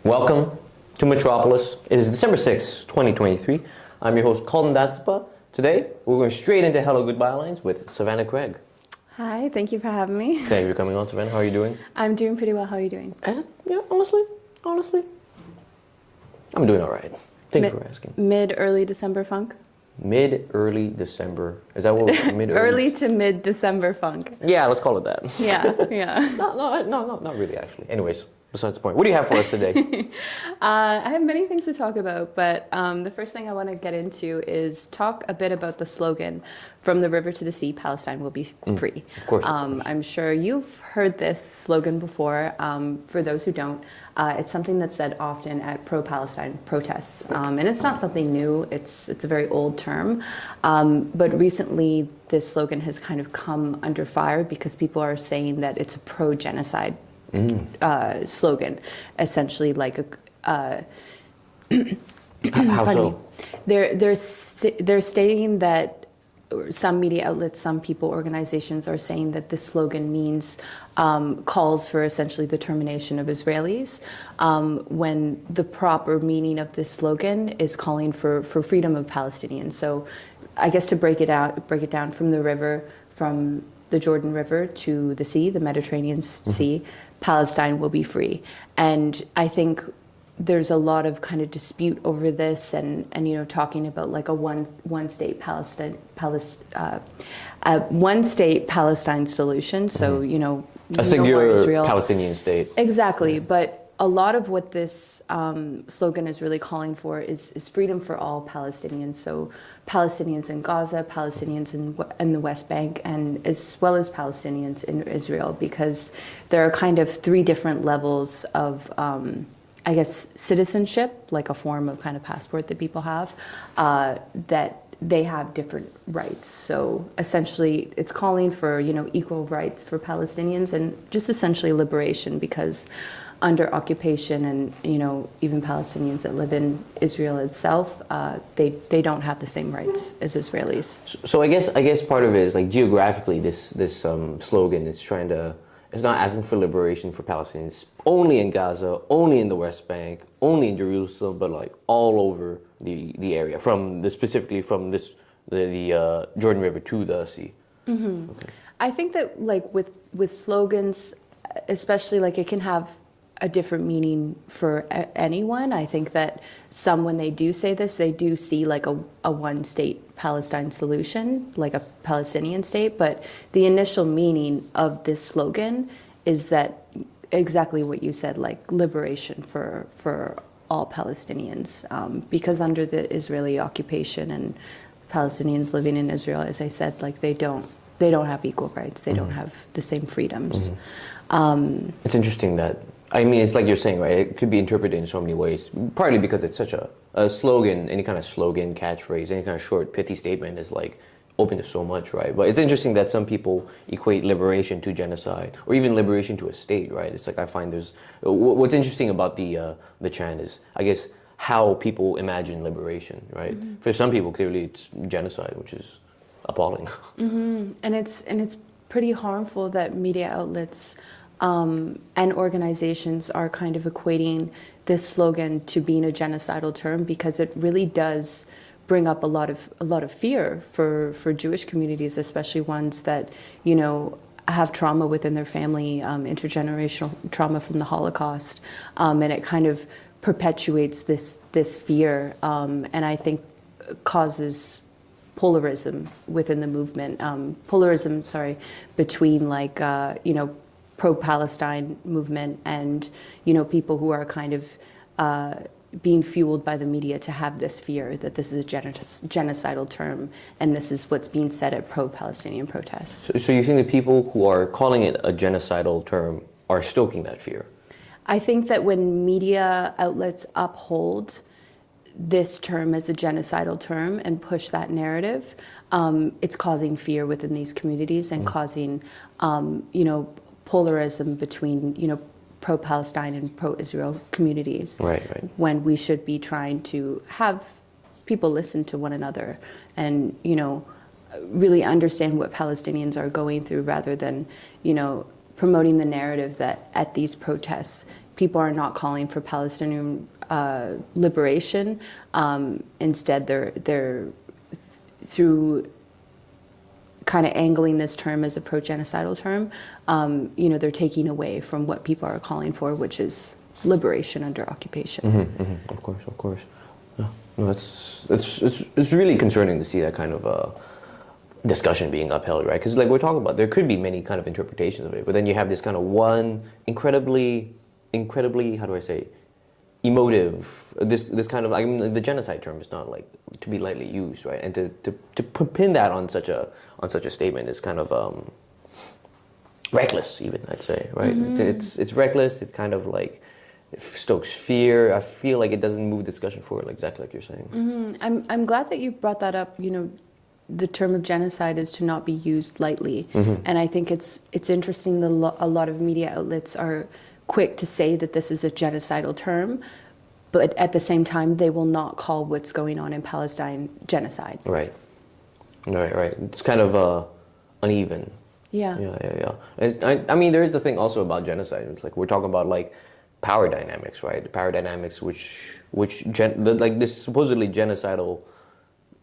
Welcome to Metropolis. It is December 6, 2023. I'm your host, Kalden Dhatsenpa. Today, we're going straight into Hello Goodbye Lines with Savanna Craig. Hi, thank you for having me. Thank you for coming on, Savanna. How are you doing? I'm doing pretty well. How are you doing? Yeah, honestly, I'm doing all right. Thank you for asking. Mid-early December funk? Mid-early December. Is that what mid-early? Early to mid-December funk. Yeah, let's call it that. Yeah. No, not really, actually. Anyways, besides the point. What do you have for us today? I have many things to talk about, but the first thing I want to get into is talk a bit about the slogan, "From the river to the sea, Palestine will be free." Of course. I'm sure you've heard this slogan before. For those who don't, it's something that's said often at pro-Palestine protests, and it's not something new. It's a very old term, but recently this slogan has kind of come under fire because people are saying that it's a pro-genocide slogan, essentially like a. How so? They're stating that some media outlets, some people, organizations are saying that this slogan means calls for essentially the termination of Israelis, when the proper meaning of this slogan is calling for freedom of Palestinians. So, I guess to break it down from the river, from the Jordan River to the sea, the Mediterranean Sea, Palestine will be free. And I think there's a lot of kind of dispute over this, and talking about like a one state Palestine solution. So a singular Palestinian state. Exactly, but a lot of what this slogan is really calling for is freedom for all Palestinians. So Palestinians in Gaza, Palestinians in the West Bank, and as well as Palestinians in Israel, because there are kind of three different levels of, I guess, citizenship, like a form of kind of passport that people have, that they have different rights. So essentially, it's calling for equal rights for Palestinians and just essentially liberation, because under occupation and even Palestinians that live in Israel itself, they don't have the same rights as Israelis. So I guess part of it is like geographically, this slogan is it's not asking for liberation for Palestinians only in Gaza, only in the West Bank, only in Jerusalem, but like all over the area, specifically from the Jordan River to the sea. Mm-hmm. Okay. I think that like with slogans, especially, like it can have a different meaning for anyone. I think that some, when they do say this, they do see like a one-state Palestine solution, like a Palestinian state. But the initial meaning of this slogan is that exactly what you said, like liberation for all Palestinians, because under the Israeli occupation and Palestinians living in Israel, as I said, like they don't have equal rights. They don't have the same freedoms. It's interesting that. I mean, it's like you're saying, right? It could be interpreted in so many ways. Partly because it's such a slogan, any kind of slogan, catchphrase, any kind of short, pithy statement is like open to so much, right? But it's interesting that some people equate liberation to genocide, or even liberation to a state, right? It's like I find what's interesting about the chant is, I guess, how people imagine liberation, right? Mm-hmm. For some people, clearly it's genocide, which is appalling. Mm-hmm. And it's pretty harmful that media outlets and organizations are kind of equating this slogan to being a genocidal term, because it really does bring up a lot of fear for Jewish communities, especially ones that have trauma within their family, intergenerational trauma from the Holocaust, and it kind of perpetuates this fear, and I think causes polarism within the movement. Between like pro-Palestine movement and people who are kind of being fueled by the media to have this fear that this is a genocidal term, and this is what's being said at pro-Palestinian protests. So you think the people who are calling it a genocidal term are stoking that fear? I think that when media outlets uphold this term as a genocidal term and push that narrative, it's causing fear within these communities and causing polarism between pro-Palestine and pro-Israel communities. Right. When we should be trying to have people listen to one another and really understand what Palestinians are going through, rather than promoting the narrative that at these protests people are not calling for Palestinian liberation. Instead, they're through kind of angling this term as a pro-genocidal term, they're taking away from what people are calling for, which is liberation under occupation. Of course. Yeah. No, it's really concerning to see that kind of discussion being upheld, right? Because like we're talking about, there could be many kind of interpretations of it, but then you have this kind of one incredibly, how do I say, emotive. This kind of, I mean, the genocide term is not like to be lightly used, right? And to pin that on such a statement is kind of reckless, even, I'd say, right? It's reckless. It kind of like it stokes fear. I feel like it doesn't move discussion forward, exactly like you're saying. I'm glad that you brought that up. The term of genocide is to not be used lightly, and I think it's interesting that a lot of media outlets are quick to say that this is a genocidal term, but at the same time they will not call what's going on in Palestine genocide. Right. It's kind of uneven. Yeah. I mean, there is the thing also about genocide. It's like we're talking about like power dynamics, right? The power dynamics, like this supposedly genocidal,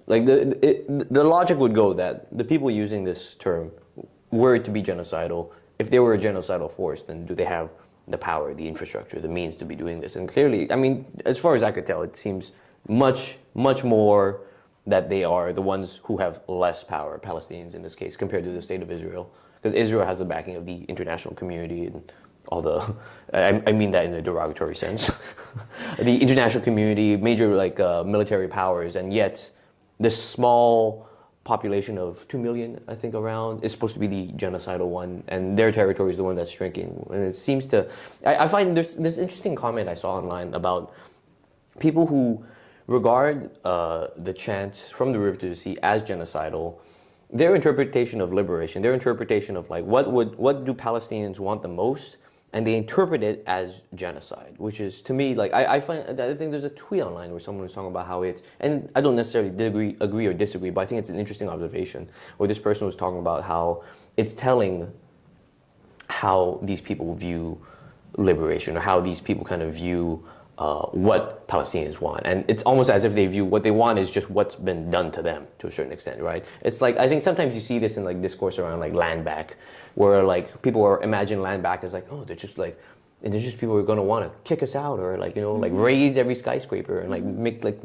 like the logic would go that the people using this term were to be genocidal. If they were a genocidal force, then do they have the power, the infrastructure, the means to be doing this? And clearly, I mean, as far as I could tell, it seems much more that they are the ones who have less power, Palestinians in this case, compared to the state of Israel. Because Israel has the backing of the international community and all the, I mean that in a derogatory sense. The international community, major like military powers, and yet this small population of 2 million, I think, around, is supposed to be the genocidal one, and their territory is the one that's shrinking. And it seems to, I find there's this interesting comment I saw online about people who regard the chants from the river to the sea as genocidal. Their interpretation of liberation, their interpretation of like what do Palestinians want the most, and they interpret it as genocide, which is, to me, like I think there's a tweet online where someone was talking about how it, and I don't necessarily agree or disagree, but I think it's an interesting observation where this person was talking about how it's telling how these people view liberation, or how these people kind of view what Palestinians want. And it's almost as if they view what they want is just what's been done to them to a certain extent, right? It's like, I think sometimes you see this in like discourse around like land back, where like people imagine land back as like, oh, they're just people who are going to want to kick us out, or like, like raise every skyscraper and like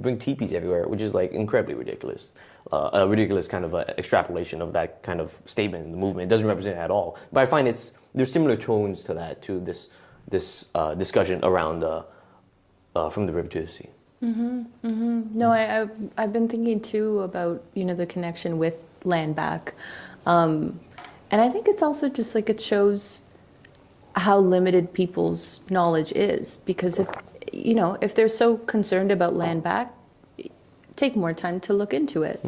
bring teepees everywhere, which is like incredibly ridiculous. A ridiculous kind of extrapolation of that kind of statement in the movement. It doesn't represent it at all. But I find there's similar tones to that, to this discussion around from the river to the sea. No, I've been thinking too about the connection with land back, and I think it's also just like it shows how limited people's knowledge is, because if they're so concerned about land back, take more time to look into it.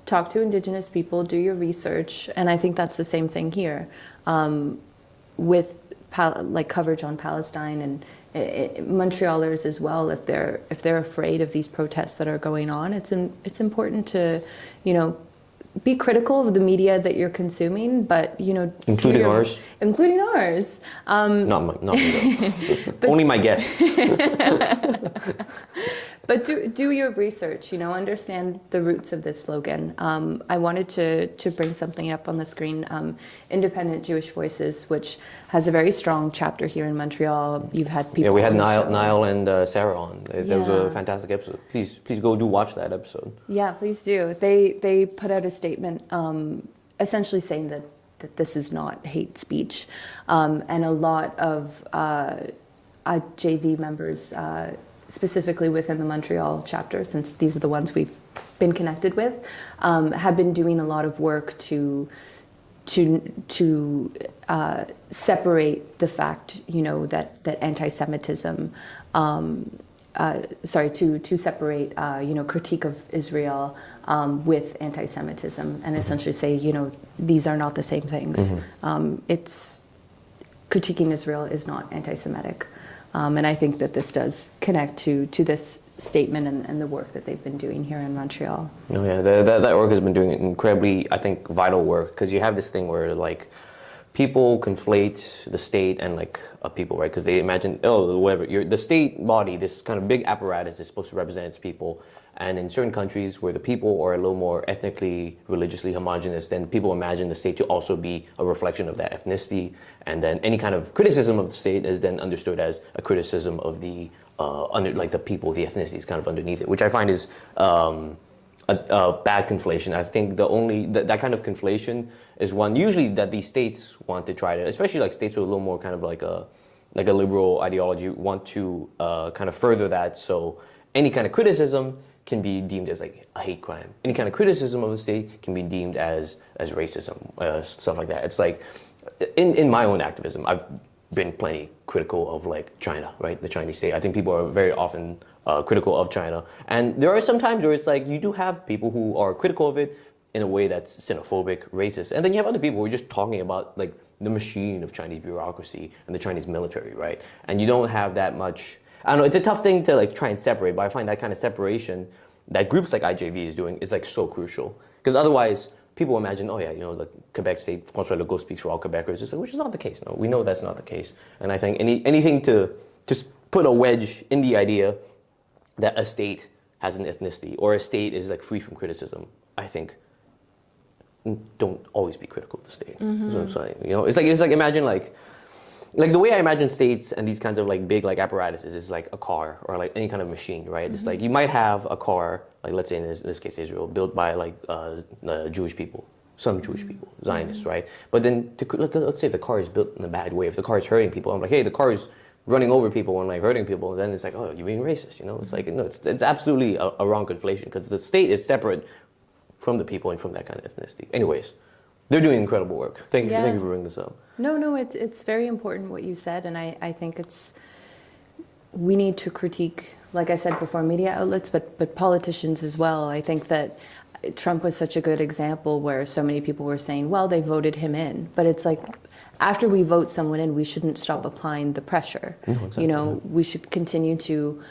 Talk to Indigenous people, do your research, and I think that's the same thing here with like coverage on Palestine and Montrealers as well. If they're afraid of these protests that are going on, it's important to be critical of the media that you're consuming, but including ours. Not me, only my guests. But do your research. Understand the roots of this slogan. I wanted to bring something up on the screen. Independent Jewish Voices, which has a very strong chapter here in Montreal. You've had people. Yeah, we had Niall and Sarah on. That was a fantastic episode. Please go watch that episode. Yeah, please do. They put out a statement essentially saying that this is not hate speech, and a lot of JV members, specifically within the Montreal chapter, since these are the ones we've been connected with, have been doing a lot of work to separate the fact, that anti-Semitism, to separate, critique of Israel with anti-Semitism, and essentially say, these are not the same things. It's critiquing Israel is not anti-Semitic. And I think that this does connect to this statement and the work that they've been doing here in Montreal. Oh yeah, that work has been doing incredibly, I think, vital work, because you have this thing where like people conflate the state and like a people, right? Because they imagine, oh, whatever, the state body, this kind of big apparatus is supposed to represent its people. And in certain countries where the people are a little more ethnically, religiously homogenous, then people imagine the state to also be a reflection of that ethnicity. And then any kind of criticism of the state is then understood as a criticism of the the people, the ethnicities kind of underneath it, which I find is a bad conflation. I think that kind of conflation is one usually that these states want to try to, especially like states with a little more kind of like a liberal ideology, want to kind of further that. So any kind of criticism can be deemed as like a hate crime. Any kind of criticism of the state can be deemed as racism, stuff like that. It's like in my own activism, I've been plenty critical of like China, right? The Chinese state. I think people are very often critical of China. And there are some times where it's like you do have people who are critical of it in a way that's xenophobic, racist. And then you have other people who are just talking about like the machine of Chinese bureaucracy and the Chinese military, right? And you don't have that much, I don't know, it's a tough thing to like try and separate, but I find that kind of separation that groups like IJV is doing is like so crucial. Because otherwise, people imagine, oh yeah, you know, the Quebec state, François Legault speaks for all Quebecers, it's like, which is not the case. No, we know that's not the case. And I think anything to just put a wedge in the idea that a state has an ethnicity or a state is like free from criticism, I think don't always be critical of the state. Mm-hmm. That's what I'm saying. You know, it's like imagine like the way I imagine states and these kinds of like big like apparatuses is like a car or like any kind of machine, right? Mm-hmm. It's like you might have a car, like let's say in this case Israel, built by like Jewish people, some Jewish people, Zionists, right? But then let's say the car is built in a bad way. If the car is hurting people, I'm like, hey, the car is running over people and like hurting people, then it's like, oh, you're being racist, you know? It's like, no, it's absolutely a wrong conflation because the state is separate from the people and from that kind of ethnicity. Anyways, they're doing incredible work. Thank you for bringing this up. No, it's very important what you said, and I think we need to critique, like I said before, media outlets, but politicians as well. I think that Trump was such a good example where so many people were saying, well, they voted him in, but it's like, after we vote someone in, we shouldn't stop applying the pressure. Exactly. You know, we should continue to,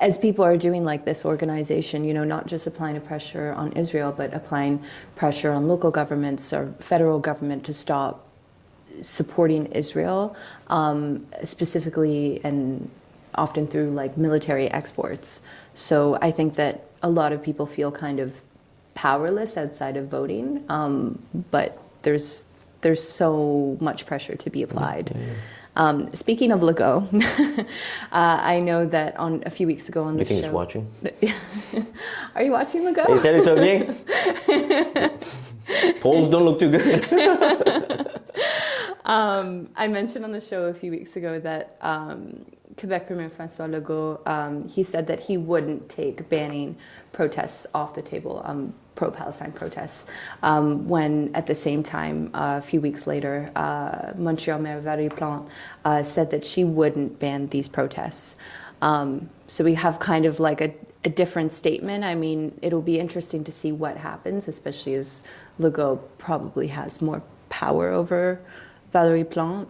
as people are doing like this organization, you know, not just applying a pressure on Israel, but applying pressure on local governments or federal government to stop supporting Israel, specifically and often through like military exports. So I think that a lot of people feel kind of powerless outside of voting, but there's so much pressure to be applied. Yeah. Speaking of Legault, I know that a few weeks ago on the show... You think he's watching? Are you watching Legault? Hey, salut, ça va bien? Polls don't look too good. I mentioned on the show a few weeks ago that Quebec Premier François Legault, he said that he wouldn't take banning protests off the table, pro-Palestine protests, when at the same time, a few weeks later, Montreal Mayor Valérie Plante said that she wouldn't ban these protests. So we have kind of like a different statement. I mean, it'll be interesting to see what happens, especially as Legault probably has more power over Valérie Plante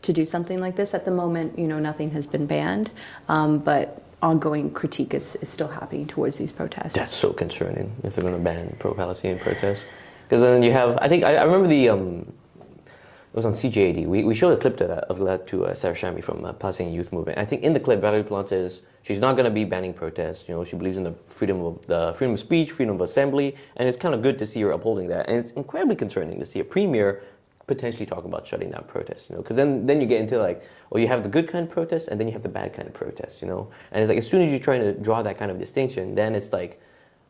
to do something like this. At the moment, you know, nothing has been banned, but ongoing critique is still happening towards these protests. That's so concerning if they're going to ban pro-Palestinian protests. Because then you have, I think, I remember it was on CJAD. We showed a clip of that to Sarah Shami from Palestinian Youth Movement. I think in the clip, Valérie Plante says she's not going to be banning protests. You know, she believes in the freedom of speech, freedom of assembly, and it's kind of good to see her upholding that. And it's incredibly concerning to see a premier potentially talk about shutting down protests, you know, because then you get into like, well, you have the good kind of protests and then you have the bad kind of protests, you know, and it's like as soon as you're trying to draw that kind of distinction, then it's like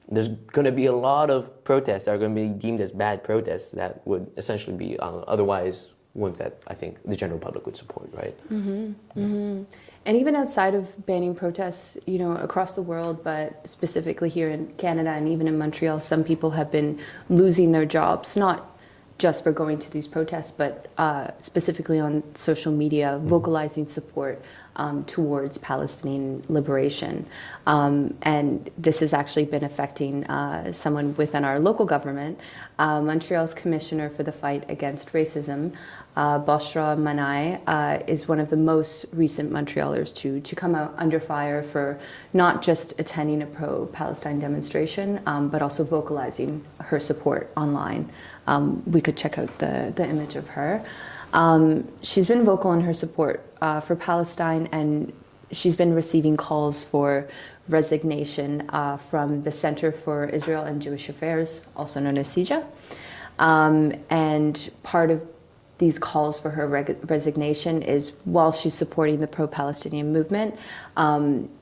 there's going to be a lot of protests that are going to be deemed as bad protests that would essentially be otherwise ones that I think the general public would support, right? Mm-hmm. Mm-hmm. And even outside of banning protests, you know, across the world, but specifically here in Canada and even in Montreal, some people have been losing their jobs, not just for going to these protests, but specifically on social media, vocalizing support towards Palestinian liberation. And this has actually been affecting someone within our local government. Montreal's commissioner for the fight against racism, Boshra Manai, is one of the most recent Montrealers to come out under fire for not just attending a pro-Palestine demonstration, but also vocalizing her support online. We could check out the image of her. She's been vocal in her support for Palestine, and she's been receiving calls for resignation from the Center for Israel and Jewish Affairs, also known as CIJA. And part of these calls for her resignation is, while she's supporting the pro-Palestinian movement,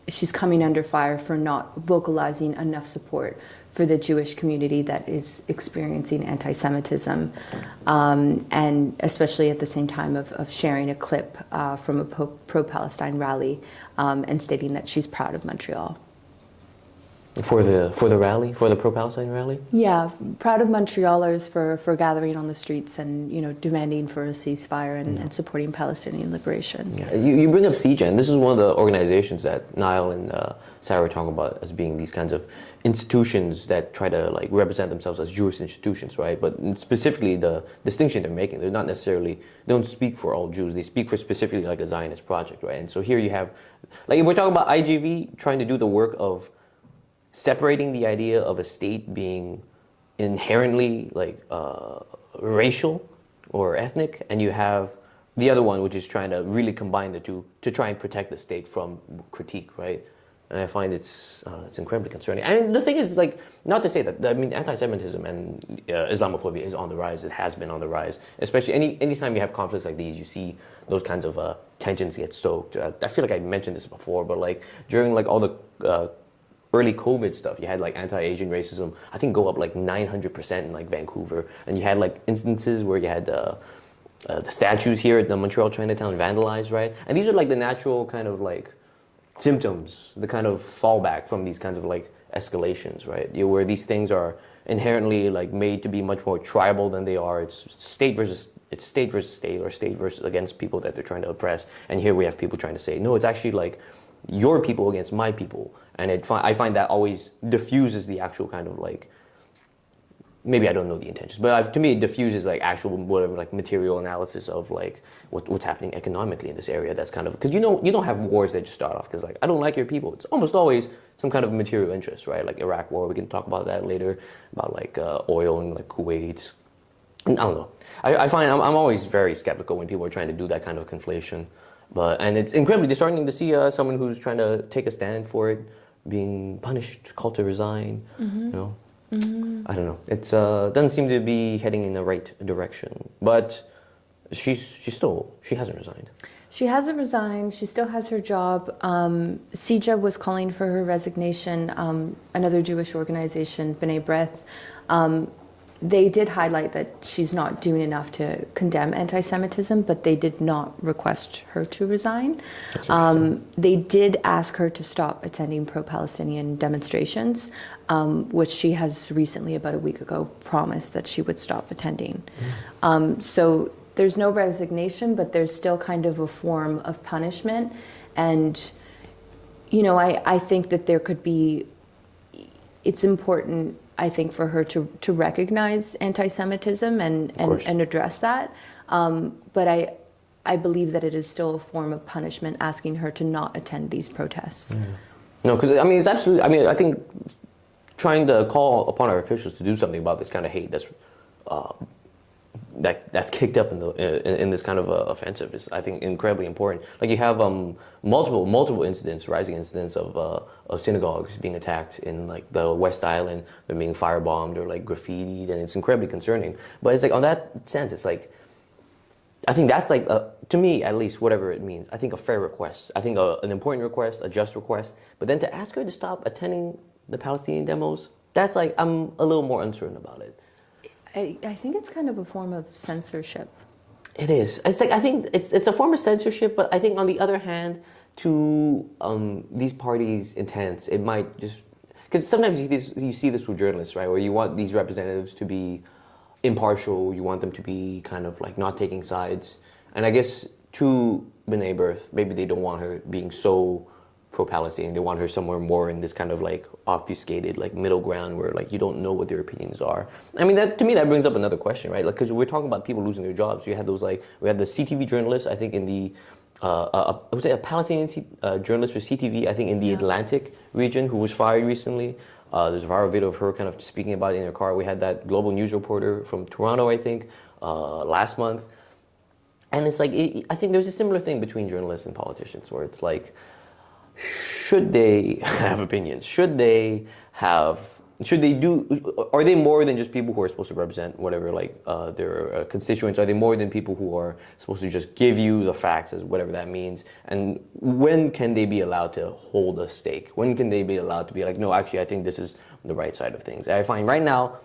she's coming under fire for not vocalizing enough support for the Jewish community that is experiencing anti-Semitism, and especially at the same time of sharing a clip from a pro-Palestine rally and stating that she's proud of Montreal. For the rally, for the pro-Palestine rally? Yeah, proud of Montrealers for gathering on the streets and, you know, demanding for a ceasefire and supporting Palestinian liberation. Yeah. You bring up CIJA, and this is one of the organizations that Niall and Sarah were talking about as being these kinds of institutions that try to like represent themselves as Jewish institutions, right? But specifically the distinction they're making, they're not necessarily, they don't speak for all Jews, they speak for specifically like a Zionist project, right? And so here you have, like if we're talking about IJV trying to do the work of separating the idea of a state being inherently like racial or ethnic, and you have the other one which is trying to really combine the two to try and protect the state from critique, right? And I find it's incredibly concerning. And the thing is, like, not to say that, I mean, anti-Semitism and Islamophobia is on the rise. It has been on the rise. Especially anytime you have conflicts like these, you see those kinds of tensions get stoked. I feel like I mentioned this before, but like during like all the early COVID stuff, you had like anti-Asian racism, I think go up like 900% in like Vancouver. And you had like instances where you had the statues here at the Montreal Chinatown vandalized, right? And these are like the natural kind of like symptoms, the kind of fallback from these kinds of like escalations, right? Where these things are inherently like made to be much more tribal than they are. It's state versus state, or state versus against people that they're trying to oppress. And here we have people trying to say, no, it's actually like your people against my people. And I find that always diffuses the actual kind of like, maybe I don't know the intentions, but to me it diffuses like actual whatever like material analysis of like what's happening economically in this area. That's kind of, because you don't have wars that just start off because like I don't like your people. It's almost always some kind of material interest, right? Like Iraq war, we can talk about that later, about like oil and like Kuwait. I don't know. I find I'm always very skeptical when people are trying to do that kind of conflation. And it's incredibly disheartening to see someone who's trying to take a stand for it being punished, called to resign. Mm-hmm. You know. Mm-hmm. I don't know. It doesn't seem to be heading in the right direction. But she hasn't resigned. She hasn't resigned. She still has her job. CIJA was calling for her resignation. Another Jewish organization, B'nai B'rith, they did highlight that she's not doing enough to condemn anti-Semitism, but they did not request her to resign. They did ask her to stop attending pro-Palestinian demonstrations, which she has recently, about a week ago, promised that she would stop attending. So there's no resignation, but there's still kind of a form of punishment. And, you know, I think that there could be, it's important, I think, for her to recognize anti-Semitism and address that. But I believe that it is still a form of punishment, asking her to not attend these protests. Mm. No, because I mean, it's absolutely, I mean, I think trying to call upon our officials to do something about this kind of hate that's kicked up in this kind of offensive is, I think, incredibly important. Like you have multiple incidents, rising incidents of synagogues being attacked in like the West Island, they're being firebombed or like graffitied, and it's incredibly concerning. But it's like on that sense, it's like, I think that's like, to me at least, whatever it means, I think a fair request. I think an important request, a just request. But then to ask her to stop attending the Palestinian demos, that's like, I'm a little more uncertain about it. I think it's kind of a form of censorship. It is. It's like, I think it's a form of censorship, but I think on the other hand, to these parties' intents, it might just, because sometimes you see this with journalists, right, where you want these representatives to be impartial, you want them to be kind of like not taking sides, and I guess to B'nai B'rith, maybe they don't want her being so pro-Palestinian. They want her somewhere more in this kind of like obfuscated, like middle ground where like you don't know what their opinions are. I mean, that to me that brings up another question, right? Like, because we're talking about people losing their jobs. You had those like we had the CTV journalist, I think in the was it a Palestinian journalist for CTV, I think in the Atlantic region, who was fired recently. There's a viral video of her kind of speaking about it in her car. We had that global news reporter from Toronto, I think, last month. And it's like, I think there's a similar thing between journalists and politicians where it's like, should they have opinions? Should they do, are they more than just people who are supposed to represent whatever, like their constituents? Are they more than people who are supposed to just give you the facts as whatever that means? And when can they be allowed to hold a stake? When can they be allowed to be like, no, actually, I think this is the right side of things? And I find right now,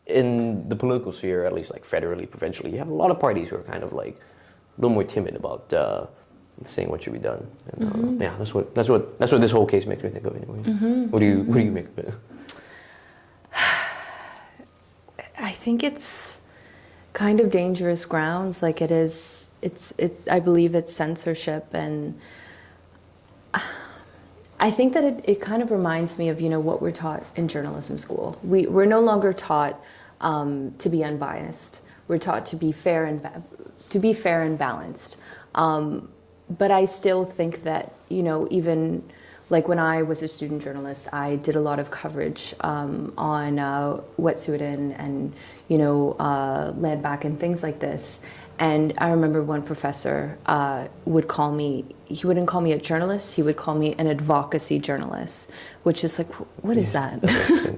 in the political sphere, at least like federally, provincially, you have a lot of parties who are kind of like a little more timid about saying what should be done. And, yeah, that's what this whole case makes me think of, anyways. What do you make of it? I think it's kind of dangerous grounds. Like I believe it's censorship, and I think that it kind of reminds me of, what we're taught in journalism school. We're no longer taught to be unbiased. We're taught to be fair and balanced. But I still think that, even like when I was a student journalist, I did a lot of coverage on Wet'suwet'en and, land back and things like this. And I remember one professor would call me, he wouldn't call me a journalist, he would call me an advocacy journalist, which is like, what is that?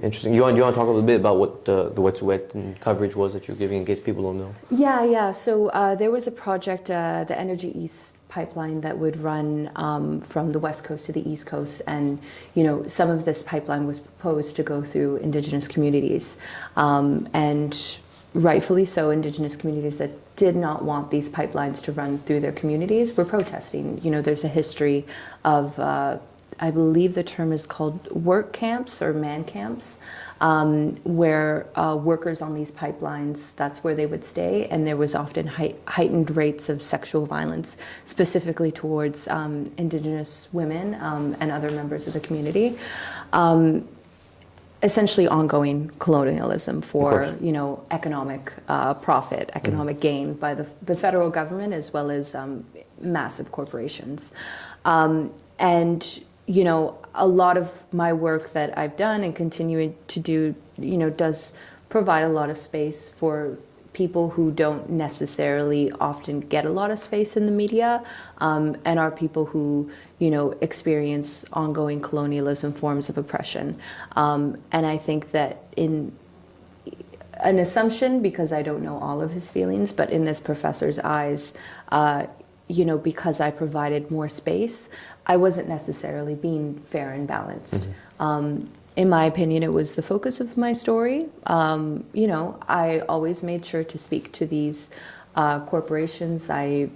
Interesting. You want to talk a little bit about what the Wet'suwet'en coverage was that you're giving in case people don't know? Yeah. So there was a project, the Energy East pipeline, that would run from the west coast to the east coast, and some of this pipeline was proposed to go through Indigenous communities, and rightfully so, Indigenous communities that did not want these pipelines to run through their communities were protesting. There's a history of, I believe the term is called work camps or man camps, where workers on these pipelines, that's where they would stay, and there was often heightened rates of sexual violence, specifically towards Indigenous women and other members of the community. Essentially ongoing colonialism for, economic profit, economic gain by the federal government, as well as massive corporations. And a lot of my work that I've done and continuing to do, does provide a lot of space for people who don't necessarily often get a lot of space in the media, and are people who, experience ongoing colonialism, forms of oppression. And I think that in an assumption, because I don't know all of his feelings, but in this professor's eyes, because I provided more space, I wasn't necessarily being fair and balanced. In my opinion, it was the focus of my story. I always made sure to speak to these corporations. I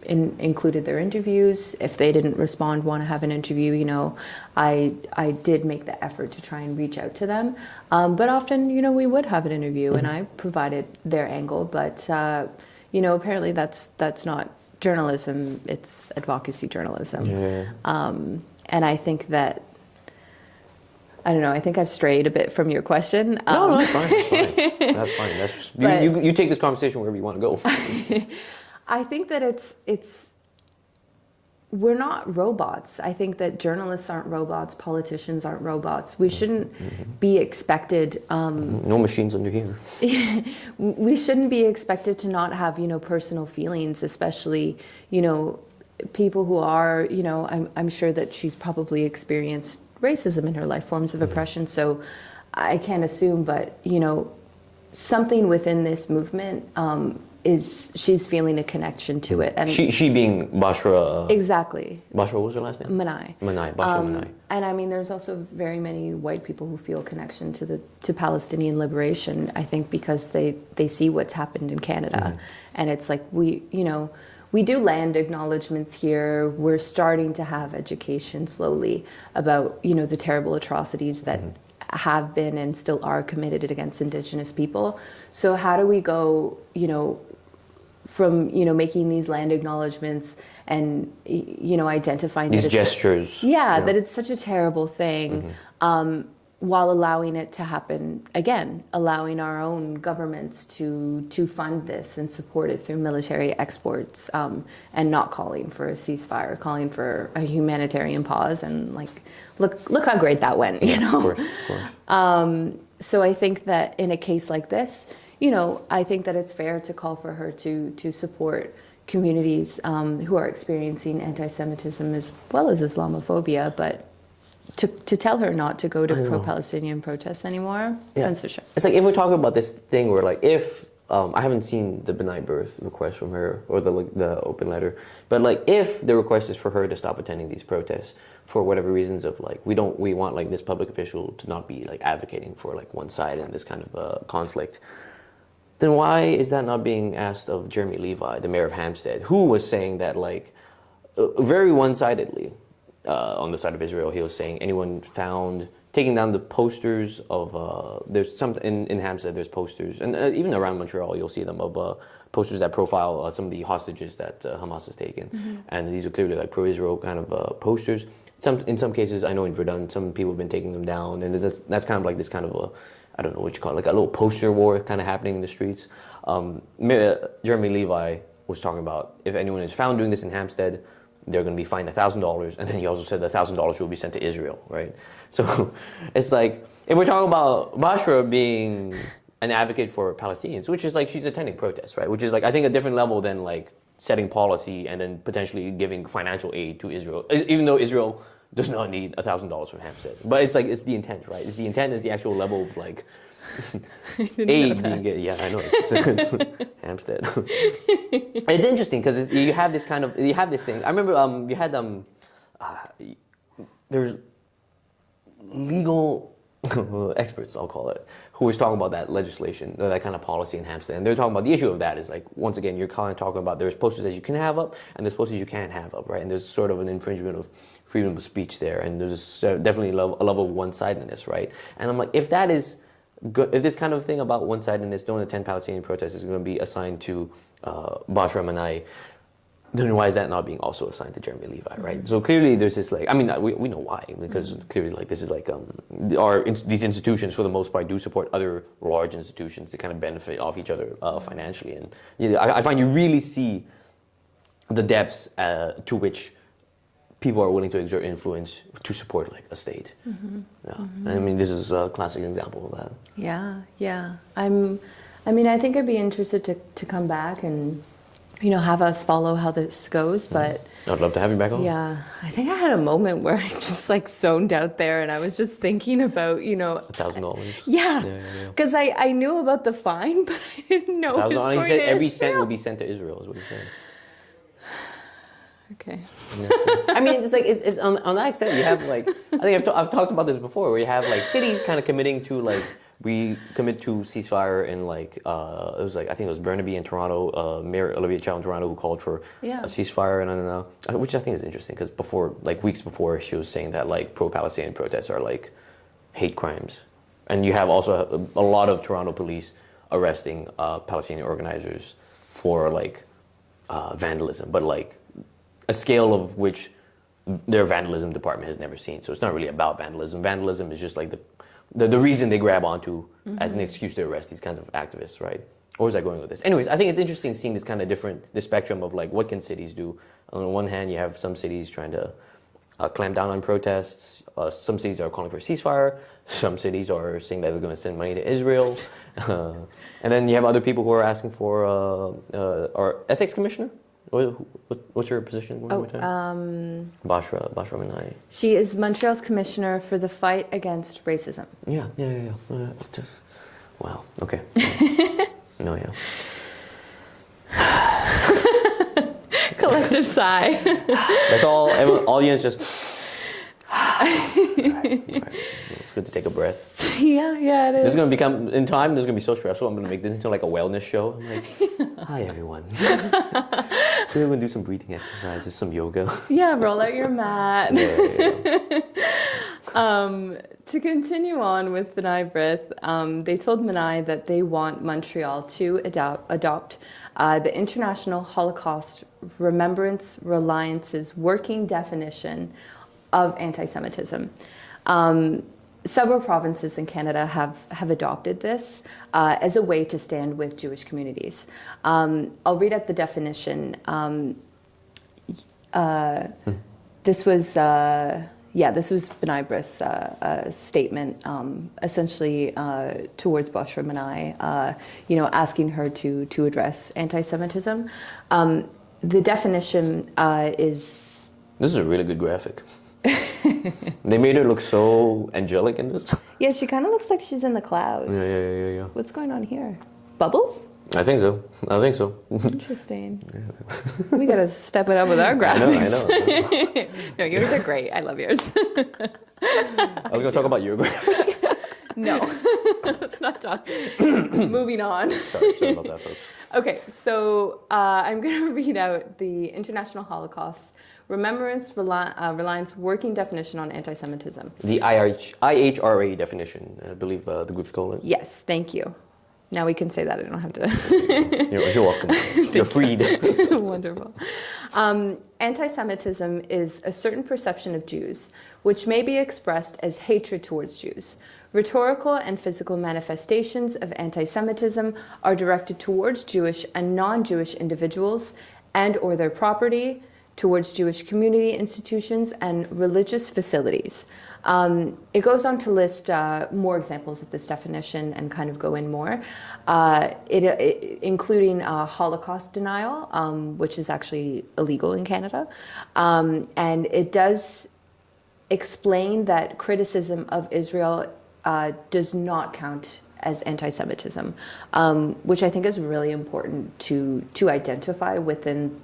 included their interviews. If they didn't respond, want to have an interview, I did make the effort to try and reach out to them. But often, we would have an interview, and I provided their angle. But apparently that's not journalism, it's advocacy journalism. And I think that, I don't know, I think I've strayed a bit from your question. No, that's fine. That's fine. That's just, you take this conversation wherever you want to go. I think that we're not robots. I think that journalists aren't robots, politicians aren't robots. We shouldn't be expected... no machines under here. We shouldn't be expected to not have, personal feelings, especially, people who are, I'm sure that she's probably experienced racism in her life, forms of oppression. So I can't assume, but, something within this movement is she's feeling a connection to it. And she being Bashra. Exactly. Bashra, what was her last name? Manai. Bashra Manai. And I mean, there's also very many white people who feel connection to Palestinian liberation, I think because they see what's happened in Canada. And it's like we do land acknowledgements here. We're starting to have education slowly about, the terrible atrocities that have been and still are committed against Indigenous people. So how do we go, from making these land acknowledgements and identifying these that gestures. that it's such a terrible thing, while allowing it to happen again, allowing our own governments to fund this and support it through military exports, and not calling for a ceasefire, calling for a humanitarian pause, and look how great that went, Of course. So I think that in a case like this, I think that it's fair to call for her to support communities who are experiencing anti-Semitism as well as Islamophobia, but to tell her not to go to pro-Palestinian protests anymore, censorship. It's like if we're talking about this thing where if I haven't seen the benign birth request from her or the open letter, but if the request is for her to stop attending these protests for whatever reasons of we want this public official to not be advocating for one side in this kind of conflict, then why is that not being asked of Jeremy Levi, the mayor of Hampstead, who was saying that very one-sidedly on the side of Israel? He was saying anyone found taking down the posters of there's some in Hampstead, there's posters, and even around Montreal you'll see them of posters that profile some of the hostages that Hamas has taken, and these are clearly pro-Israel kind of posters. In some cases, I know in Verdun, some people have been taking them down, and that's kind of this kind of I don't know what you call it, a little poster war kind of happening in the streets. Jeremy Levi was talking about if anyone is found doing this in Hampstead, they're going to be fined $1,000, and then he also said $1,000 will be sent to Israel, right? So it's if we're talking about Bashra being an advocate for Palestinians, which is she's attending protests, right? Which is I think a different level than setting policy and then potentially giving financial aid to Israel, even though Israel does not need $1,000 from Hampstead. But it's it's the intent, right? It's the intent is the actual level of aid being get. Yeah, I know. It's Hampstead. It's interesting because you have this thing. I remember you had there's legal experts, I'll call it, who was talking about that legislation, that kind of policy in Hampstead, and they're talking about the issue of that is once again you're kind of talking about there's posters that you can have up and there's posters you can't have up, right? And there's sort of an infringement of freedom of speech there, and there's definitely a level of one-sidedness, right? And I'm if that is good, if this kind of thing about one-sidedness, don't attend Palestinian protests is going to be assigned to Bashra Manai, then why is that not being also assigned to Jeremy Levi, right? So clearly there's this we know why, because clearly this is these institutions for the most part do support other large institutions to kind of benefit off each other financially, and I find you really see the depths to which people are willing to exert influence to support a state. I mean, this is a classic example of that. Yeah. I think I'd be interested to come back and have us follow how this goes, but I'd love to have you back on. Yeah, I think I had a moment where I just zoned out there, and I was just thinking about $1,000. Yeah, because I knew about the fine, but I didn't know it was going he said to every Israel. cent will be sent to Israel, is what he said. Okay. I mean, it's on that extent you have I think I've talked about this before, where you have cities kind of committing to we commit to ceasefire, and it was I think it was Burnaby in Toronto, Mayor Olivia Chow in Toronto, who called for a ceasefire, and which I think is interesting because before weeks before she was saying that pro-Palestinian protests are hate crimes, and you have also a lot of Toronto police arresting Palestinian organizers for vandalism, but a scale of which their vandalism department has never seen. So it's not really about vandalism. Vandalism is just the reason they grab onto as an excuse to arrest these kinds of activists, right? Or is that going with this? Anyways, I think it's interesting seeing this kind of the spectrum of what can cities do. On the one hand, you have some cities trying to clamp down on protests. Some cities are calling for a ceasefire. Some cities are saying that they're going to send money to Israel. And then you have other people who are asking for our ethics commissioner. What's your position? Bashra Manai. She is Montreal's commissioner for the fight against racism. Yeah. Wow. Okay. No, yeah. Collective sigh. That's all. Audience just. Right. It's good to take a breath. Yeah, it is. This is going to become, in time, this is going to be so stressful. I'm going to make this into a wellness show. I'm hi everyone. We're going to do some breathing exercises, some yoga. Yeah, roll out your mat. Yeah. To continue on with B'nai B'rith, they told B'nai that they want Montreal to adopt the International Holocaust Remembrance Reliance's working definition of anti-Semitism. Several provinces in Canada have adopted this as a way to stand with Jewish communities. I'll read out the definition. This was B'nai B'rith's statement, essentially towards Boshra Manai, asking her to address anti-Semitism. The definition is... This is a really good graphic. They made her look so angelic in this. Yeah, she kind of looks like she's in the clouds. Yeah. What's going on here? Bubbles? I think so. Interesting. We gotta step it up with our graphics. I know. No, yours are great. I love yours. I was gonna talk about your graphic. No, let's not talk. Moving on. Sorry about that, folks. Okay, so I'm going to read out the International Holocaust Remembrance Reliance working definition on anti-Semitism. The IHRA definition, I believe the group's called it. Yes, thank you. Now we can say that. I don't have to. You're welcome. You're freed. Wonderful. Anti-Semitism is a certain perception of Jews, which may be expressed as hatred towards Jews. Rhetorical and physical manifestations of anti-Semitism are directed towards Jewish and non-Jewish individuals and or their property, towards Jewish community institutions and religious facilities. It goes on to list more examples of this definition and kind of go in more, including Holocaust denial, which is actually illegal in Canada. And it does explain that criticism of Israel does not count as anti-Semitism, which I think is really important to identify within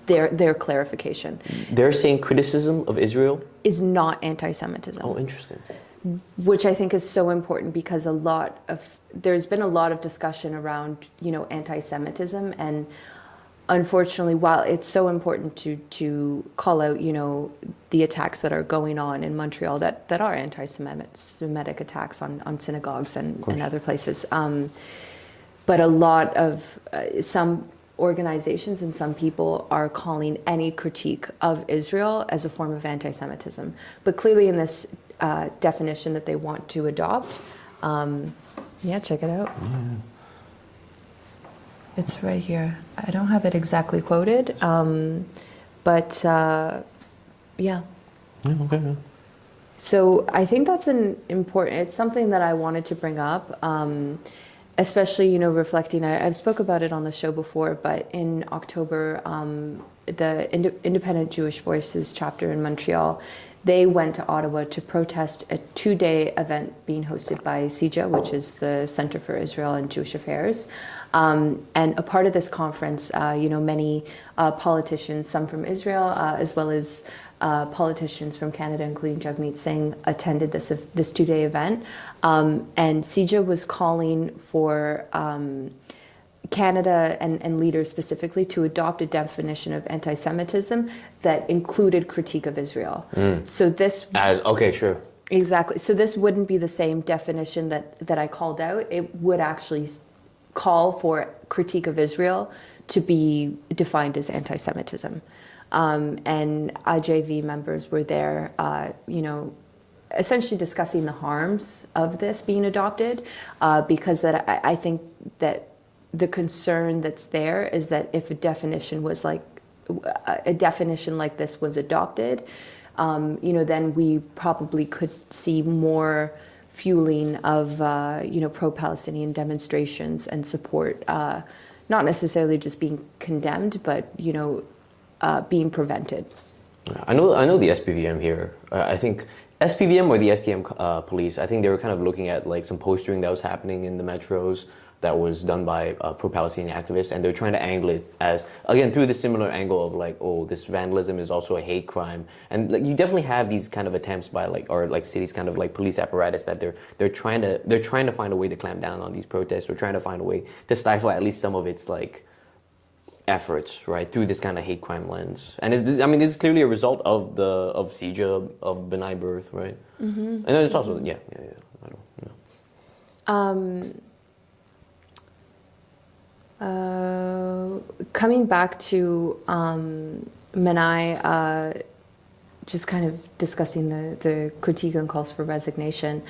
their clarification. They're saying criticism of Israel is not anti-Semitism. Oh, interesting. Which I think is so important because there's been a lot of discussion around, anti-Semitism, and unfortunately, while it's so important to call out, the attacks that are going on in Montreal that are anti-Semitic attacks on synagogues and other places, but a lot of some organizations and some people are calling any critique of Israel as a form of anti-Semitism. But clearly in this definition that they want to adopt, check it out. Yeah. It's right here. I don't have it exactly quoted, but yeah. Yeah, okay. Yeah. So I think that's it's something that I wanted to bring up. Especially, reflecting, I've spoke about it on the show before, but in October, the Independent Jewish Voices chapter in Montreal, they went to Ottawa to protest a 2-day event being hosted by CJA, which is the Center for Israel and Jewish Affairs. And a part of this conference, many politicians, some from Israel, as well as politicians from Canada, including Jagmeet Singh, attended this 2-day event. And CJA was calling for Canada and leaders specifically to adopt a definition of anti-Semitism that included critique of Israel. So this... Okay, sure. Exactly. So this wouldn't be the same definition that I called out. It would actually call for critique of Israel to be defined as anti-Semitism. And IJV members were there, essentially discussing the harms of this being adopted, because I think that the concern that's there is that if a definition like this was adopted, then we probably could see more fueling of pro-Palestinian demonstrations and support, not necessarily just being condemned, but being prevented. I know the SPVM here. I think SPVM or the STM police. I think they were kind of looking at like some postering that was happening in the metros that was done by pro-Palestinian activists, and they're trying to angle it as, again, through the similar angle of like, oh, this vandalism is also a hate crime, and like you definitely have these kind of attempts by cities kind of like police apparatus that they're trying to find a way to clamp down on these protests, or trying to find a way to stifle at least some of its like efforts, right, through this kind of hate crime lens. And this is clearly a result of CJA, of B'nai B'rith, right? Mm-hmm. And then it's also I don't know. Coming back to Menai, just kind of discussing the critique and calls for resignation.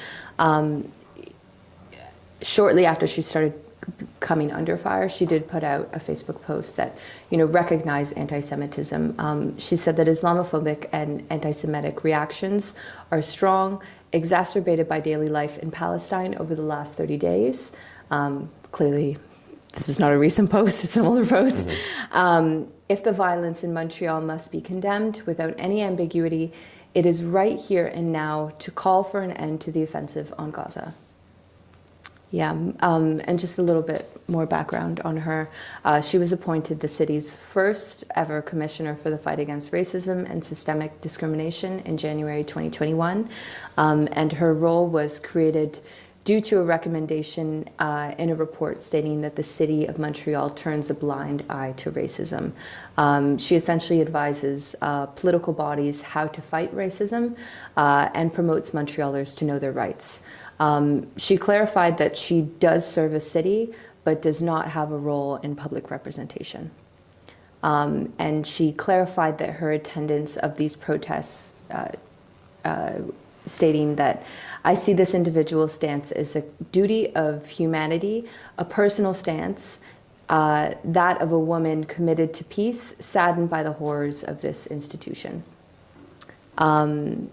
Shortly after she started coming under fire, she did put out a Facebook post that, recognized anti-Semitism. She said that Islamophobic and anti-Semitic reactions are strong, exacerbated by daily life in Palestine over the last 30 days. Clearly, this is not a recent post, it's an older post. Mm-hmm. If the violence in Montreal must be condemned without any ambiguity, it is right here and now to call for an end to the offensive on Gaza. Yeah, and just a little bit more background on her. She was appointed the city's first ever commissioner for the fight against racism and systemic discrimination in January 2021. And her role was created due to a recommendation in a report stating that the city of Montreal turns a blind eye to racism. She essentially advises political bodies how to fight racism and promotes Montrealers to know their rights. She clarified that she does serve a city, but does not have a role in public representation. And she clarified that her attendance of these protests, stating that I see this individual stance as a duty of humanity, a personal stance, that of a woman committed to peace, saddened by the horrors of this institution. And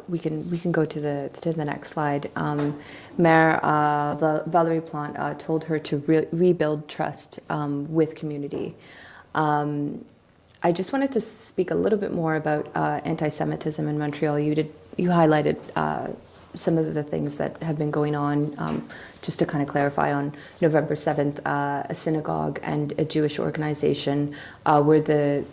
we can go to the next slide. Mayor Valérie Plante told her to rebuild trust with community. I just wanted to speak a little bit more about anti-Semitism in Montreal. You highlighted some of the things that have been going on. Just to kind of clarify, on November 7th, a synagogue and a Jewish organization were the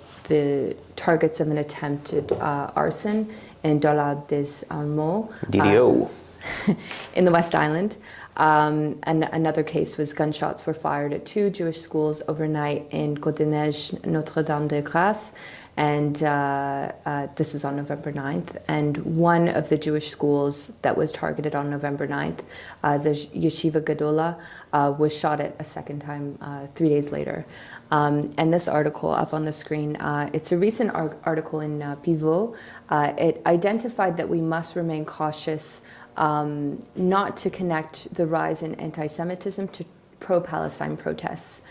targets of an attempted arson in Dollard des Allemands, DDO. In the West Island. And another case was gunshots were fired at 2 Jewish schools overnight in Côte-des-Neiges, Notre-Dame-de-Grâce, and this was on November 9th. And one of the Jewish schools that was targeted on November 9th, the Yeshiva Gedola, was shot at a second time 3 days later. And this article up on the screen, it's a recent article in Pivot. It identified that we must remain cautious not to connect the rise in anti-Semitism to pro-Palestine protests.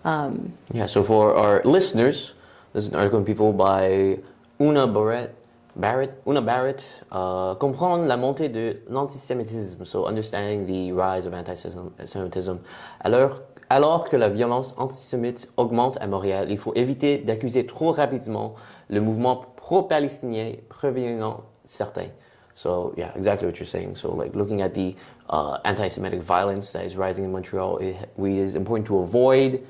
Yeah, so for our listeners, this is an article in People by Una Barrett, Comprendre la montée de l'antisémitisme, so understanding the rise of anti-Semitism. Alors que la violence antisémite augmente à Montréal, il faut éviter d'accuser trop rapidement le mouvement pro-palestinien prévenant certains. So yeah, exactly what you're saying. So like looking at the anti-Semitic violence that is rising in Montreal, it is important to avoid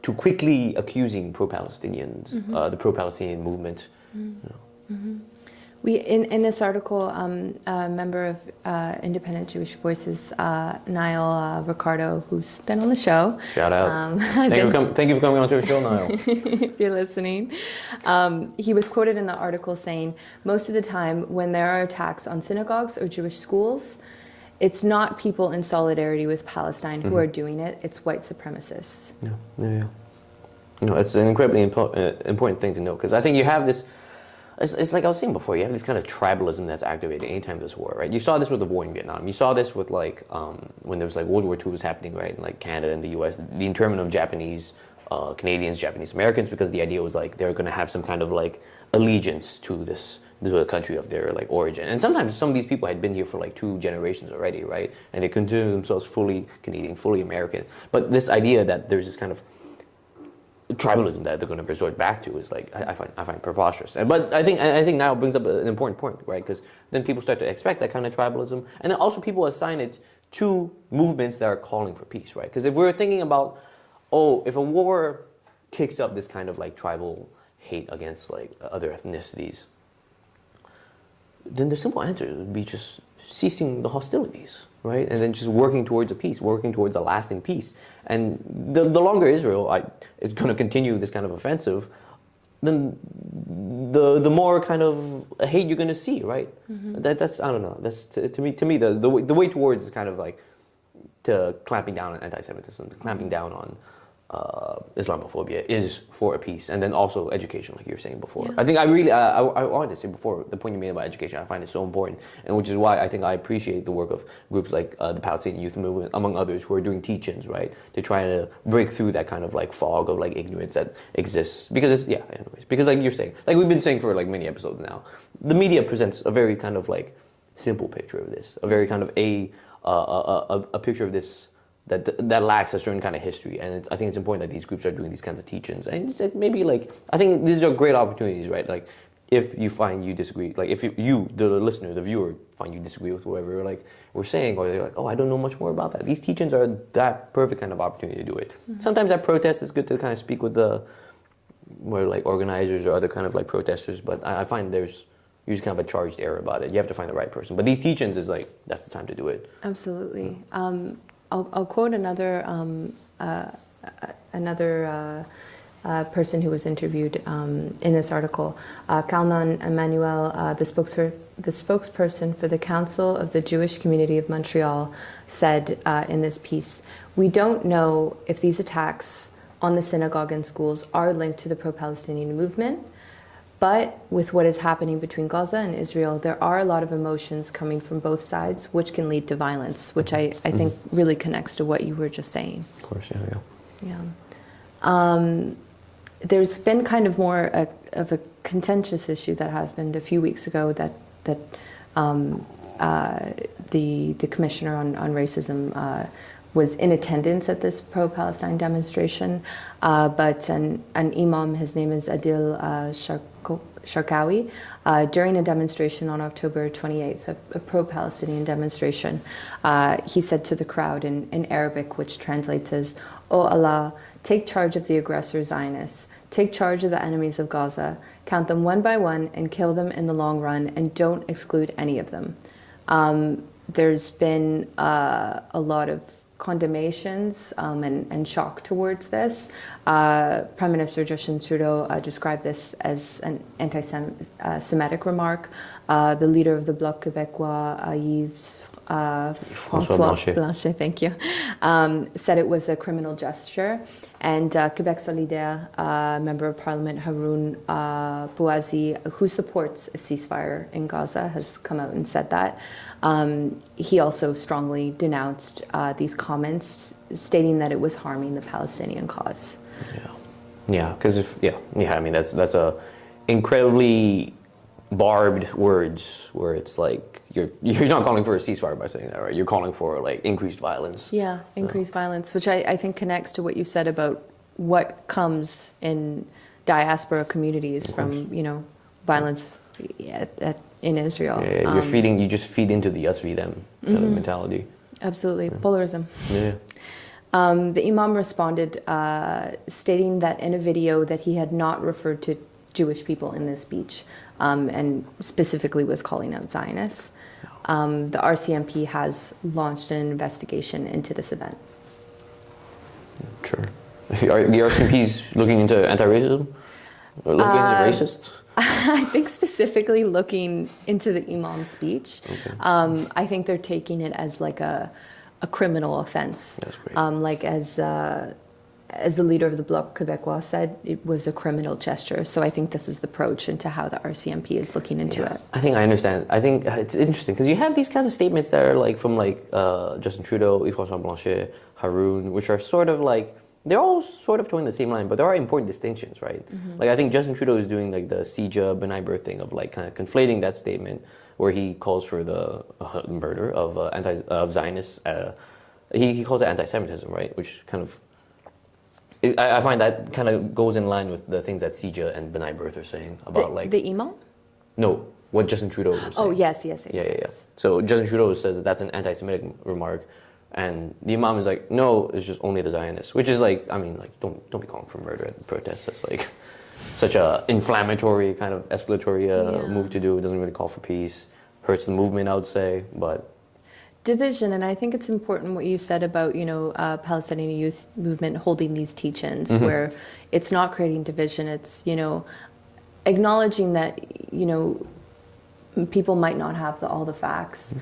too quickly accusing pro-Palestinians, the pro-Palestinian movement. Mm-hmm. We in this article, a member of Independent Jewish Voices, Niall Ricardo, who's been on the show. Shout out. Thank you for coming on to our show, Niall. If you're listening. He was quoted in the article saying, most of the time when there are attacks on synagogues or Jewish schools, it's not people in solidarity with Palestine who are doing it, it's white supremacists. Yeah. No, it's an incredibly important thing to know, because I think you have this, it's like I was saying before, you have this kind of tribalism that's activated anytime there's war, right? You saw this with the war in Vietnam. You saw this with like, when there was like World War II was happening, right? In like Canada and the US, the internment of Japanese, Canadians, Japanese Americans, because the idea was like, they're going to have some kind of like allegiance to the country of their like origin. And sometimes some of these people had been here for like 2 generations already, right? And they consider themselves fully Canadian, fully American. But this idea that there's this kind of tribalism that they're going to resort back to is like I find preposterous. But I think now brings up an important point, right? Because then people start to expect that kind of tribalism, and then also people assign it to movements that are calling for peace, right? Because if we're thinking about, if a war kicks up this kind of like tribal hate against like other ethnicities, then the simple answer would be just ceasing the hostilities, right? And then just working towards a peace, working towards a lasting peace. And the longer Israel is going to continue this kind of offensive, then the more kind of hate you're going to see, right? Mm-hmm. That's I don't know. That's to me the way towards is kind of like to clamping down on anti-Semitism, to clamping down on Islamophobia is for a peace, and then also education, like you were saying before. Yeah. I think I wanted to say before, the point you made about education, I find it so important, and which is why I think I appreciate the work of groups like the Palestinian Youth Movement, among others, who are doing teach-ins, right, to try to break through that kind of like fog of like ignorance that exists. Because because like you're saying, like we've been saying for like many episodes now, the media presents a very kind of like simple picture of this, a very kind of a picture of this that lacks a certain kind of history, and I think it's important that these groups are doing these kinds of teach-ins, and it's maybe like I think these are great opportunities, right? Like if you find you disagree, like if you the listener, the viewer, find you disagree with whatever like we're saying, or they're like, oh, I don't know much more about that. These teach-ins are that perfect kind of opportunity to do it. Mm-hmm. Sometimes at protests, it's good to kind of speak with the more like organizers or other kind of like protesters, but I find there's usually kind of a charged air about it. You have to find the right person, but these teach-ins is like that's the time to do it. Absolutely. I'll quote another person who was interviewed in this article. Kalman Emmanuel, the spokesperson for the Council of the Jewish Community of Montreal, said in this piece, "We don't know if these attacks on the synagogue and schools are linked to the pro-Palestinian movement. But with what is happening between Gaza and Israel, there are a lot of emotions coming from both sides, which can lead to violence," which I think really connects to what you were just saying. Of course, yeah. There's been kind of more of a contentious issue that happened a few weeks ago that the commissioner on racism was in attendance at this pro-Palestine demonstration, but an imam, his name is Adil Sharkawi, during a demonstration on October 28th, a pro-Palestinian demonstration, he said to the crowd in Arabic, which translates as, "Oh Allah, take charge of the aggressor Zionists, take charge of the enemies of Gaza, count them one by one and kill them in the long run, and don't exclude any of them." There's been a lot of condemnations and shock towards this. Prime Minister Justin Trudeau described this as an anti-Semitic remark. The leader of the Bloc Québécois, Yves François Blanchet, thank you, said it was a criminal gesture. And Québec Solidaire Member of Parliament Haroun Bouazi, who supports a ceasefire in Gaza, has come out and said that. He also strongly denounced these comments, stating that it was harming the Palestinian cause. Yeah, because I mean that's a incredibly barbed words where it's like you're not calling for a ceasefire by saying that, right? You're calling for like increased violence. Yeah, increased violence, which I think connects to what you said about what comes in diaspora communities from violence in Israel. Yeah, you just feed into the us v them kind of mentality. Absolutely, polarism. Yeah. The imam responded, stating that in a video that he had not referred to Jewish people in this speech, and specifically was calling out Zionists. The RCMP has launched an investigation into this event. Sure. Are the RCMP's looking into anti-racism? Or looking into racists? I think specifically looking into the imam's speech. Okay. I think they're taking it as like a criminal offense. That's great. Like as the leader of the Bloc Québécois said, it was a criminal gesture. So I think this is the approach into how the RCMP is looking into it. I think I understand. I think it's interesting because you have these kinds of statements that are like from like Justin Trudeau, Yves François Blanchet, Haroun, which are sort of like, they're all sort of towing the same line, but there are important distinctions, right? Mm-hmm. Like I think Justin Trudeau is doing like the Sija benign birth thing of like kind of conflating that statement where he calls for the murder of Zionists. He calls it anti-Semitism, right? Which kind of, I find that kind of goes in line with the things that Sija and benign birth are saying about the imam? No, what Justin Trudeau was saying. Oh, yes. Yeah. So Justin Trudeau says that that's an anti-Semitic remark. And the imam is like, no, it's just only the Zionists, which is like, I mean, like, don't be calling for murder at the protests. That's like such a inflammatory kind of escalatory move to do. It doesn't really call for peace. Hurts the movement, I would say, but division. And I think it's important what you said about Palestinian youth movement holding these teach-ins, where it's not creating division. It's acknowledging that people might not have all the facts.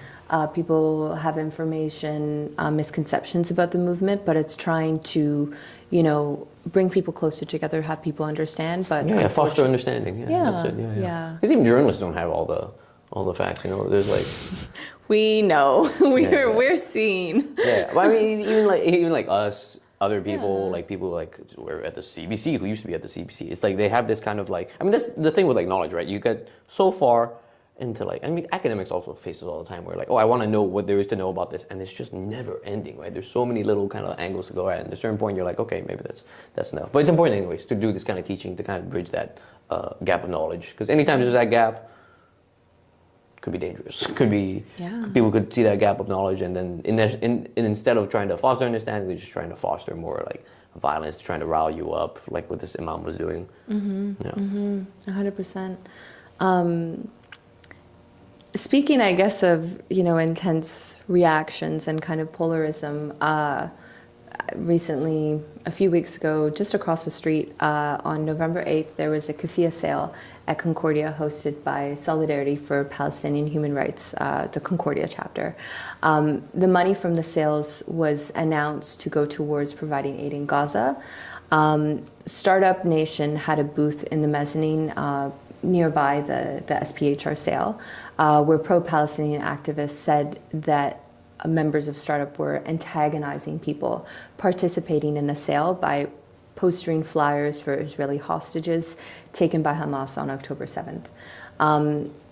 People have information, misconceptions about the movement, but it's trying to, bring people closer together, have people understand. But foster understanding. That's it. Yeah. Because even journalists don't have all the facts. There's like we know we're seen. Yeah, but I mean, even like us, other people, like people like we're at the CBC, who used to be at the CBC. It's like they have this kind of like, I mean, that's the thing with like knowledge, right? You get so far into like, I mean, academics also face this all the time where like, oh, I want to know what there is to know about this, and it's just never ending, right? There's so many little kind of angles to go at, and at a certain point you're like, okay, maybe that's enough. But it's important anyways to do this kind of teaching to kind of bridge that gap of knowledge, because anytime there's that gap, could be dangerous. People could see that gap of knowledge, and then instead of trying to foster understanding, they're just trying to foster more like violence, trying to rile you up, like what this imam was doing. 100%. Speaking, I guess, of intense reactions and kind of polarism, recently, a few weeks ago, just across the street, on November 8th, there was a keffiyeh sale at Concordia hosted by Solidarity for Palestinian Human Rights, the Concordia chapter. The money from the sales was announced to go towards providing aid in Gaza. Startup Nation had a booth in the mezzanine nearby the SPHR sale, where pro-Palestinian activists said that members of Startup were antagonizing people participating in the sale by postering flyers for Israeli hostages taken by Hamas on October 7th.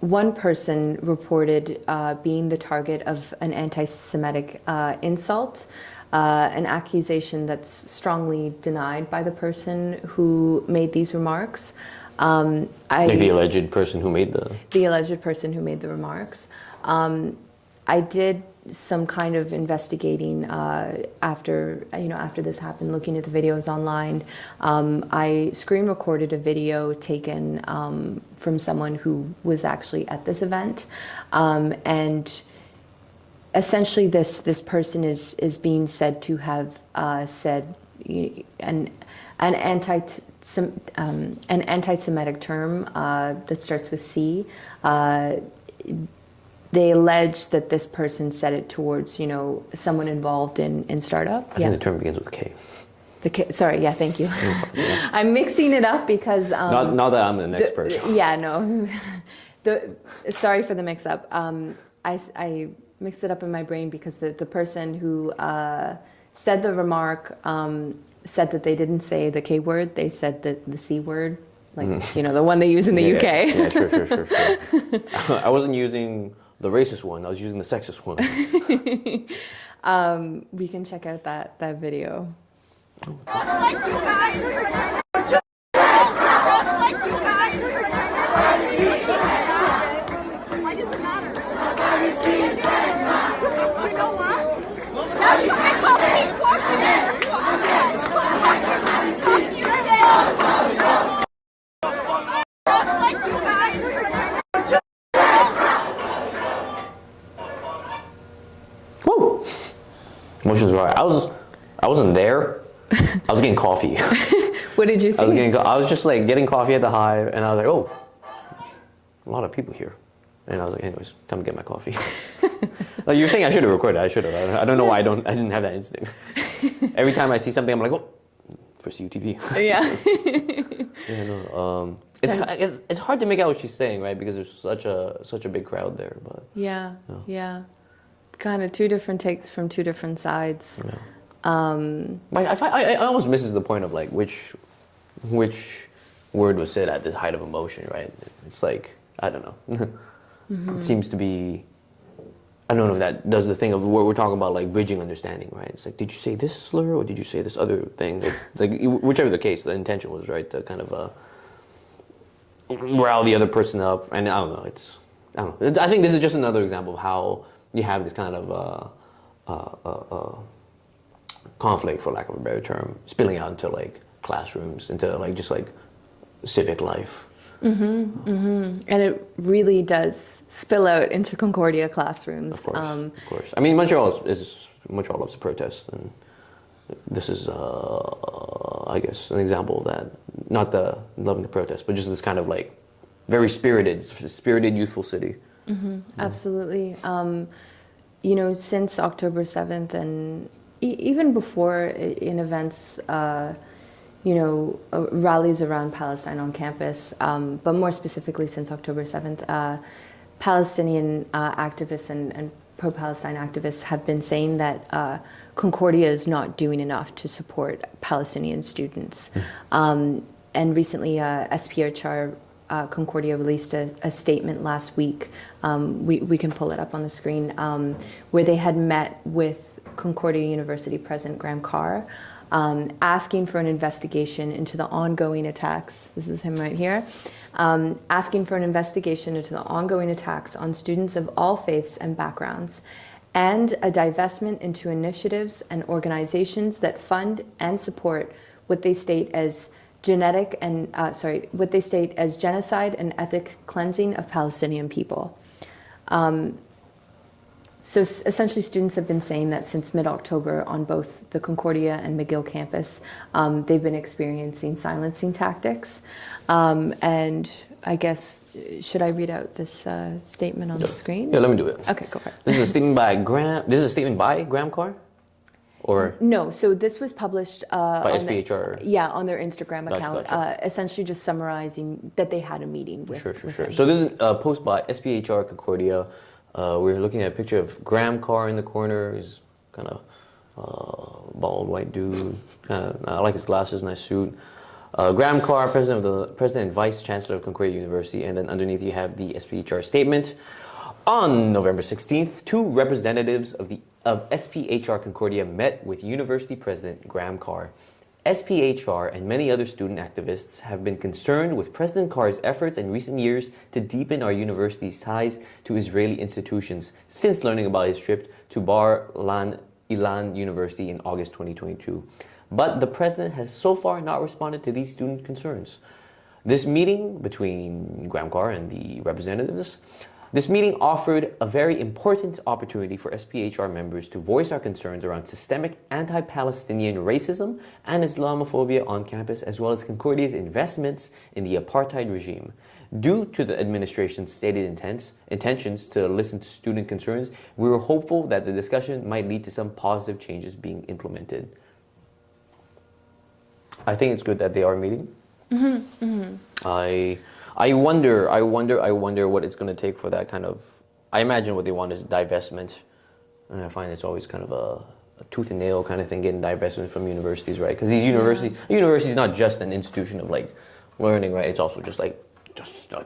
One person reported being the target of an anti-Semitic insult, an accusation that's strongly denied by the person who made these remarks. Like the alleged person who made the remarks. I did some kind of investigating after this happened, looking at the videos online. I screen recorded a video taken from someone who was actually at this event, and essentially this person is being said to have said an anti-Semitic term that starts with C. They allege that this person said it towards, someone involved in Startup. I think the term begins with K. Sorry, thank you. Yeah. I'm mixing it up because... not that I'm the next person. Sorry for the mix-up. I mixed it up in my brain because the person who said the remark said that they didn't say the K word, they said the C word, like, the one they use in the UK. Yeah, sure. I wasn't using the racist one, I was using the sexist one. We can check out that video. Woo! Emotions right. I wasn't there. I was getting coffee. What did you see? I was just like getting coffee at the Hive, and I was like, oh, a lot of people here. And I was like, anyways, time to get my coffee. Like you're saying, I should have recorded. I should have. I don't know why I didn't have that instinct. Every time I see something, I'm like, oh, for CUTV. Yeah. It's hard to make out what she's saying, right? Because there's such a big crowd there. But yeah. Kind of two different takes from two different sides. Yeah. I almost misses the point of like which word was said at this height of emotion, right? It's like, I don't know. It seems to be, I don't know if that does the thing of what we're talking about, like bridging understanding, right? It's like, did you say this slur or did you say this other thing? Like whichever the case, the intention was, right, to kind of rile the other person up. And I don't know. I think this is just another example of how you have this kind of conflict, for lack of a better term, spilling out into like classrooms, into like just like civic life. And it really does spill out into Concordia classrooms. Of course. I mean, Montreal loves to protest, and this is, I guess, an example of that. Not the loving to protest, but just this kind of like very spirited, youthful city. Absolutely. You know, since October 7th and even before in events, you know, rallies around Palestine on campus, but more specifically since October 7th, Palestinian activists and pro-Palestine activists have been saying that Concordia is not doing enough to support Palestinian students. And recently, SPHR Concordia released a statement last week. We can pull it up on the screen, where they had met with Concordia University President Graham Carr, asking for an investigation into the ongoing attacks. This is him right here. Asking for an investigation into the ongoing attacks on students of all faiths and backgrounds, and a divestment into initiatives and organizations that fund and support what they state as genocide and ethnic cleansing of Palestinian people. So essentially, students have been saying that since mid-October on both the Concordia and McGill campus, they've been experiencing silencing tactics. And I guess, should I read out this statement on the screen? Yeah, let me do it. Okay, go for it. This is a statement by Graham Carr? Or no, so this was published by SPHR? On their Instagram account, Gotcha. essentially just summarizing that they had a meeting with Sure. them. So this is a post by SPHR Concordia. We're looking at a picture of Graham Carr in the corner. He's kind of bald white dude. I like his glasses, nice suit. Graham Carr, president and vice chancellor of Concordia University, and then underneath you have the SPHR statement. On November 16th, two representatives of SPHR Concordia met with University President Graham Carr. SPHR and many other student activists have been concerned with President Carr's efforts in recent years to deepen our university's ties to Israeli institutions since learning about his trip to Bar Ilan University in August 2022. But the president has so far not responded to these student concerns. This meeting between Graham Carr and the representatives offered a very important opportunity for SPHR members to voice our concerns around systemic anti-Palestinian racism and Islamophobia on campus, as well as Concordia's investments in the apartheid regime. Due to the administration's stated intentions to listen to student concerns, we were hopeful that the discussion might lead to some positive changes being implemented. I think it's good that they are meeting. I wonder what it's going to take for that kind of. I imagine what they want is divestment, and I find it's always kind of a tooth and nail kind of thing, getting divestment from universities, right? Because these university is not just an institution of like learning, right? It's also just a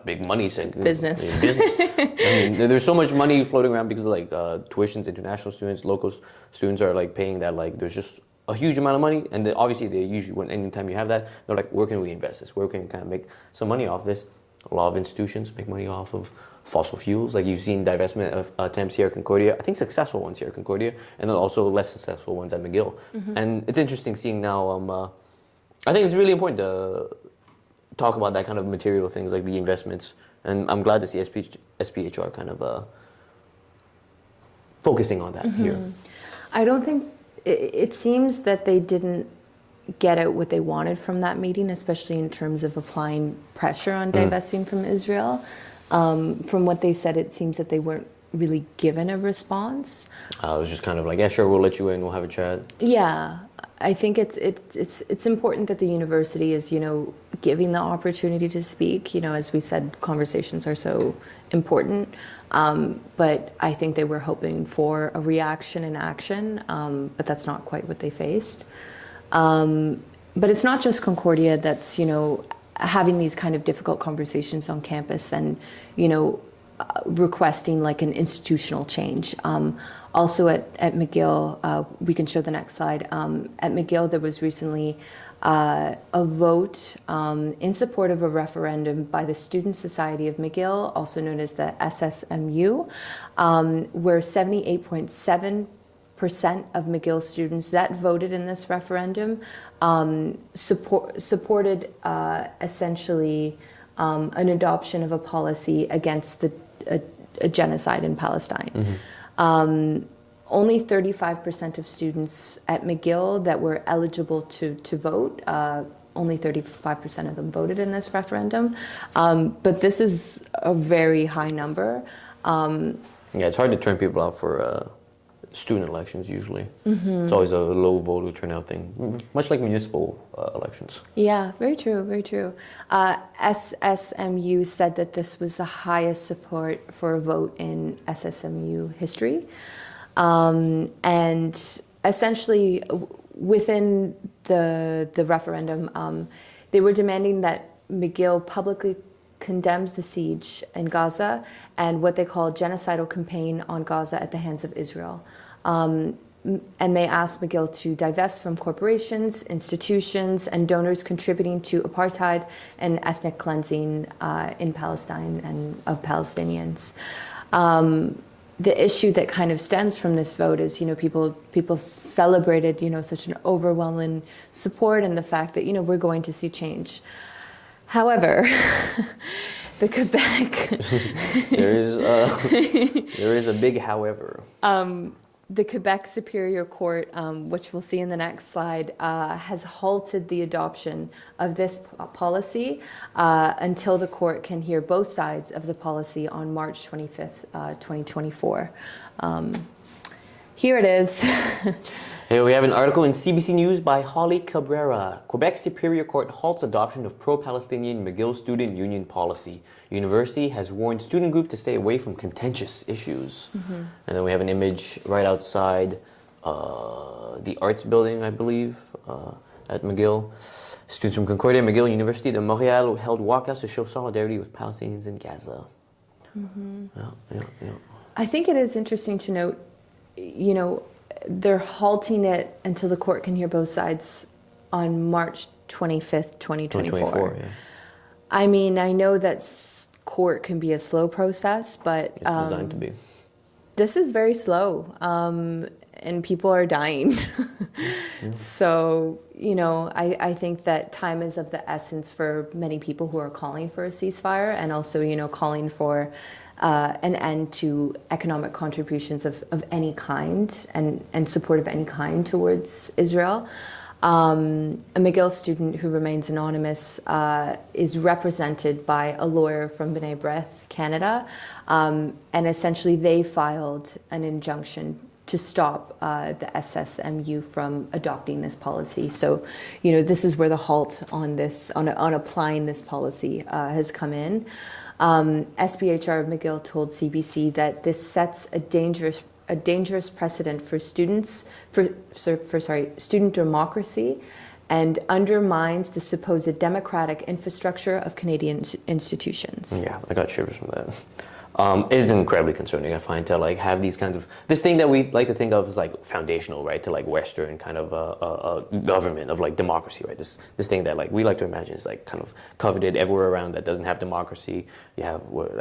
big money business. I mean, there's so much money floating around because of like tuitions, international students, local students are like paying that. Like there's just a huge amount of money, and obviously they usually, anytime you have that, they're like, where can we invest this? Where can we kind of make some money off this? A lot of institutions make money off of fossil fuels. Like you've seen divestment of attempts here at Concordia. I think successful ones here at Concordia, and then also less successful ones at McGill. And it's interesting seeing now. I think it's really important to talk about that kind of material things, like the investments. And I'm glad to see SPHR kind of focusing on that here. I don't think it seems that they didn't get out what they wanted from that meeting, especially in terms of applying pressure on divesting from Israel. From what they said, it seems that they weren't really given a response. It was just kind of like, yeah, sure, we'll let you in, we'll have a chat. Yeah, I think it's important that the university is, giving the opportunity to speak. As we said, conversations are so important. But I think they were hoping for a reaction and action, but that's not quite what they faced. But it's not just Concordia that's, having these kind of difficult conversations on campus and, requesting like an institutional change. Also at McGill, we can show the next slide. At McGill, there was recently a vote in support of a referendum by the Student Society of McGill, also known as the SSMU, where 78.7% of McGill students that voted in this referendum supported essentially an adoption of a policy against a genocide in Palestine. Only 35% of students at McGill that were eligible to vote only 35% of them voted in this referendum. But this is a very high number. Yeah, it's hard to turn people out for student elections usually. It's always a low voter turnout thing, much like municipal elections. Yeah, very true, very true. SSMU said that this was the highest support for a vote in SSMU history. And essentially, within the referendum, they were demanding that McGill publicly condemns the siege in Gaza and what they call genocidal campaign on Gaza at the hands of Israel. And they asked McGill to divest from corporations, institutions, and donors contributing to apartheid and ethnic cleansing in Palestine and of Palestinians. The issue that kind of stems from this vote is, people celebrated, such an overwhelming support and the fact that, we're going to see change. However, the Quebec... there is a big however. The Quebec Superior Court, which we'll see in the next slide, has halted the adoption of this policy until the court can hear both sides of the policy on March 25th, 2024. Here it is. Here we have an article in CBC News by Holly Cabrera. Quebec Superior Court halts adoption of pro-Palestinian McGill Student Union policy. University has warned student group to stay away from contentious issues. And then we have an image right outside the arts building, I believe, at McGill. Students from Concordia, McGill University de Montréal held walkouts to show solidarity with Palestinians in Gaza. Yeah. I think it is interesting to note, they're halting it until the court can hear both sides on March 25th, 2024. Yeah. I mean, I know that court can be a slow process, but... It's designed to be. This is very slow, and people are dying. So, I think that time is of the essence for many people who are calling for a ceasefire and also, calling for an end to economic contributions of any kind and support of any kind towards Israel. A McGill student who remains anonymous is represented by a lawyer from B'nai B'rith, Canada, and essentially they filed an injunction to stop the SSMU from adopting this policy. So, this is where the halt on this, on applying this policy has come in. SPHR of McGill told CBC that this sets a dangerous precedent for student democracy and undermines the supposed democratic infrastructure of Canadian institutions. Yeah, I got shivers from that. It is incredibly concerning, I find, to have these kinds of, this thing that we like to think of as foundational, right, to Western kind of government of democracy, right? This thing that we like to imagine is kind of coveted everywhere around that doesn't have democracy. You have,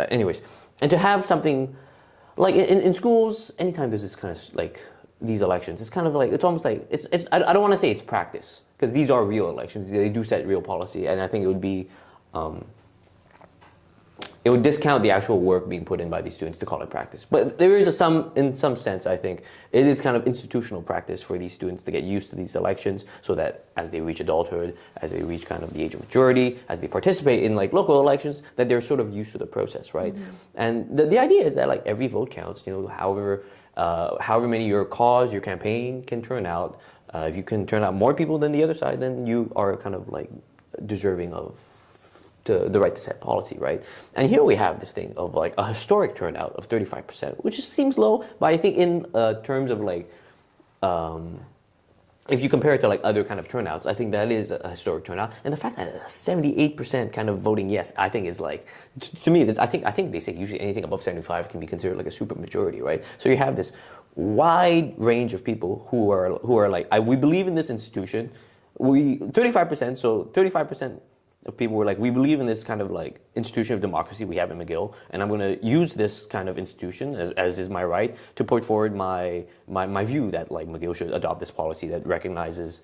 anyways, and to have something in schools, anytime there's this kind of these elections, it's kind of it's almost it's I don't want to say it's practice because these are real elections. They do set real policy, and I think it would be. It would discount the actual work being put in by these students to call it practice. But there is in some sense, I think, it is kind of institutional practice for these students to get used to these elections so that as they reach adulthood, as they reach kind of the age of maturity, as they participate in local elections, that they're sort of used to the process, right? And the idea is that every vote counts, however many your cause, your campaign can turn out. If you can turn out more people than the other side, then you are kind of deserving of the right to set policy, right? And here we have this thing of a historic turnout of 35%, which just seems low, but I think in terms of if you compare it to other kind of turnouts, I think that is a historic turnout. And the fact that 78% kind of voting yes, I think is to me, I think they say usually anything above 75 can be considered a super majority, right? So you have this wide range of people who are we believe in this institution. 35%, so 35% of people were we believe in this kind of institution of democracy we have in McGill, and I'm going to use this kind of institution as is my right to put forward my view that McGill should adopt this policy that recognizes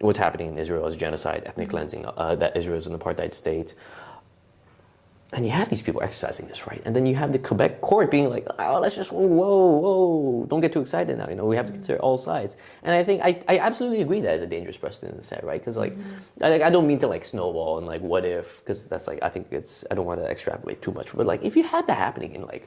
what's happening in Israel as genocide, ethnic cleansing, that Israel is an apartheid state. And you have these people exercising this right, and then you have the Quebec court being like, "Oh, let's just whoa, don't get too excited now. We have to consider all sides." And I think I absolutely agree that is a dangerous precedent to set, right? Because I don't mean to like snowball and like what if, because that's like I think I don't want to extrapolate too much, but like if you had that happening in like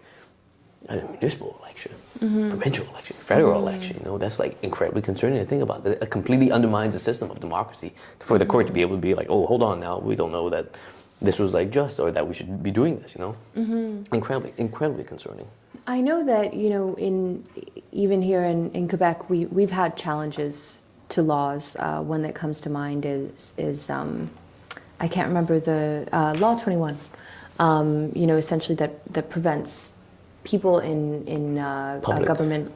a municipal election, provincial election, federal election, that's like incredibly concerning to think about. It completely undermines the system of democracy for the court to be able to be like, "Oh, hold on now, we don't know that this was like just or that we should be doing this," Incredibly concerning. I know that, even here in Quebec, we've had challenges to laws. One that comes to mind is I can't remember the Law 21, essentially that prevents people in government,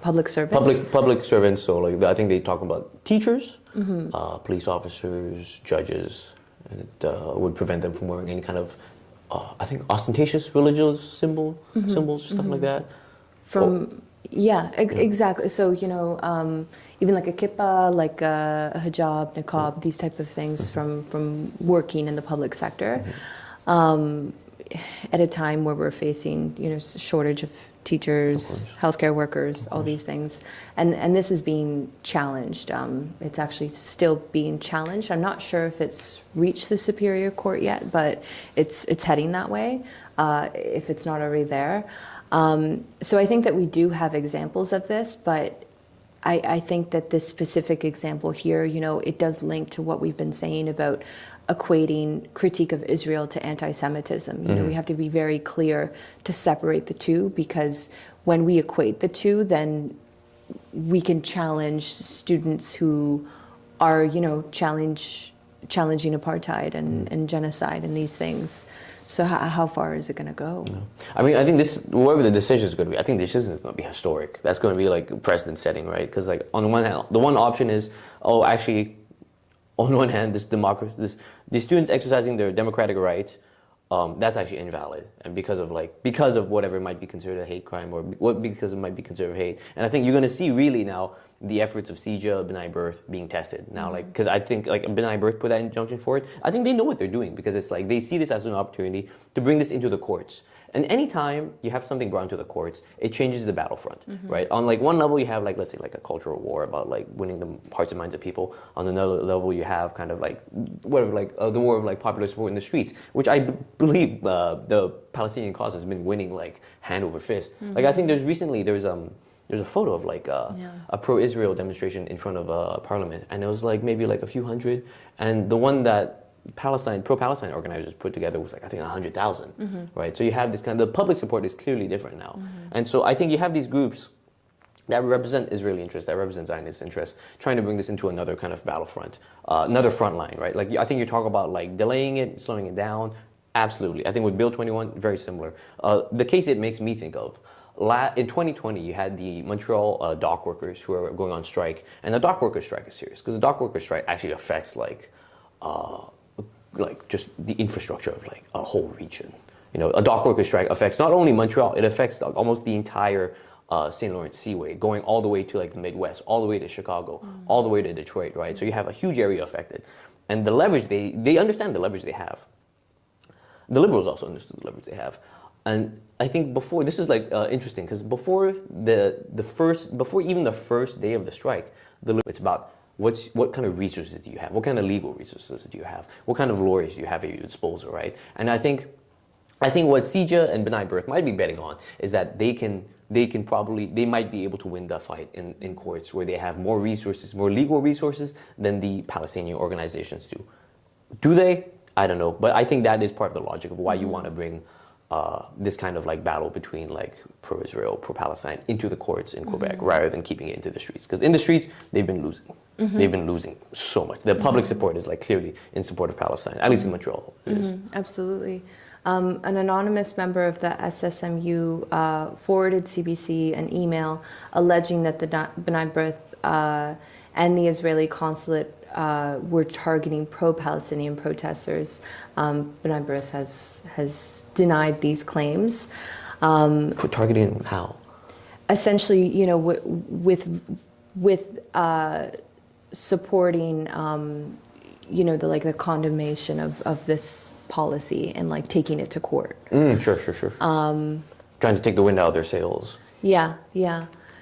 public service. Public servants, so like I think they talk about teachers, police officers, judges, and it would prevent them from wearing any kind of, I think, ostentatious religious symbols, stuff like that. Exactly. So, even like a kippah, like a hijab, niqab, these type of things from working in the public sector. At a time where we're facing, shortage of teachers, healthcare workers, all these things, and this is being challenged. It's actually still being challenged. I'm not sure if it's reached the Superior Court yet, but it's heading that way, if it's not already there. So I think that we do have examples of this, but I think that this specific example here, it does link to what we've been saying about equating critique of Israel to anti-Semitism. We have to be very clear to separate the two, because when we equate the two, then we can challenge students who are, challenging apartheid and genocide and these things. So how far is it going to go? No. I mean, I think whatever the decision is going to be, I think the decision is going to be historic. That's going to be like precedent setting, right? Because like on the one hand, the one option is, on one hand, these students exercising their democratic right, that's actually invalid, and because of whatever might be considered a hate crime, or because it might be considered hate. And I think you're going to see really now the efforts of CJA, B'nai B'rith being tested now, because I think like B'nai B'rith put that injunction forward. I think they know what they're doing, because it's like they see this as an opportunity to bring this into the courts. And anytime you have something brought into the courts, it changes the battlefront, right? On like one level, you have like, let's say like a cultural war about like winning the hearts and minds of people. On another level, you have kind of like the war of like popular support in the streets, which I believe the Palestinian cause has been winning like hand over fist. Like I think there's a photo of like a pro-Israel demonstration in front of Parliament, and it was like maybe like a few hundred, and the one that pro-Palestine organizers put together was like I think 100,000, right? So you have this the public support is clearly different now, and so I think you have these groups that represent Israeli interests, that represent Zionist interests, trying to bring this into another kind of battlefront, another front line, right? Like I think you talk about like delaying it, slowing it down. Absolutely, I think with Bill 21, very similar. The case it makes me think of. In 2020, you had the Montreal dock workers who are going on strike, and the dock workers strike is serious because the dock workers strike actually affects like just the infrastructure of like a whole region. A dock worker strike affects not only Montreal, it affects like almost the entire St. Lawrence Seaway, going all the way to like the Midwest, all the way to Chicago, all the way to Detroit, right? So you have a huge area affected. And the leverage, they understand the leverage they have. The Liberals also understood the leverage they have. And I think before, this is like interesting, because before even the first day of the strike, it's about what kind of resources do you have? What kind of legal resources do you have? What kind of lawyers do you have at your disposal, right? And I think what CJA and B'nai B'rith might be betting on is that they might be able to win the fight in courts where they have more resources, more legal resources than the Palestinian organizations do. Do they? I don't know. But I think that is part of the logic of why you want to bring this kind of like battle between like pro-Israel, pro-Palestine into the courts in Quebec rather than keeping it into the streets. Because in the streets, they've been losing. They've been losing so much. The public support is like clearly in support of Palestine, at least in Montreal. Absolutely. An anonymous member of the SSMU forwarded CBC an email alleging that the B'nai B'rith and the Israeli consulate were targeting pro-Palestinian protesters. B'nai B'rith has denied these claims. For targeting how? Essentially, with supporting, the condemnation of this policy and like taking it to court. Sure. Trying to take the wind out of their sails. Yeah.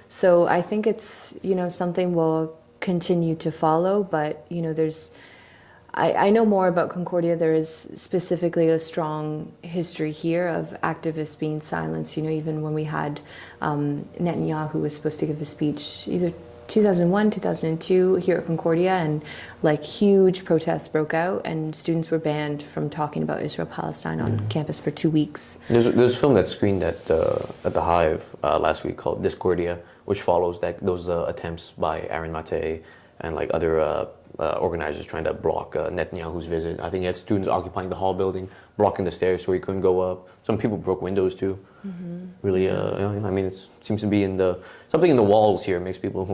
So I think it's, something we'll continue to follow, but, I know more about Concordia. There is specifically a strong history here of activists being silenced. Even when we had Netanyahu was supposed to give a speech either 2001, 2002 here at Concordia, and like huge protests broke out, and students were banned from talking about Israel-Palestine on campus for 2 weeks. There's a film that screened at the Hive last week called Discordia, which follows those attempts by Aaron Mate and like other organizers trying to block Netanyahu's visit. I think he had students occupying the hall building, blocking the stairs so he couldn't go up. Some people broke windows too. Really, I mean, it seems to be something in the walls here makes people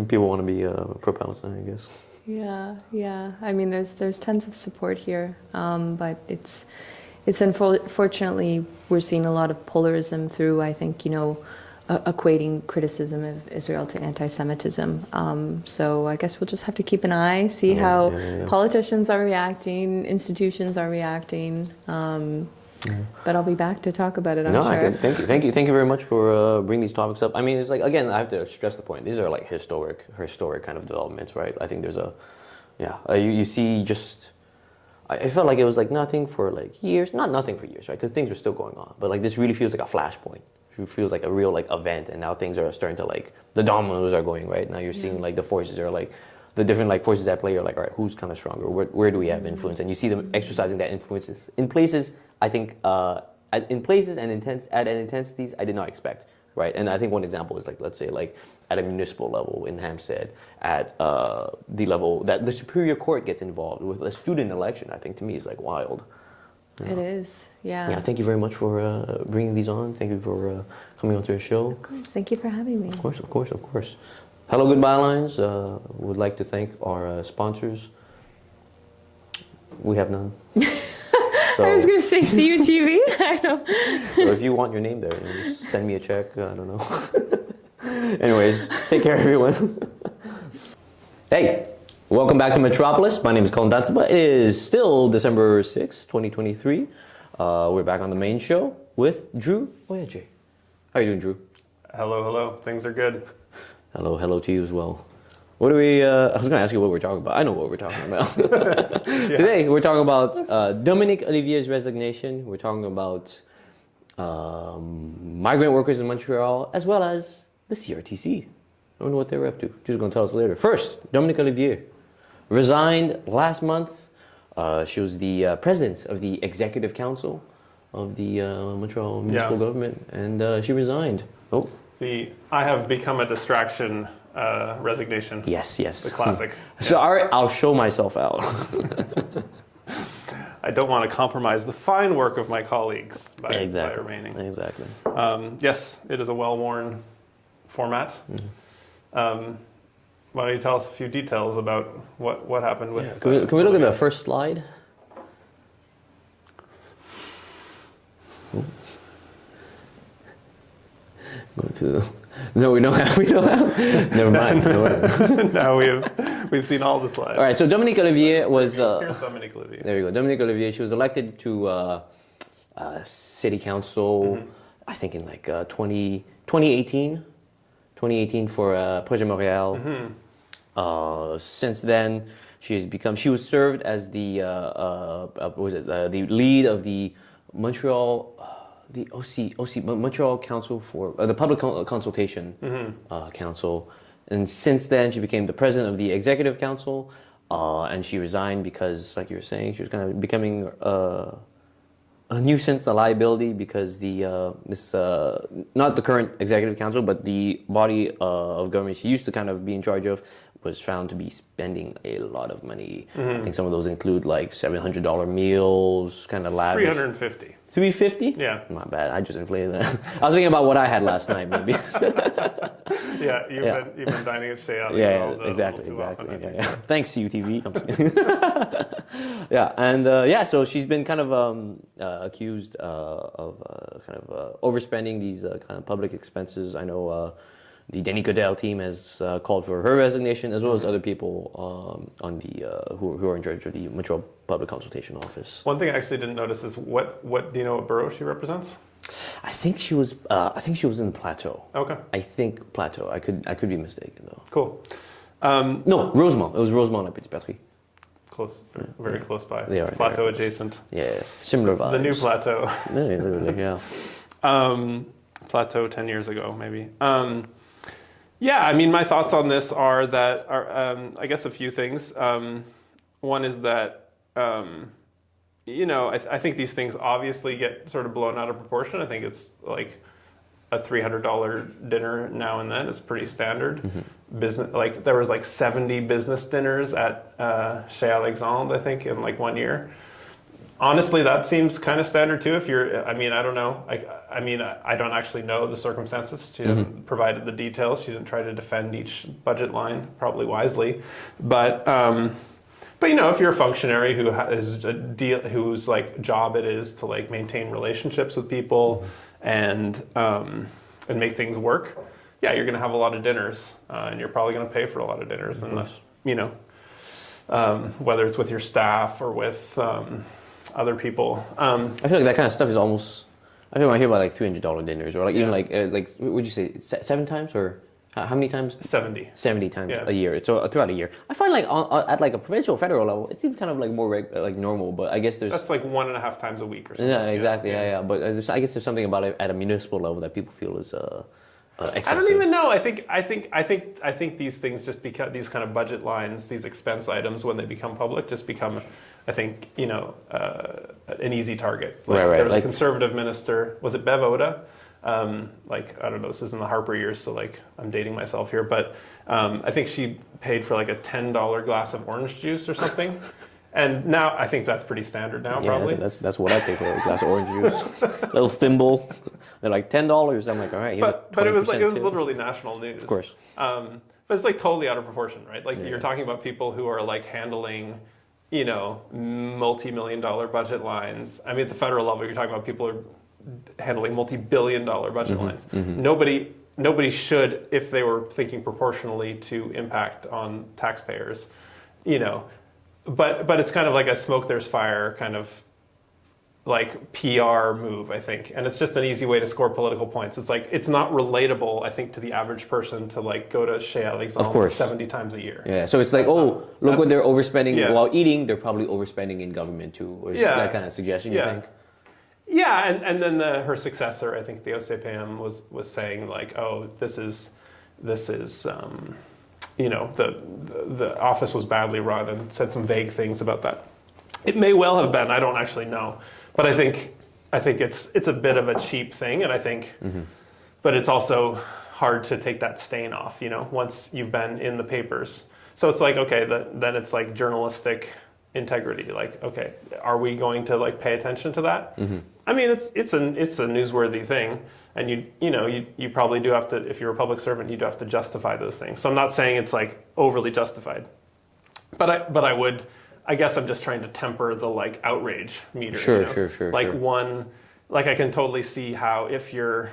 people want to be pro-Palestine, I guess. Yeah. I mean, there's tons of support here, but it's unfortunately we're seeing a lot of polarism through, I think, equating criticism of Israel to anti-Semitism. So I guess we'll just have to keep an eye, see how politicians are reacting, institutions are reacting. But I'll be back to talk about it, I'm sure. Thank you very much for bringing these topics up. I mean, it's like, again, I have to stress the point. These are like historic kind of developments, right? I think there's you see just, I felt like it was like nothing for like years, not nothing for years, right? Because things were still going on. But like this really feels like a flashpoint. It feels like a real like event, and now things are starting to like, the dominoes are going, right? Now you're seeing like the forces are like, the different like forces at play are like, all right, who's kind of stronger? Where do we have influence? And you see them exercising that influences in places, I think, in places and at intensities I did not expect, right? And I think one example is like, let's say like at a municipal level in Hampstead, at the level that the Superior Court gets involved with a student election, I think to me is like wild. It is, yeah. Yeah, thank you very much for bringing these on. Thank you for coming onto the show. Of course, thank you for having me. Of course. Hello, good Bylines. Would like to thank our sponsors. We have none. So, I was going to say CUTV. I know. So if you want your name there, just send me a check. I don't know. Anyways, take care, everyone. Hey, welcome back to Metropolis. My name is Kalden Dhatsenpa. It is still December 6th, 2023. We're back on the main show with Dru Oja Jay. How are you doing, Dru? Hello. Things are good. Hello to you as well. What do we, I was going to ask you what we're talking about. I know what we're talking about. Today, we're talking about Dominique Ollivier's resignation. We're talking about migrant workers in Montreal, as well as the CRTC. I wonder what they're up to. She's going to tell us later. First, Dominique Ollivier resigned last month. She was the president of the executive council of the Montreal municipal government, and she resigned. Oh. I have become a distraction resignation. Yes. The classic. So I'll show myself out. I don't want to compromise the fine work of my colleagues by remaining. Exactly. Yes, it is a well-worn format. Mm-hmm. Why don't you tell us a few details about what happened with... Yeah. Can we look at the first slide? Go to no, we don't have. Never mind. No, we've seen all the slides. All right. So Dominique Ollivier was. Here's Dominique Ollivier. There you go. Dominique Ollivier. She was elected to city council. Mm-hmm. I think in like 2018 for Projet Montréal. Mm-hmm. Since then, she was served as the the lead of the Montreal. The OC, Montreal Council for the Public Consultation Council, and since then she became the president of the Executive Council, and she resigned because, like you were saying, she was kind of becoming a nuisance, a liability, because not the current Executive Council, but the body of government she used to kind of be in charge of was found to be spending a lot of money. Mm-hmm. I think some of those include like $700 meals, kind of lavish. $350. $350? Yeah. Not bad. I just inflated that. I was thinking about what I had last night, maybe. Yeah, you've been dining at Shea. Exactly. Yeah. Thanks, CUTV. Yeah, and so she's been kind of accused of kind of overspending these kind of public expenses. I know the Denis Goodell team has called for her resignation, as well as other people on the who are in charge of the Montreal Public Consultation Office. One thing I actually didn't notice is what do you know what borough she represents? I think she was in Plateau. Okay. I think Plateau. I could be mistaken though. Cool. No, Rosemont. It was Rosemont at Petit Patrie. Close, very close by. They are Plateau adjacent. Yeah, similar vibes. The new Plateau. Yeah, literally, yeah. Plateau 10 years ago, maybe. Yeah, I mean, my thoughts on this are that, I guess a few things. One is that, I think these things obviously get sort of blown out of proportion. I think it's like a $300 dinner now and then is pretty standard. Business, like there was like 70 business dinners at Chez Alexandre, I think, in like 1 year. Honestly, that seems kind of standard too. If you're, I mean, I don't know. I don't actually know the circumstances. She hasn't provided the details. She didn't try to defend each budget line, probably wisely. But if you're a functionary who whose like job it is to like maintain relationships with people and make things work, yeah, you're going to have a lot of dinners, and you're probably going to pay for a lot of dinners, whether it's with your staff or with other people. I feel like that kind of stuff is almost. I feel when I hear about like $300 dinners or like even like would you say 7 times or how many times? 70. 70 times a year. So throughout a year, I find like at like a provincial, federal level, it seems kind of like more like normal. But I guess that's like 1.5 times a week or something. Yeah, exactly. Yeah. But I guess there's something about it at a municipal level that people feel is excessive. I don't even know. I think these things just become these kind of budget lines, these expense items when they become public, just become, I think, an easy target. Like, right. There was a conservative minister. Was it Bev Oda? I don't know, this is in the Harper years, so like I'm dating myself here, but I think she paid for like a $10 glass of orange juice or something. And now I think that's pretty standard now, probably. That's what I pay for a glass of orange juice. Little thimble. They're like $10. I'm like, all right. But it was literally national news. Of course. But it's like totally out of proportion, right? Like you're talking about people who are like handling, multi-million-dollar budget lines. I mean, at the federal level, you're talking about people who are handling multi-billion-dollar budget lines. Nobody should, if they were thinking proportionally to impact on taxpayers, But it's kind of like a smoke, there's fire kind of like PR move, I think. And it's just an easy way to score political points. It's like, it's not relatable, I think, to the average person to like go to Chez Alexandre 70 times a year. Yeah, so it's like, look what they're overspending while eating, they're probably overspending in government too. Or is that kind of suggestion, you think? Yeah, and then her successor, I think the OCPM was saying like, oh, this is the office was badly run, and said some vague things about that. It may well have been. I don't actually know, but I think it's a bit of a cheap thing, and I think, but it's also hard to take that stain off. Once you've been in the papers, so it's like okay, then it's like journalistic integrity. Like okay, are we going to like pay attention to that? I mean, it's a newsworthy thing. And you probably do have to, if you're a public servant, you do have to justify those things. So I'm not saying it's like overly justified, but I guess I'm just trying to temper the like outrage meter. Sure. Like I can totally see how if you're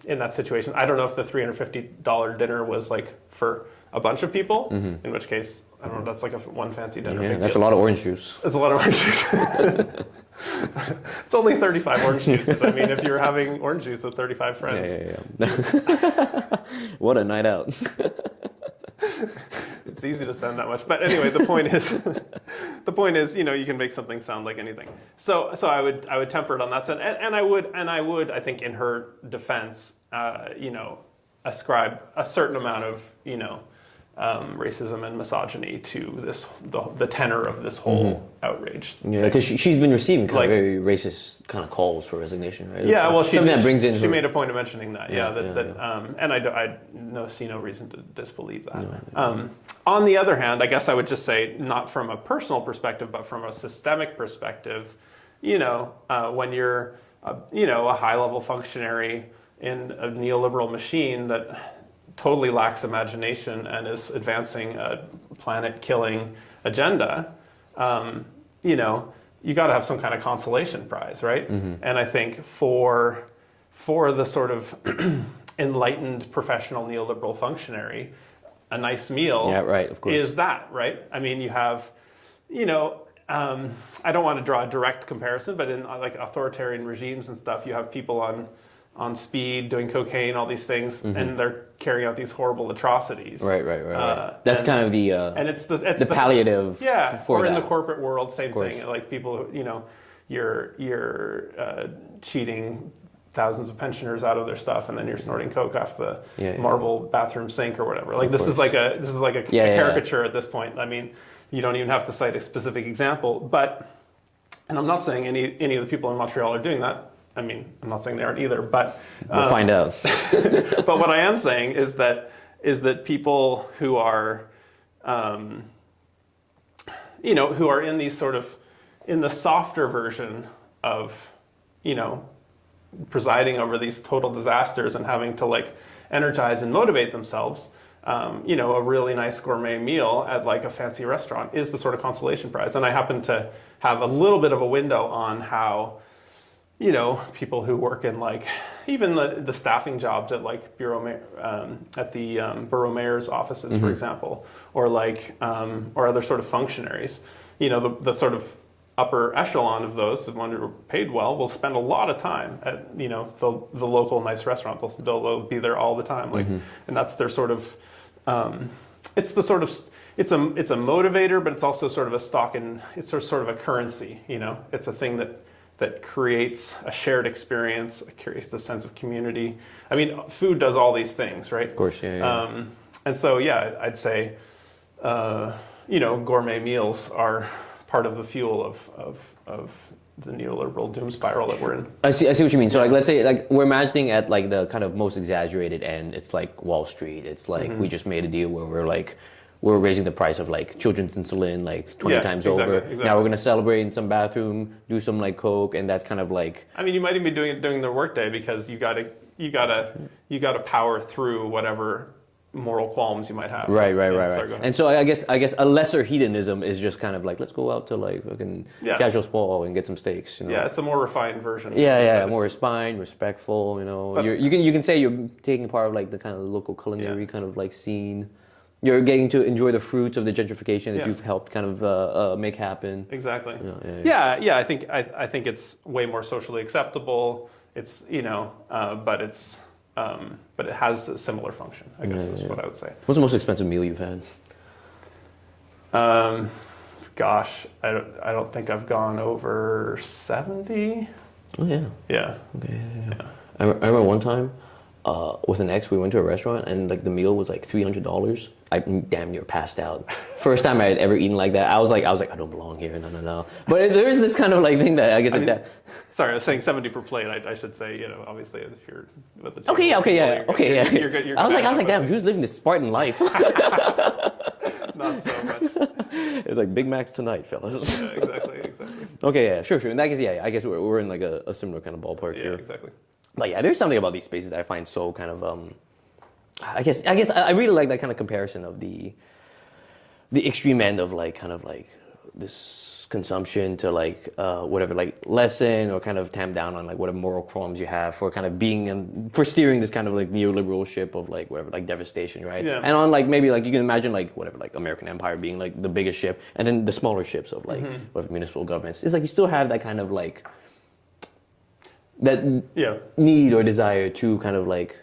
in that situation, I don't know if the $350 dinner was like for a bunch of people, in which case, I don't know, that's like one fancy dinner. Yeah, that's a lot of orange juice. It's a lot of orange juice. It's only 35 orange juices. I mean, if you're having orange juice with 35 friends. Yeah. What a night out. It's easy to spend that much. But anyway, the point is, you can make something sound like anything. So I would temper it on that sense. And I would, I think in her defense, ascribe a certain amount of, racism and misogyny to the tenor of this whole outrage. Yeah, because she's been receiving kind of very racist kind of calls for resignation, right? Yeah, well, she made a point of mentioning that. And I see no reason to disbelieve that. No. On the other hand, I guess I would just say, not from a personal perspective, but from a systemic perspective, when you're a high-level functionary in a neoliberal machine that totally lacks imagination and is advancing a planet-killing agenda, you got to have some kind of consolation prize, right? And I think for the sort of enlightened professional neoliberal functionary, a nice meal Yeah, right, of course. is that, right? I mean, you have, you know, I don't want to draw a direct comparison, but in like authoritarian regimes and stuff, you have people on speed doing cocaine, all these things, and they're carrying out these horrible atrocities. Right. That's kind of the and it's the palliative. Yeah, for or in that. the corporate world, same thing. Like people who, you know, you're cheating thousands of pensioners out of their stuff, and then you're snorting coke off the marble bathroom sink or whatever. Like this is like a caricature at this point. I mean, you don't even have to cite a specific example, but, and I'm not saying any of the people in Montreal are doing that. I mean, I'm not saying they aren't either, but we'll find out. But what I am saying is that people who are, you know, who are in these sort of, in the softer version of, you know, presiding over these total disasters and having to like energize and motivate themselves, you know, a really nice gourmet meal at like a fancy restaurant is the sort of consolation prize. And I happen to have a little bit of a window on how, you know, people who work in like even the staffing jobs at like at the borough mayor's offices, for example, or like or other sort of functionaries, you know, the sort of upper echelon of those, the ones who are paid well, will spend a lot of time at, you know, the local nice restaurant. They'll be there all the time, like, and that's their sort of. It's the sort of it's a motivator, but it's also sort of a stock and it's sort of a currency. You know, it's a thing that creates a shared experience, it creates the sense of community. I mean, food does all these things, right? Of course, yeah. And so, yeah, I'd say, you know, gourmet meals are part of the fuel of the neoliberal doom spiral that we're in. I see what you mean. So like, let's say like we're imagining at like the kind of most exaggerated end, it's like Wall Street. It's like we just made a deal where we're raising the price of like children's insulin like 20 times over. Exactly. Now we're gonna celebrate in some bathroom, do some like coke, and that's kind of like. I mean, you might even be doing it during the workday because you gotta power through whatever moral qualms you might have. Right. Sorry, And so I guess a lesser hedonism is just kind of like, let's go out to like fucking casual spa and get some steaks. You know? Yeah, it's a more refined version. Yeah, more refined, respectful. You know, but you can say you're taking part of like the kind of local culinary kind of like scene. You're getting to enjoy the fruits of the gentrification that you've helped kind of make happen. Exactly. Yeah. I think it's way more socially acceptable. It's, you know, but it has a similar function, I guess is what I would say. What's the most expensive meal you've had? Gosh, I don't think I've gone over 70. Oh yeah. Yeah. Okay. Yeah. I remember one time with an ex, we went to a restaurant and like the meal was like $300. I damn near passed out. First time I had ever eaten like that. I was like, I don't belong here. No. But there's this kind of like thing that I guess that. Sorry, I was saying 70 per plate. I should say, you know, obviously if you're with the Okay, yeah. You're good. I was like, damn, Drew's living this Spartan life. Not so much. It's like Big Macs tonight, fellas. Yeah, exactly. Okay, yeah, sure. In that case, yeah, I guess we're in like a similar kind of ballpark here. Yeah, exactly. But yeah, there's something about these spaces that I find so kind of I guess I really like that kind of comparison of the extreme end of like kind of like this consumption to like whatever, like lessen or kind of tamp down on like whatever moral qualms you have for kind of being for steering this kind of like neoliberal ship of like whatever, like devastation, right? Yeah. And on like maybe like you can imagine like whatever, like American Empire being like the biggest ship, and then the smaller ships of like whatever municipal governments. It's like you still have that kind of like that need or desire to kind of like,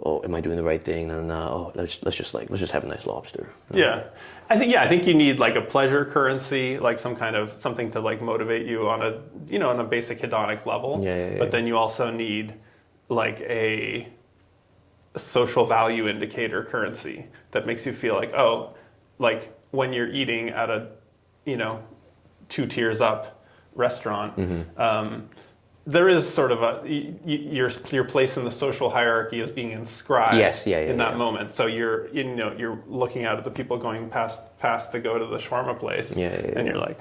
oh, am I doing the right thing? No. Oh, let's just have a nice lobster. Yeah. I think you need like a pleasure currency, like something to like motivate you on a basic hedonic level. Yeah. But then you also need like a social value indicator currency that makes you feel like, oh, like when you're eating at a, you know, 2 tiers up restaurant, there is sort of your place in the social hierarchy is being inscribed in that moment. So you're looking out at the people going past to go to the shawarma place, and you're like,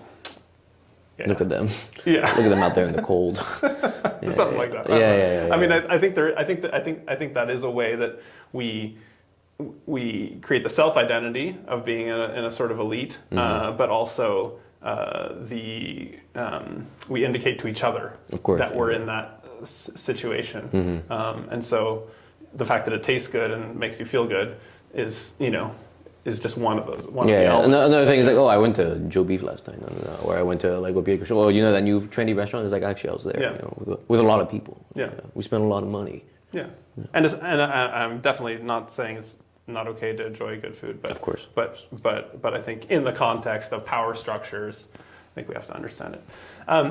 look at them, look at them out there in the cold, something like that. Yeah. I mean, I think that is a way that we create the self identity of being in a sort of elite, but also. We indicate to each other, of course, that we're in that situation, and so the fact that it tastes good and makes you feel good is, is just one of those. One of Yeah, the yeah. elements. Another thing is like, oh, I went to Joe Beef last night, or I went to like well, that new trendy restaurant. Is like, actually, I was there, Yeah. with a lot of people. Yeah. We spent a lot of money. Yeah, and I'm definitely not saying it's not okay to enjoy good food, but Of course. but I think in the context of power structures, I think we have to understand it.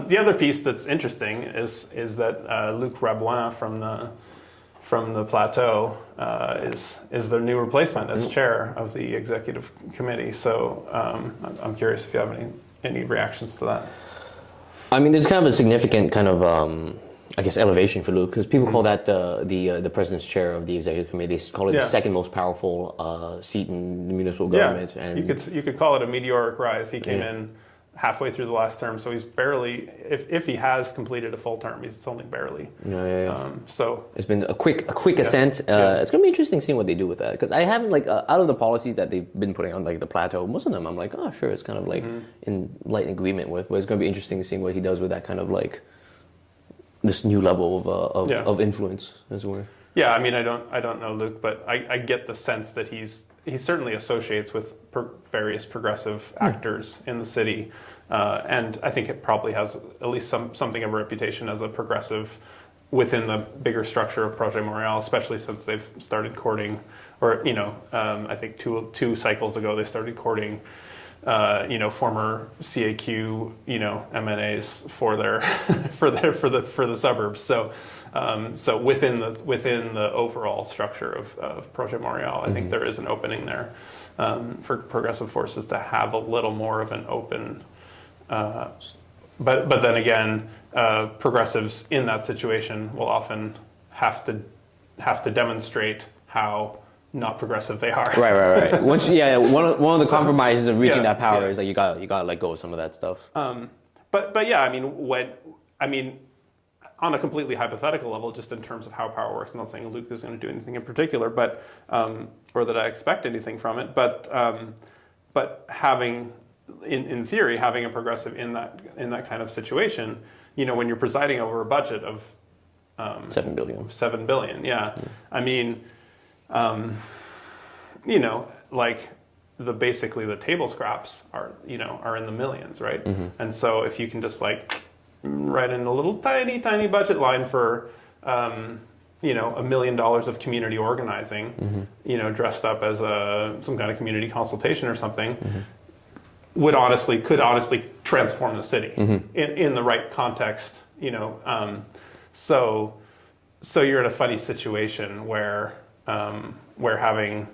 The other piece that's interesting is that Luc Rabouin from the Plateau is the new replacement as chair of the executive committee. So I'm curious if you have any reactions to that. I mean, there's kind of a significant kind of, I guess, elevation for Luc, because people call that the president's chair of the executive committee. They call it the second most powerful seat in the municipal government. Yeah, and you could call it a meteoric rise. He came in halfway through the last term, so he's barely, if he has completed a full term, it's only barely. So it's been a quick ascent. It's going to be interesting seeing what they do with that, because I haven't, like, out of the policies that they've been putting on, like the Plateau, most of them I'm like, oh sure, it's kind of like in light agreement with, but it's going to be interesting seeing what he does with that kind of like this new level of influence, as it were. Yeah, I mean, I don't know Luc, but I get the sense that he certainly associates with various progressive actors in the city, and I think it probably has at least something of a reputation as a progressive within the bigger structure of Projet Montréal, especially since they've started courting, or I think two cycles ago they started courting, former CAQ, MNAs for their for the suburbs. So within the overall structure of Projet Montréal, I think there is an opening there for progressive forces to have a little more of an open. But then again, progressives in that situation will often have to demonstrate how not progressive they are. Right. One of the compromises of reaching that power is that you gotta let go of some of that stuff. But yeah, I mean, on a completely hypothetical level, just in terms of how power works, I'm not saying Luc is going to do anything in particular, but or that I expect anything from it, but having, in theory, having a progressive in that kind of situation, when you're presiding over a budget of $7 billion. $7 billion, yeah. I mean, like basically the table scraps are in the millions, right? And so if you can just like write in a little tiny budget line for $1 million of community organizing, dressed up as some kind of community consultation or something, could honestly transform the city in the right context, so you're in a funny situation where having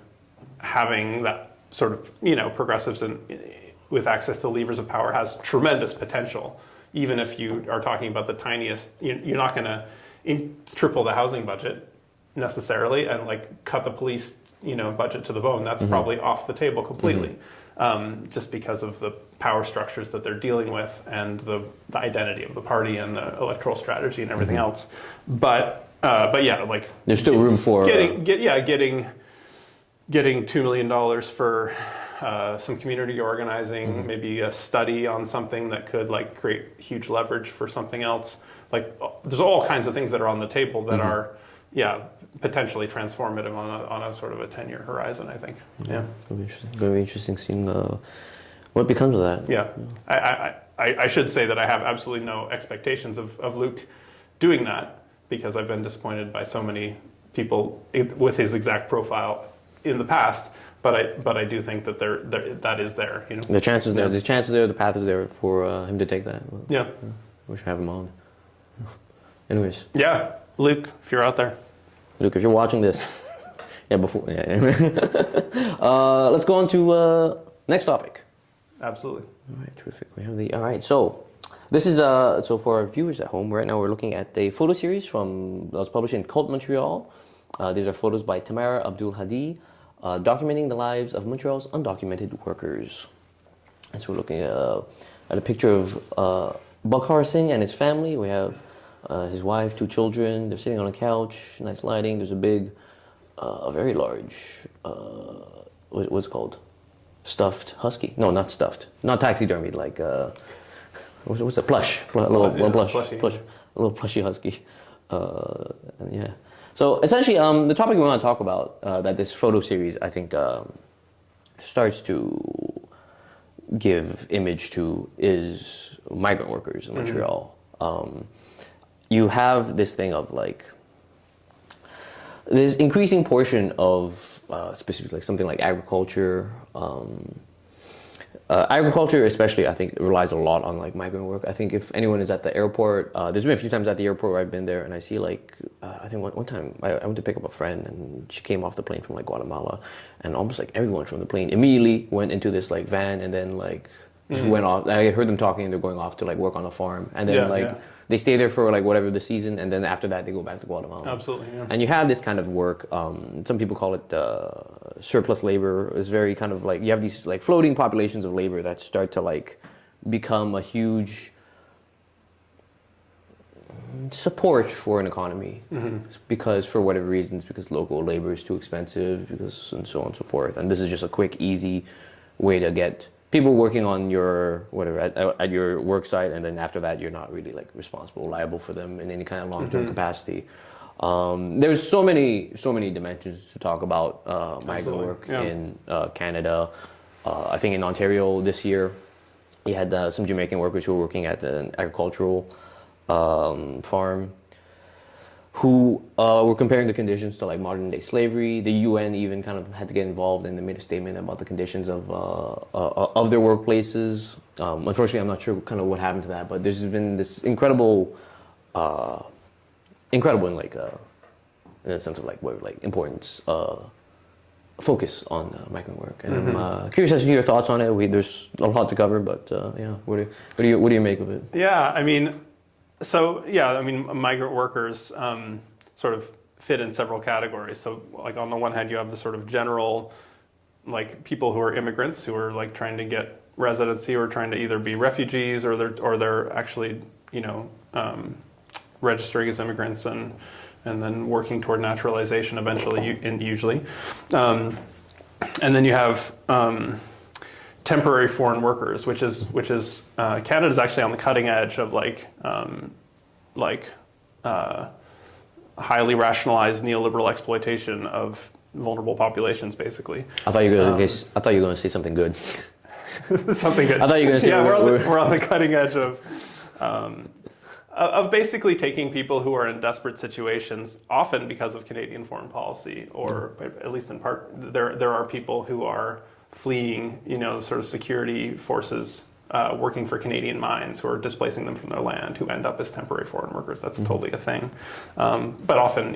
that sort of progressives with access to levers of power has tremendous potential. Even if you are talking about the tiniest, you're not going to triple the housing budget necessarily, and like cut the police budget to the bone. That's probably off the table completely, just because of the power structures that they're dealing with and the identity of the party and the electoral strategy and everything else. But yeah, like there's still room for getting $2 million for some community organizing, maybe a study on something that could like create huge leverage for something else. Like there's all kinds of things that are on the table that are, potentially transformative on a sort of a 10-year horizon, I think. Yeah. Very interesting seeing what becomes of that. Yeah. I should say that I have absolutely no expectations of Luc doing that, because I've been disappointed by so many people with his exact profile in the past. But I do think that that is there. The chances there. The chances there. The path is there for him to take that. Yeah. We should have him on. Anyways. Yeah, Luc, if you're out there. Luc, if you're watching this, let's go on to next topic. Absolutely. All right, terrific. We have all right. So this is so for our viewers at home. Right now we're looking at a photo series that was published in Cult Montreal. These are photos by Tamara Abdul Hadi, documenting the lives of Montreal's undocumented workers. And so we're looking at a picture of Bakhar Singh and his family. We have his wife, 2 children. They're sitting on a couch, nice lighting. There's a big, a very large, what's it called? Stuffed husky? No, not stuffed. Not taxidermied, like, what's a plush? A little plushy husky. And So essentially, the topic we want to talk about that this photo series, I think, starts to give image to is migrant workers in Montreal. You have this thing of like this increasing portion of specifically like something like agriculture. Agriculture, especially, I think relies a lot on like migrant work. I think if anyone is at the airport, there's been a few times at the airport where I've been there and I see like, I think one time I went to pick up a friend and she came off the plane from like Guatemala, and almost like everyone from the plane immediately went into this like van and then like just went off. I heard them talking and they're going off to like work on a farm, and then they stay there for like whatever the season, and then after that they go back to Guatemala. Absolutely, yeah. And you have this kind of work. Some people call it surplus labor. It's very kind of like you have these like floating populations of labor that start to like become a huge support for an economy because for whatever reasons, because local labor is too expensive, because and so on and so forth. And this is just a quick, easy way to get people working on your whatever at your work site, and then after that you're not really like responsible, liable for them in any kind of long-term capacity. There's so many dimensions to talk about migrant work in Canada. I think in Ontario this year, you had some Jamaican workers who were working at an agricultural farm who were comparing the conditions to like modern day slavery. The UN even kind of had to get involved, and they made a statement about the conditions of their workplaces. Unfortunately, I'm not sure kind of what happened to that, but there's been this incredible in like in a sense of like what like importance focus on migrant work. And I'm curious as to your thoughts on it. There's a lot to cover, but yeah, what do you make of it? Yeah, I mean. So yeah, I mean, migrant workers sort of fit in several categories. So like on the one hand, you have the sort of general, like people who are immigrants who are like trying to get residency or trying to either be refugees or they're actually registering as immigrants and then working toward naturalization eventually, usually, and then you have. Temporary foreign workers, which is Canada's actually on the cutting edge of highly rationalized neoliberal exploitation of vulnerable populations, basically. I thought you were going to say something good. Something good. I thought you were going to say we're on the cutting edge of basically taking people who are in desperate situations, often because of Canadian foreign policy, or at least in part, there are people who are fleeing, sort of security forces working for Canadian mines who are displacing them from their land, who end up as temporary foreign workers. That's totally a thing. But often,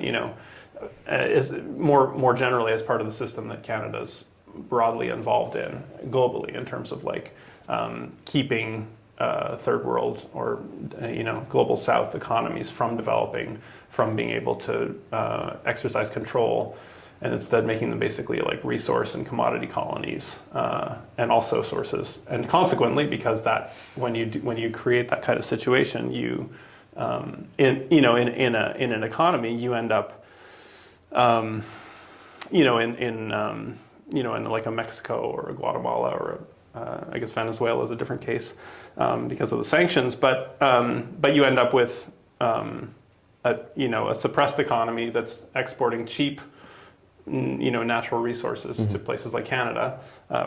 is more generally as part of the system that Canada's broadly involved in globally in terms of like keeping third world or global south economies from developing, from being able to exercise control, and instead making them basically like resource and commodity colonies, and also sources. And consequently, because that when you create that kind of situation, you in an economy, you end up in like a Mexico or a Guatemala or I guess Venezuela is a different case because of the sanctions, but you end up with a suppressed economy that's exporting cheap natural resources to places like Canada,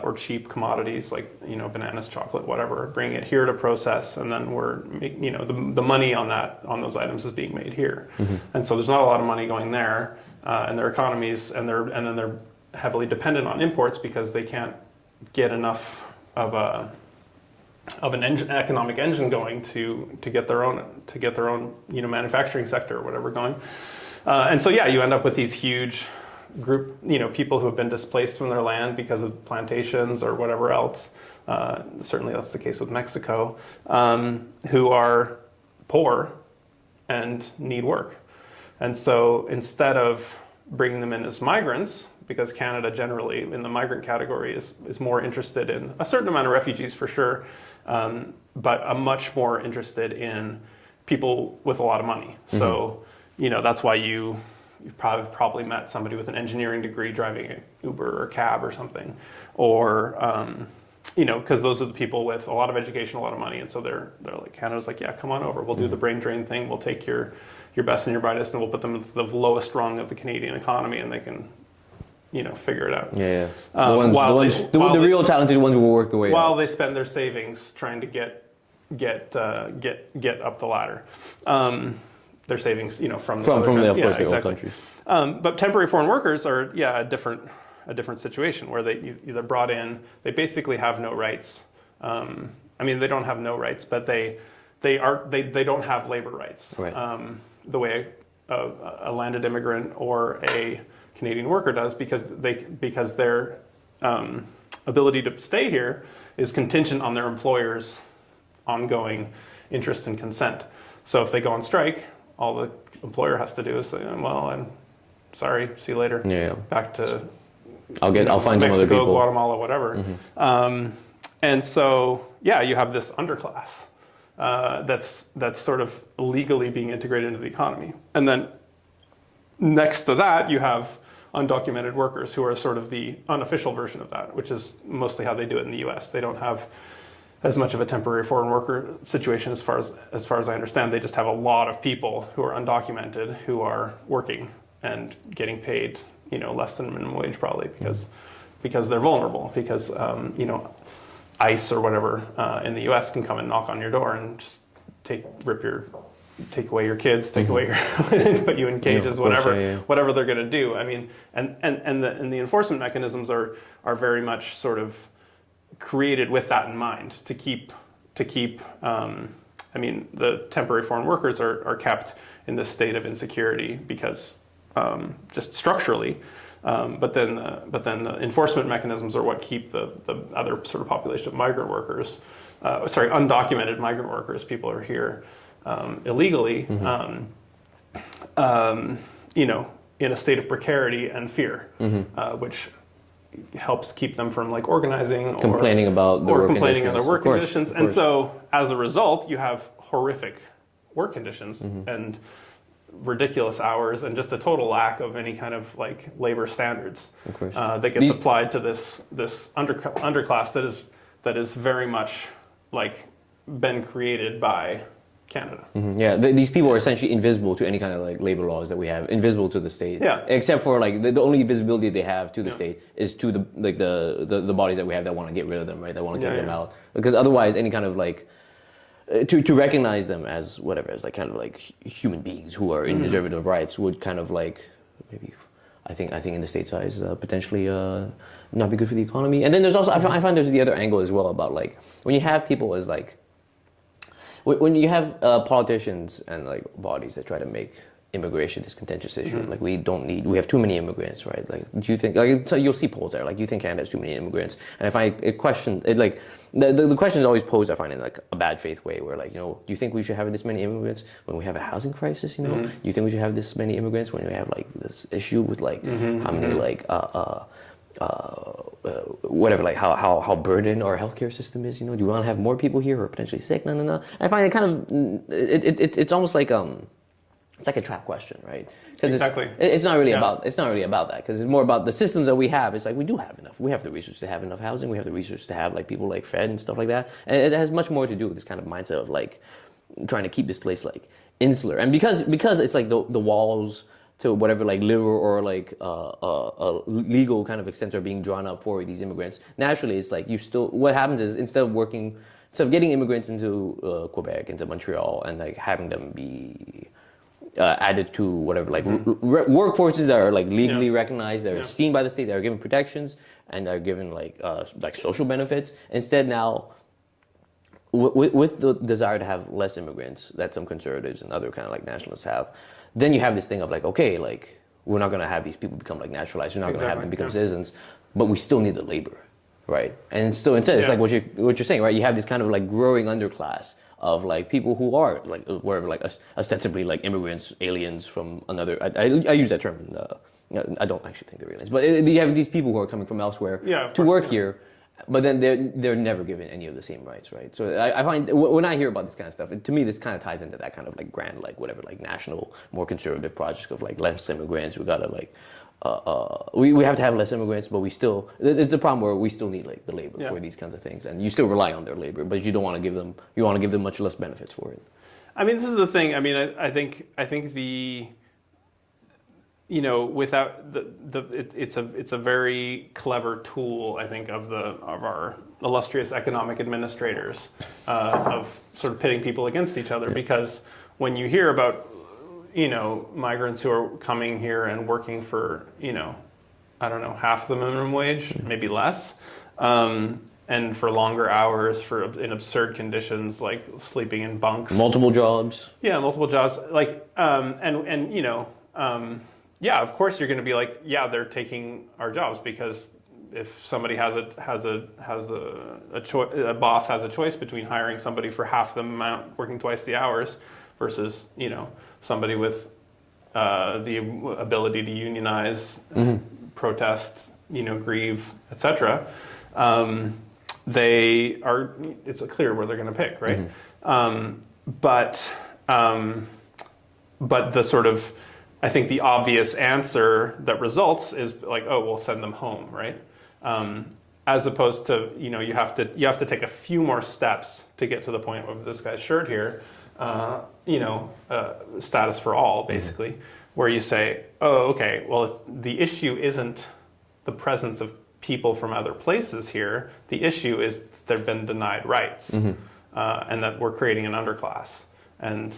or cheap commodities like bananas, chocolate, whatever, bringing it here to process, and then the money on those items is being made here, and so there's not a lot of money going there, and their economies, and then they're heavily dependent on imports because they can't get enough of an economic engine going to get their own manufacturing sector or whatever going, and so yeah, you end up with these huge group, people who have been displaced from their land because of plantations or whatever else. Certainly that's the case with Mexico, who are poor and need work. And so instead of bringing them in as migrants, because Canada generally in the migrant category is more interested in a certain amount of refugees for sure, but a much more interested in people with a lot of money. So, that's why you've probably met somebody with an engineering degree driving an Uber or cab or something, or because those are the people with a lot of education, a lot of money, and so they're like, Canada's like, yeah, come on over, we'll do the brain drain thing, we'll take your your best and your brightest, and we'll put them at the lowest rung of the Canadian economy, and they can, figure it out. Yeah. The real talented ones will work the way while out. they spend their savings trying to get up the ladder. Their savings, from the old countries. But temporary foreign workers are a different situation where they're brought in. They basically have no rights. They don't have no rights, but they don't have labor rights. Right. The way a landed immigrant or a Canadian worker does, because their ability to stay here is contingent on their employer's ongoing interest and consent. So if they go on strike, all the employer has to do is say, well, I'm sorry, see you later. Yeah. Back to I'll find Mexico, some other people. Guatemala, whatever. And so, you have this underclass that's sort of legally being integrated into the economy. And then next to that, you have undocumented workers who are sort of the unofficial version of that, which is mostly how they do it in the US. They don't have as much of a temporary foreign worker situation as far as I understand. They just have a lot of people who are undocumented who are working and getting paid, less than minimum wage probably because they're vulnerable, because ICE or whatever in the US can come and knock on your door and just take away your kids, take away your put you in cages, whatever they're going to do. And the enforcement mechanisms are very much sort of created with that in mind to keep the temporary foreign workers are kept in this state of insecurity because just structurally, but then the enforcement mechanisms are what keep the other sort of population of migrant workers, undocumented migrant workers, people are here illegally, in a state of precarity and fear, which helps keep them from organizing or complaining about the work complaining conditions. on their work conditions. And so as a result, you have horrific work conditions and ridiculous hours and just a total lack of any kind of labor standards that gets applied to this underclass that is very much been created by Canada. Yeah, these people are essentially invisible to any kind of labor laws that we have, invisible to the state. Yeah. Except for the only visibility they have to the state is to the bodies that we have that want to get rid of them, right? That want to take them out. Because otherwise, any kind of to recognize them as whatever, as human beings who are in deserving of rights would kind of maybe I think in the state size potentially not be good for the economy. And then there's also I find there's the other angle as well about when you have people as when you have politicians and bodies that try to make immigration this contentious issue, we have too many immigrants, right? Do you think so you'll see polls there, do you think Canada has too many immigrants? And if I question it, the question is always posed, I find, in a bad faith way, where do you think we should have this many immigrants when we have a housing crisis? Do you think we should have this many immigrants when we have this issue with how many whatever, how burdened our healthcare system is? Do you want to have more people here who are potentially sick? No. I find it kind of it's almost it's like a trap question, right? Because exactly. It's not really about that, because it's more about the systems that we have. It's we do have enough. We have the resources to have enough housing. We have the resources to have people fed and stuff like that. And it has much more to do with this kind of mindset of trying to keep this place insular. And because it's the walls to whatever literal or legal kind of extents are being drawn up for these immigrants, naturally it's what happens is instead of getting immigrants into Quebec, into Montreal, and having them be added to whatever workforces that are legally recognized, that are seen by the state, that are given protections and are given social benefits. Instead, now with the desire to have less immigrants that some conservatives and other kind of nationalists have, then you have this thing of we're not going to have these people become naturalized, we're not going to have them become citizens, but we still need the labor, right? And so instead it's what you're saying, right? You have this kind of growing underclass of people who are wherever ostensibly immigrants, aliens from another. I use that term. I don't actually think they're aliens, but you have these people who are coming from elsewhere to work here, but then they're never given any of the same rights, right? So I find when I hear about this kind of stuff, to me this kind of ties into that kind of grand whatever national, more conservative projects of less immigrants. We gotta we have to have less immigrants, but we still, it's the problem where we still need the labor for these kinds of things, and you still rely on their labor, but you don't want to give them, you want to give them much less benefits for it. I mean, this is the thing. I mean, I think the, you know, without it's a very clever tool, I think, of our illustrious economic administrators of sort of pitting people against each other. Because when you hear about, you know, migrants who are coming here and working for, you know, I don't know, half the minimum wage, maybe less, and for longer hours, in absurd conditions, like sleeping in bunks, Multiple jobs. yeah, multiple jobs, like, and you know, yeah, of course you're going to be like, yeah, they're taking our jobs, because if somebody a boss has a choice between hiring somebody for half the amount, working twice the hours, versus, you know, somebody with the ability to unionize, protest, you know, grieve, etc. It's clear where they're going to pick, right? But the sort of, I think the obvious answer that results is like, oh, we'll send them home, right? As opposed to, you know, you have to take a few more steps to get to the point of this guy's shirt here, you know, status for all, basically, where you say, oh, okay, well, the issue isn't the presence of people from other places here. The issue is they've been denied rights, and that we're creating an underclass. And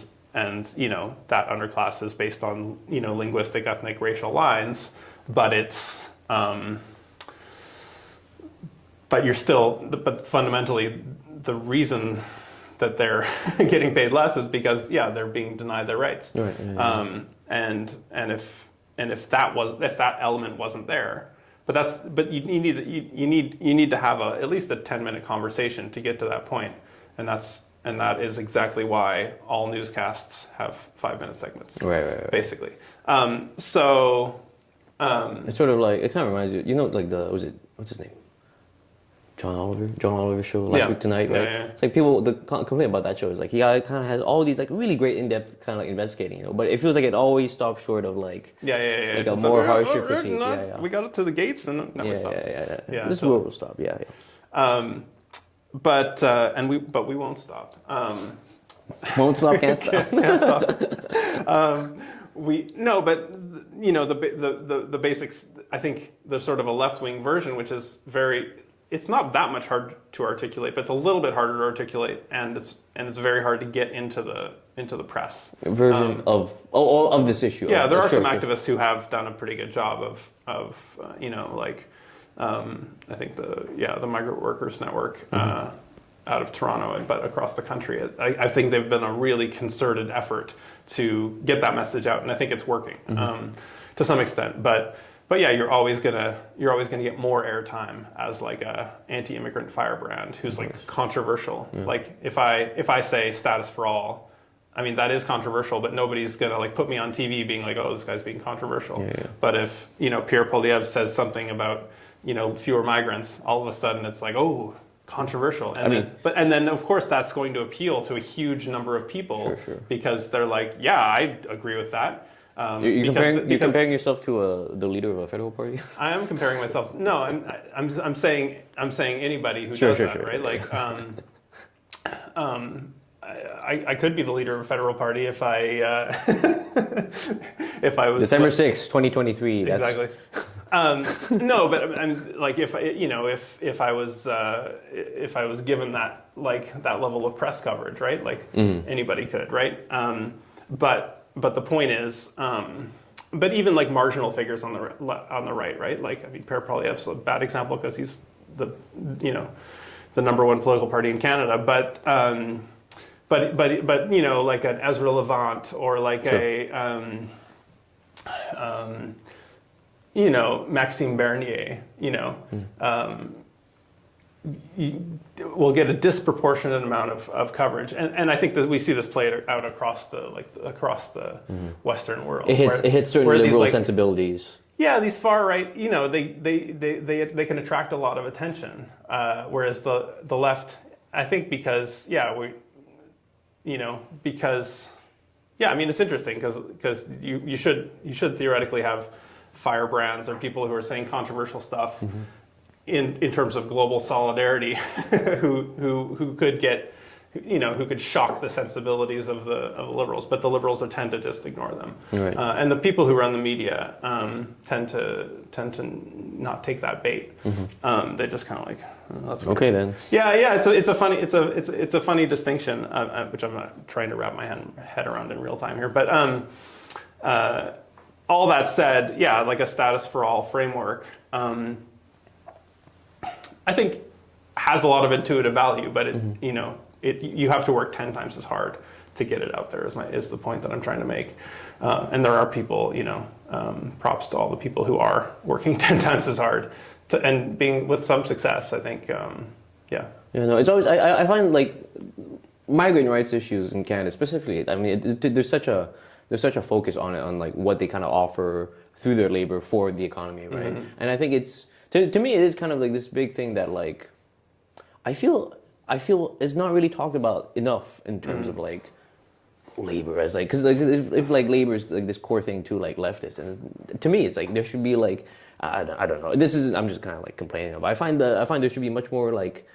you know, that underclass is based on, you know, linguistic, ethnic, racial lines, but it's but fundamentally the reason that they're getting paid less is because, yeah, they're being denied their rights. Right, and if that element wasn't there, but you need to have at least a 10-minute conversation to get to that point, and that is exactly why all newscasts have 5-minute segments. Right. Basically. It's sort of like, it kind of reminds you know, like what's his name? John Oliver show last week tonight, right? Yeah. It's like people, the complaint about that show is like, he kind of has all these like really great in-depth kind of like investigating, you know, but it feels like it always stops short of like, like a more harsher critique. We got it to the gates and then we stopped. Yeah. This is where we'll stop. Yeah. But we won't stop. Won't stop, can't stop. Can't stop. But you know, the basics. I think there's sort of a left-wing version, which is it's not that much hard to articulate, but it's a little bit harder to articulate, and it's very hard to get into the press. Version of this issue. Yeah, there are some activists who have done a pretty good job of you know, like. I think the Migrant Workers Network out of Toronto, but across the country. I think they've been a really concerted effort to get that message out, and I think it's working to some extent. But yeah, you're always gonna get more airtime as like a anti-immigrant firebrand who's like controversial. Yeah. Like if I say status for all, I mean, that is controversial, but nobody's gonna like put me on TV being like, oh, this guy's being controversial. Yeah. But if, you know, Pierre Poilievre says something about, you know, fewer migrants, all of a sudden it's like, oh, controversial. And then of course that's going to appeal to a huge number of people. Sure. Because they're like, yeah, I agree with that. You're comparing yourself to the leader of a federal party? I am comparing myself. No, I'm saying anybody who does that, right? Like, I could be the leader of a federal party if I was December 6th, 2023. Exactly. No, but I'm like, if I was given that level of press coverage, right? Like anybody could, right? But the point is, but even like marginal figures on the right? Like, I mean, Pierre Poilievre's a bad example because he's the number one political party in Canada, but you know, like an Ezra Levant or like you know, Maxime Bernier, you know, will get a disproportionate amount of coverage, and I think that we see this played out across the Western world. It hits certain liberal sensibilities. Yeah, these far right, you know, they can attract a lot of attention, whereas the left, I think, because I mean, it's interesting because you should theoretically have firebrands or people who are saying controversial stuff in terms of global solidarity who could get who could shock the sensibilities of the liberals, but the liberals tend to just ignore them. Right. And the people who run the media tend to not take that bait. They just kind of like, oh, that's weird. Okay then. Yeah. It's a funny distinction, which I'm not trying to wrap my head around in real time here. But all that said, yeah, like a status for all framework, I think has a lot of intuitive value, but you have to work 10 times as hard to get it out there. Is the point that I'm trying to make. And there are people, props to all the people who are working 10 times as hard and being with some success. I think, yeah. It's always I find like migrant rights issues in Canada specifically. I mean, there's such a focus on it, on like what they kind of offer through their labor for the economy, right? And I think it's to me it is kind of like this big thing that like I feel it's not really talked about enough in terms of like labor as like, because like if like labor is like this core thing to like leftists, and to me it's like there should be like I don't know, I'm just kind of like complaining about. I find there should be much more like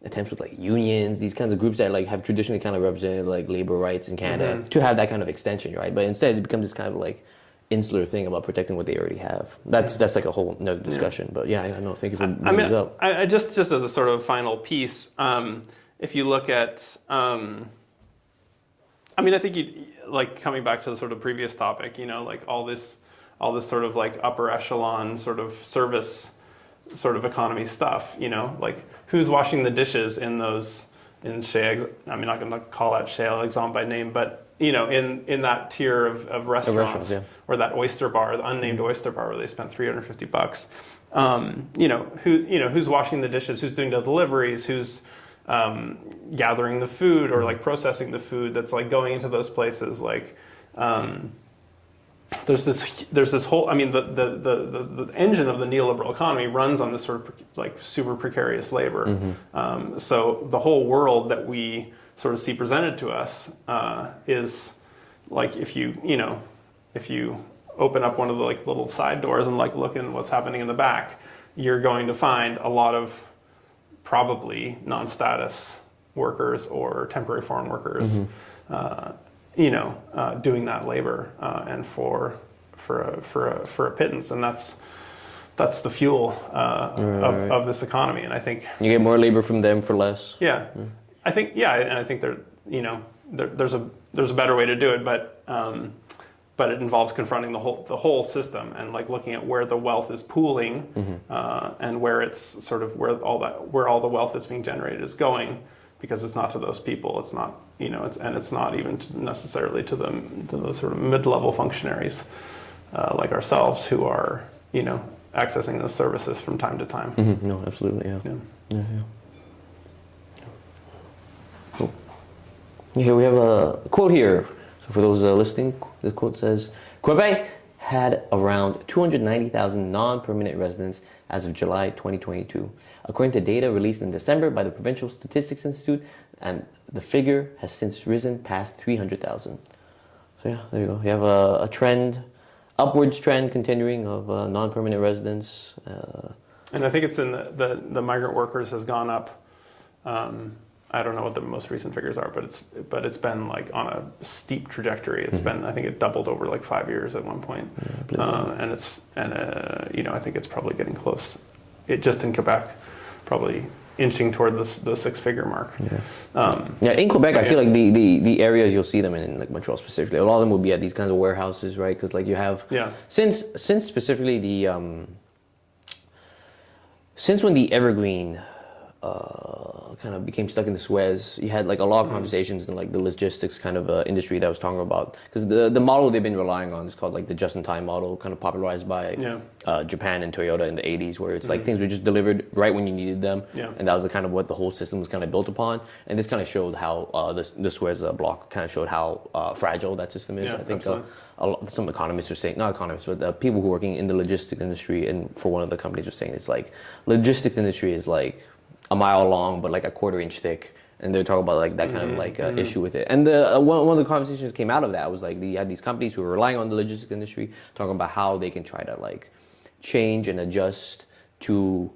attempts with like unions, these kinds of groups that like have traditionally kind of represented like labor rights in Canada to have that kind of extension, right? But instead it becomes this kind of like insular thing about protecting what they already have. That's like a whole another discussion. But yeah, I know. Thank you for bringing this up. I just as a sort of final piece, if you look at, I think you like coming back to the sort of previous topic, like all this sort of like upper echelon sort of service sort of economy stuff, like who's washing the dishes in Chez, I'm not going to call out Chez Alexandre by name, but in that tier of restaurants, yeah. or that oyster bar, the unnamed oyster bar where they spent $350. Who's washing the dishes, who's doing the deliveries, who's gathering the food or like processing the food that's like going into those places. Like there's this whole, the engine of the neoliberal economy runs on this sort of like super precarious labor. So the whole world that we sort of see presented to us is like if you open up one of the like little side doors and like look in what's happening in the back, you're going to find a lot of probably non-status workers or temporary foreign workers, doing that labor and for a pittance, and that's the fuel of this economy. And I think you get more labor from them for less. Yeah, I think and I think there's a better way to do it, but it involves confronting the whole system and like looking at where the wealth is pooling and where it's sort of where all the wealth that's being generated is going, because it's not to those people. It's not it's not even necessarily to the sort of mid-level functionaries like ourselves who are accessing those services from time to time. No, absolutely, yeah. Cool. Here we have a quote here. So for those listening, the quote says, Quebec had around 290,000 non-permanent residents as of July 2022, according to data released in December by the Provincial Statistics Institute, and the figure has since risen past 300,000. So yeah, there you go. You have a trend, upwards trend continuing of non-permanent residents. And I think it's in the migrant workers has gone up. I don't know what the most recent figures are, but it's been like on a steep trajectory. It's been, I think it doubled over like 5 years at one point, and I think it's probably getting close. It just in Quebec, probably inching toward the 6-figure mark. In Quebec, I feel like the areas you'll see them in like Montreal specifically, a lot of them will be at these kinds of warehouses, right? Because like you have since specifically since when the Evergreen kind of became stuck in the Suez, you had like a lot of conversations in like the logistics kind of industry that was talking about, because the model they've been relying on is called like the just-in-time model, kind of popularized by Japan and Toyota in the 80s, where it's like things were just delivered right when you needed them, and that was the kind of what the whole system was kind of built upon. And this kind of showed how the Suez block kind of showed how fragile that system is. I think some economists are saying, not economists, but people who are working in the logistics industry and for one of the companies are saying it's like logistics industry is like a mile long, but like a quarter-inch thick, and they're talking about like that kind of like issue with it. And one of the conversations came out of that was like you had these companies who were relying on the logistics industry talking about how they can try to like change and adjust to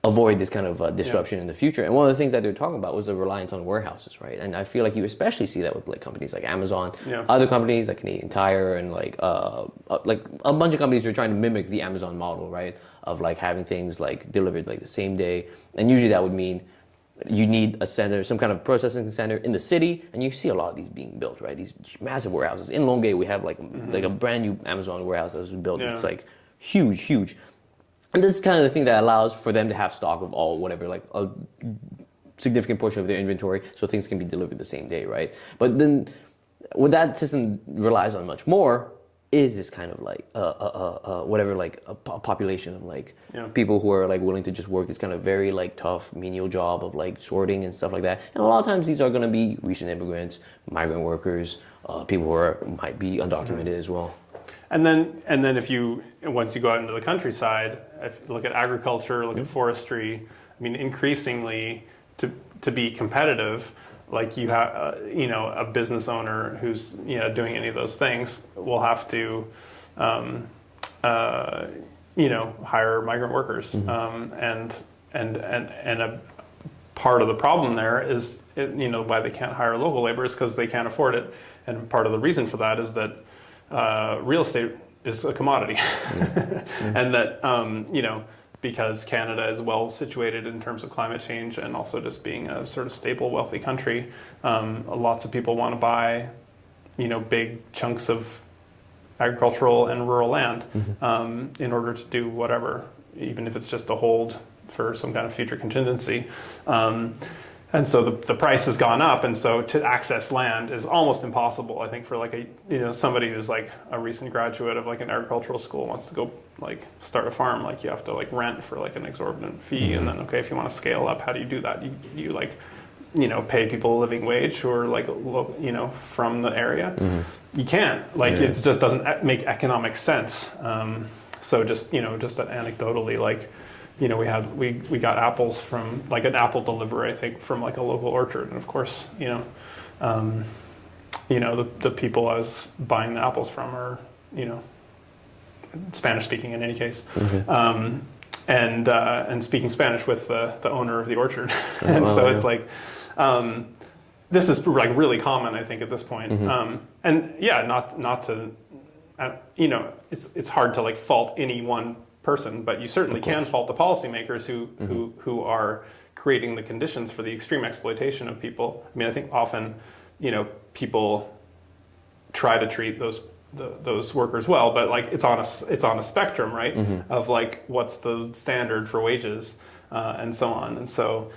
avoid this kind of disruption in the future. And one of the things that they're talking about was the reliance on warehouses, right? And I feel like you especially see that with like companies like Amazon, other companies like Canadian Tire, and like a bunch of companies are trying to mimic the Amazon model, right? Of like having things like delivered like the same day, and usually that would mean you need a center, some kind of processing center in the city, and you see a lot of these being built, right? These massive warehouses. In Longueuil, we have like a brand new Amazon warehouse that was built. It's like huge. And this is kind of the thing that allows for them to have stock of all whatever, like a significant portion of their inventory, so things can be delivered the same day, right? But then what that system relies on much more is this kind of like whatever, like a population of like people who are like willing to just work this kind of very like tough menial job of like sorting and stuff like that. And a lot of times these are going to be recent immigrants, migrant workers, people who might be undocumented as well. And then if you, once you go out into the countryside, if you look at agriculture, look at forestry, I mean, increasingly to be competitive, like you have, a business owner who's, doing any of those things will have to, hire migrant workers. And a part of the problem there is, why they can't hire local labor is because they can't afford it. And part of the reason for that is that real estate is a commodity, and that because Canada is well situated in terms of climate change and also just being a sort of stable, wealthy country, lots of people want to buy, big chunks of agricultural and rural land in order to do whatever, even if it's just a hold for some kind of future contingency. And so the price has gone up, and so to access land is almost impossible. I think for like somebody who's like a recent graduate of like an agricultural school wants to go like start a farm, like you have to like rent for like an exorbitant fee, and then if you want to scale up, how do you do that? You like pay people a living wage who are like from the area. You can't it just doesn't make economic sense. So just that anecdotally, like. We got apples from like an apple delivery, I think, from like a local orchard, and of course, the people I was buying the apples from are, Spanish speaking in any case, and speaking Spanish with the owner of the orchard, and so it's like, this is like really common, I think, at this point, and not to, it's hard to like fault any one person, but you certainly can fault the policymakers who are creating the conditions for the extreme exploitation of people. I mean, I think often, people try to treat those workers well, but like it's on a spectrum, right? Of like what's the standard for wages and so on, and so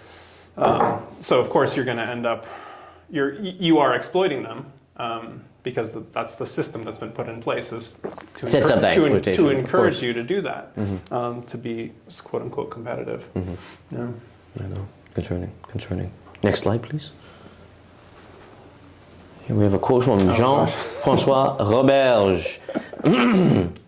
of course you're going to end up you are exploiting them. Because that's the system that's been put in place is to encourage you to do that, to be quote unquote competitive. Yeah, I know. Concerning. Next slide, please. Here we have a quote from Jean-François Roberge.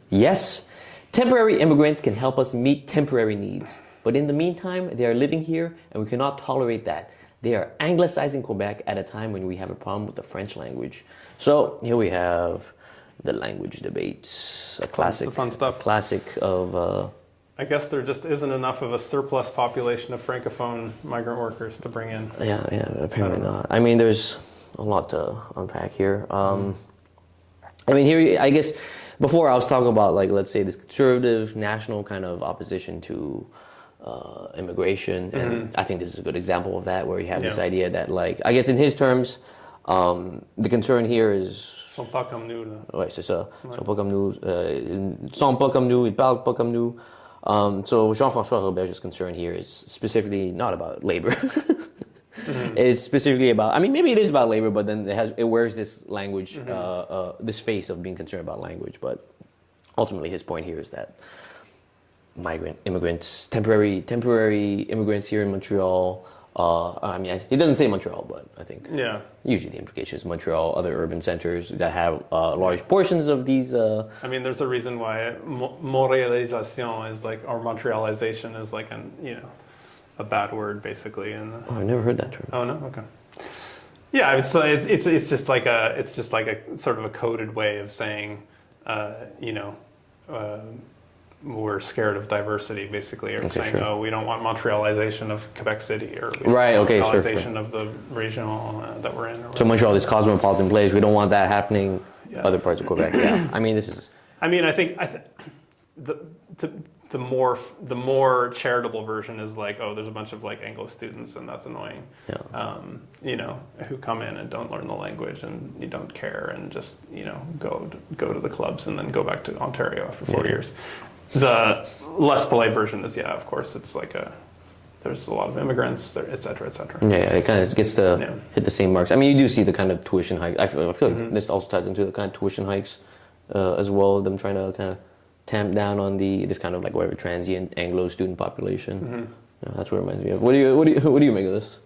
Yes, temporary immigrants can help us meet temporary needs, but in the meantime, they are living here, and we cannot tolerate that. They are anglicizing Quebec at a time when we have a problem with the French language. So here we have the language debates, a classic, fun stuff. Classic of. I guess there just isn't enough of a surplus population of francophone migrant workers to bring in. Yeah, apparently not. I mean, there's a lot to unpack here. I mean, here I guess before I was talking about like let's say this conservative national kind of opposition to. Immigration, and I think this is a good example of that, where you have this idea that, like, I guess in his terms, the concern here is. Sont pas comme nous. Ouais, c'est ça. Sont pas comme nous. Sont pas comme nous. Ils parlent pas comme nous. So Jean-François Roberge's concern here is specifically not about labor. It's specifically about. I mean, maybe it is about labor, but then it wears this language, this face of being concerned about language. But ultimately, his point here is that. Immigrants, temporary immigrants here in Montreal. I mean, he doesn't say Montreal, but I think usually the implication is Montreal, other urban centers that have large portions of these. I mean, there's a reason why Montréalisation is like, or Montrealization is like a bad word basically. And I've never heard that term. Oh no, okay. Yeah, it's just like a sort of a coded way of saying, we're scared of diversity, basically, or Okay, saying, sure. oh, we don't want Montrealization of Quebec City, or we Right, don't want okay, sure, Montrealization of the regional that we're in. Or So Montreal, this cosmopolitan place, we don't want that happening. Yeah. Other parts of Quebec, yeah. I mean, this is. I mean, I think the more charitable version is like, oh, there's a bunch of like Anglo students, and that's annoying. Yeah. You know, who come in and don't learn the language, and you don't care, and just, you know, go to the clubs and then go back to Ontario after 4 years. The less polite version is, yeah, of course, it's like there's a lot of immigrants there, et cetera, et cetera. Yeah, it kind of gets to hit the same marks. I mean, you do see the kind of tuition hike. I feel like this also ties into the kind of tuition hikes as well. Them trying to kind of tamp down on this kind of like whatever transient Anglo student population. Yeah, that's what it reminds me of. What do you make of this?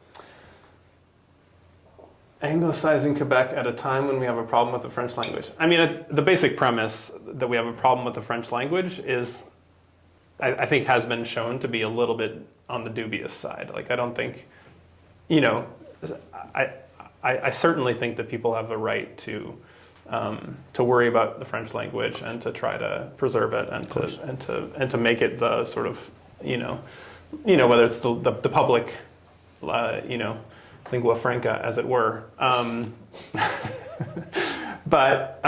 Anglicizing Quebec at a time when we have a problem with the French language. I mean, the basic premise that we have a problem with the French language is, I think, has been shown to be a little bit on the dubious side. Like, I don't think, you know, I certainly think that people have the right to worry about the French language and to try to preserve it and to make it the sort of, you know, whether it's the public, you know, lingua franca, as it were. But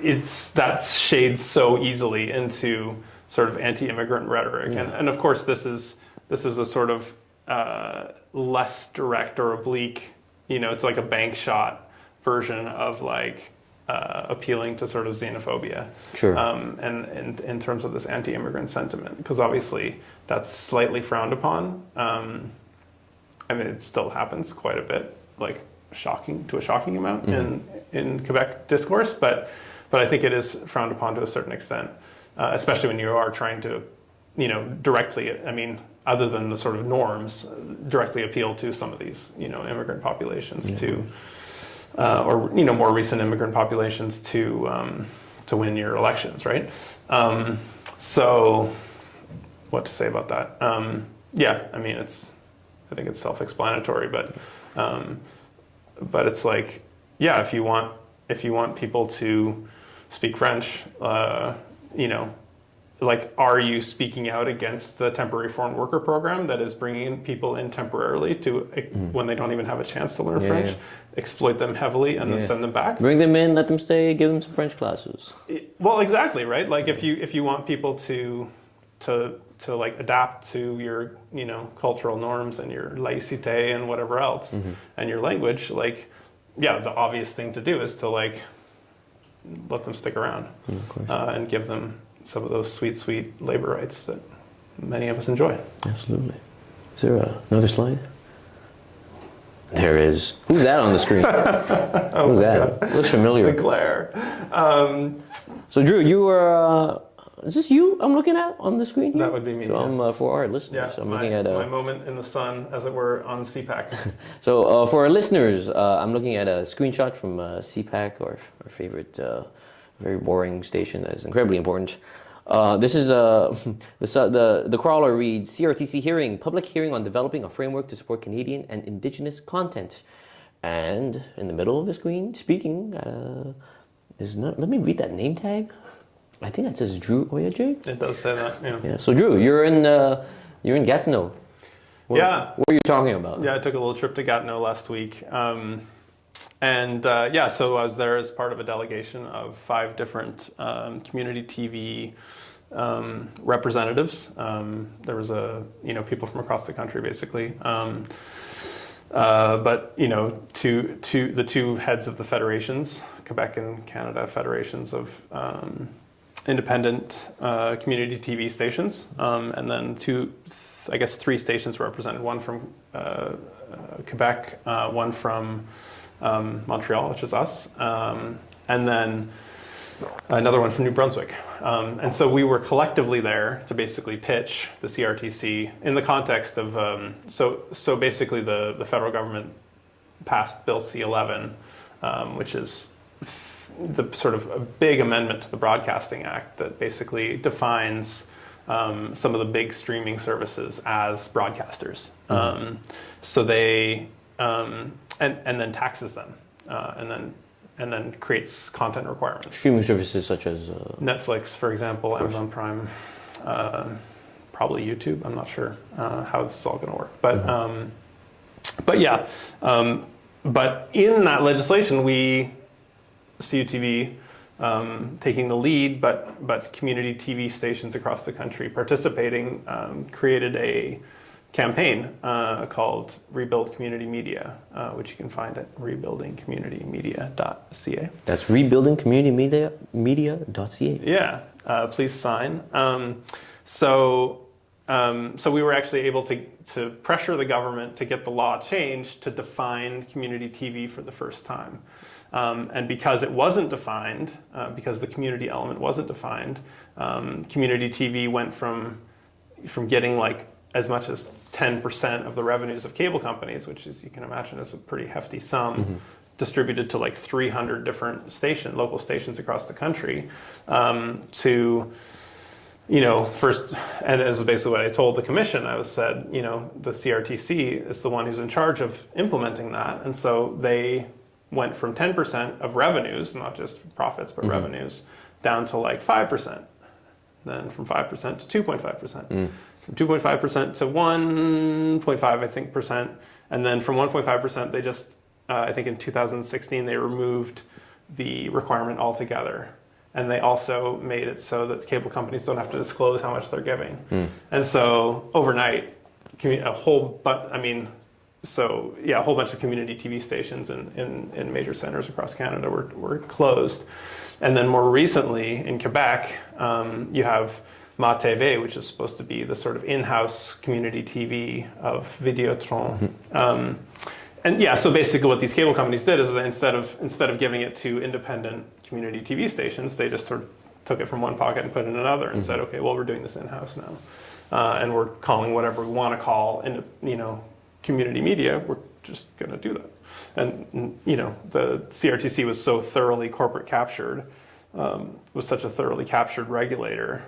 it's that shades so easily into sort of anti-immigrant rhetoric, and of course this is a sort of less direct or oblique, you know, it's like a bank shot version of like appealing to sort of xenophobia. Sure. And in terms of this anti-immigrant sentiment, because obviously that's slightly frowned upon. I mean, it still happens quite a bit, like a shocking amount in Quebec discourse, but I think it is frowned upon to a certain extent, especially when you are trying to, you know, directly, I mean, other than the sort of norms, directly appeal to some of these, you know, immigrant populations or, you know, more recent immigrant populations to win your elections, right? So what to say about that? Yeah, I mean, I think it's self-explanatory, but it's like, yeah, if you want people to speak French, you know, like, are you speaking out against the temporary foreign worker program that is bringing people in temporarily to when they don't even have a chance to learn French, exploit them heavily, and then send them back? Bring them in, let them stay, give them some French classes. Well, exactly, right? Like, if you want people to like adapt to your, you know, cultural norms and your laïcité and whatever else, and your language, like, yeah, the obvious thing to do is to like let them stick around and give them some of those sweet labor rights that many of us enjoy. Absolutely. Is there another slide? There is. Who's that on the screen? Who's that? God. Looks familiar. The glare. So Dru, you were. Is this you I'm looking at on the screen here? That would be me. So I'm for our listeners. Yeah, I'm looking at my moment in the sun, as it were, on CPAC. So for our listeners, I'm looking at a screenshot from CPAC, our favorite, very boring station that is incredibly important. This is the crawler reads CRTC hearing, public hearing on developing a framework to support Canadian and Indigenous content. And in the middle of the screen, speaking, let me read that name tag. I think that says Dru Oja Jay. It does say that, yeah. Yeah. So Dru, you're in Gatineau. What are you talking about? Yeah, I took a little trip to Gatineau last week. So I was there as part of a delegation of 5 different community TV representatives. There was people from across the country, basically. But you know, the two heads of the federations, Quebec and Canada federations of independent community TV stations, and then 3 stations represented. One from Quebec, one from Montreal, which is us, and then another one from New Brunswick. And so we were collectively there to basically pitch the CRTC in the context of, so basically the federal government passed Bill C-11, which is the sort of a big amendment to the Broadcasting Act that basically defines some of the big streaming services as broadcasters. So they, and then taxes them, and then and then creates content requirements. Streaming services such as Netflix, for example, Amazon Prime, probably YouTube. I'm not sure how this is all going to work, but yeah. But in that legislation, CUTV taking the lead, but community TV stations across the country participating, created a campaign called Rebuild Community Media, which you can find at rebuildingcommunitymedia.ca. That's rebuildingcommunitymedia.ca. Yeah, please sign. So we were actually able to pressure the government to get the law changed to define community TV for the first time. And because it wasn't defined, because the community element wasn't defined, community TV went from getting like as much as 10% of the revenues of cable companies, which, as you can imagine, is a pretty hefty sum, distributed to like 300 different local stations across the country, to, first, and this is basically what I told the commission. I said, the CRTC is the one who's in charge of implementing that, and so they went from 10% of revenues, not just profits, but revenues, down to like 5%, then from 5% to 2.5%. From 2.5% to 1.5, I think, percent. And then from 1.5%, they just, I think in 2016, they removed the requirement altogether. And they also made it so that cable companies don't have to disclose how much they're giving. And so overnight, a whole bunch of community TV stations in major centers across Canada were closed. And then more recently in Quebec, you have Ma TV, which is supposed to be the sort of in-house community TV of Videotron. And yeah, so basically what these cable companies did is that instead of giving it to independent community TV stations, they just sort of took it from one pocket and put it in another and said, okay, well, we're doing this in-house now. And we're calling whatever we want to call, community media. We're just going to do that. And, the CRTC was so thoroughly corporate captured, was such a thoroughly captured regulator,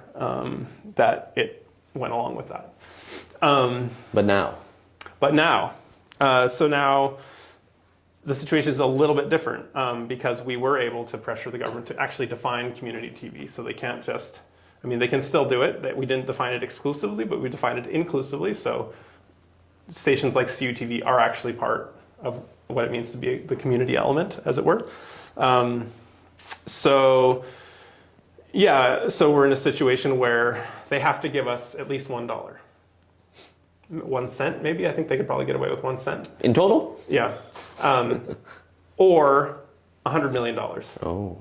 that it went along with that. But now, so now the situation is a little bit different, because we were able to pressure the government to actually define community TV. So they can't just, they can still do it. We didn't define it exclusively, but we defined it inclusively. So stations like CUTV are actually part of what it means to be the community element, as it were. So we're in a situation where they have to give us at least $1. 1 cent, maybe. I think they could probably get away with 1 cent. in total? Yeah. Or $100 million. Oh.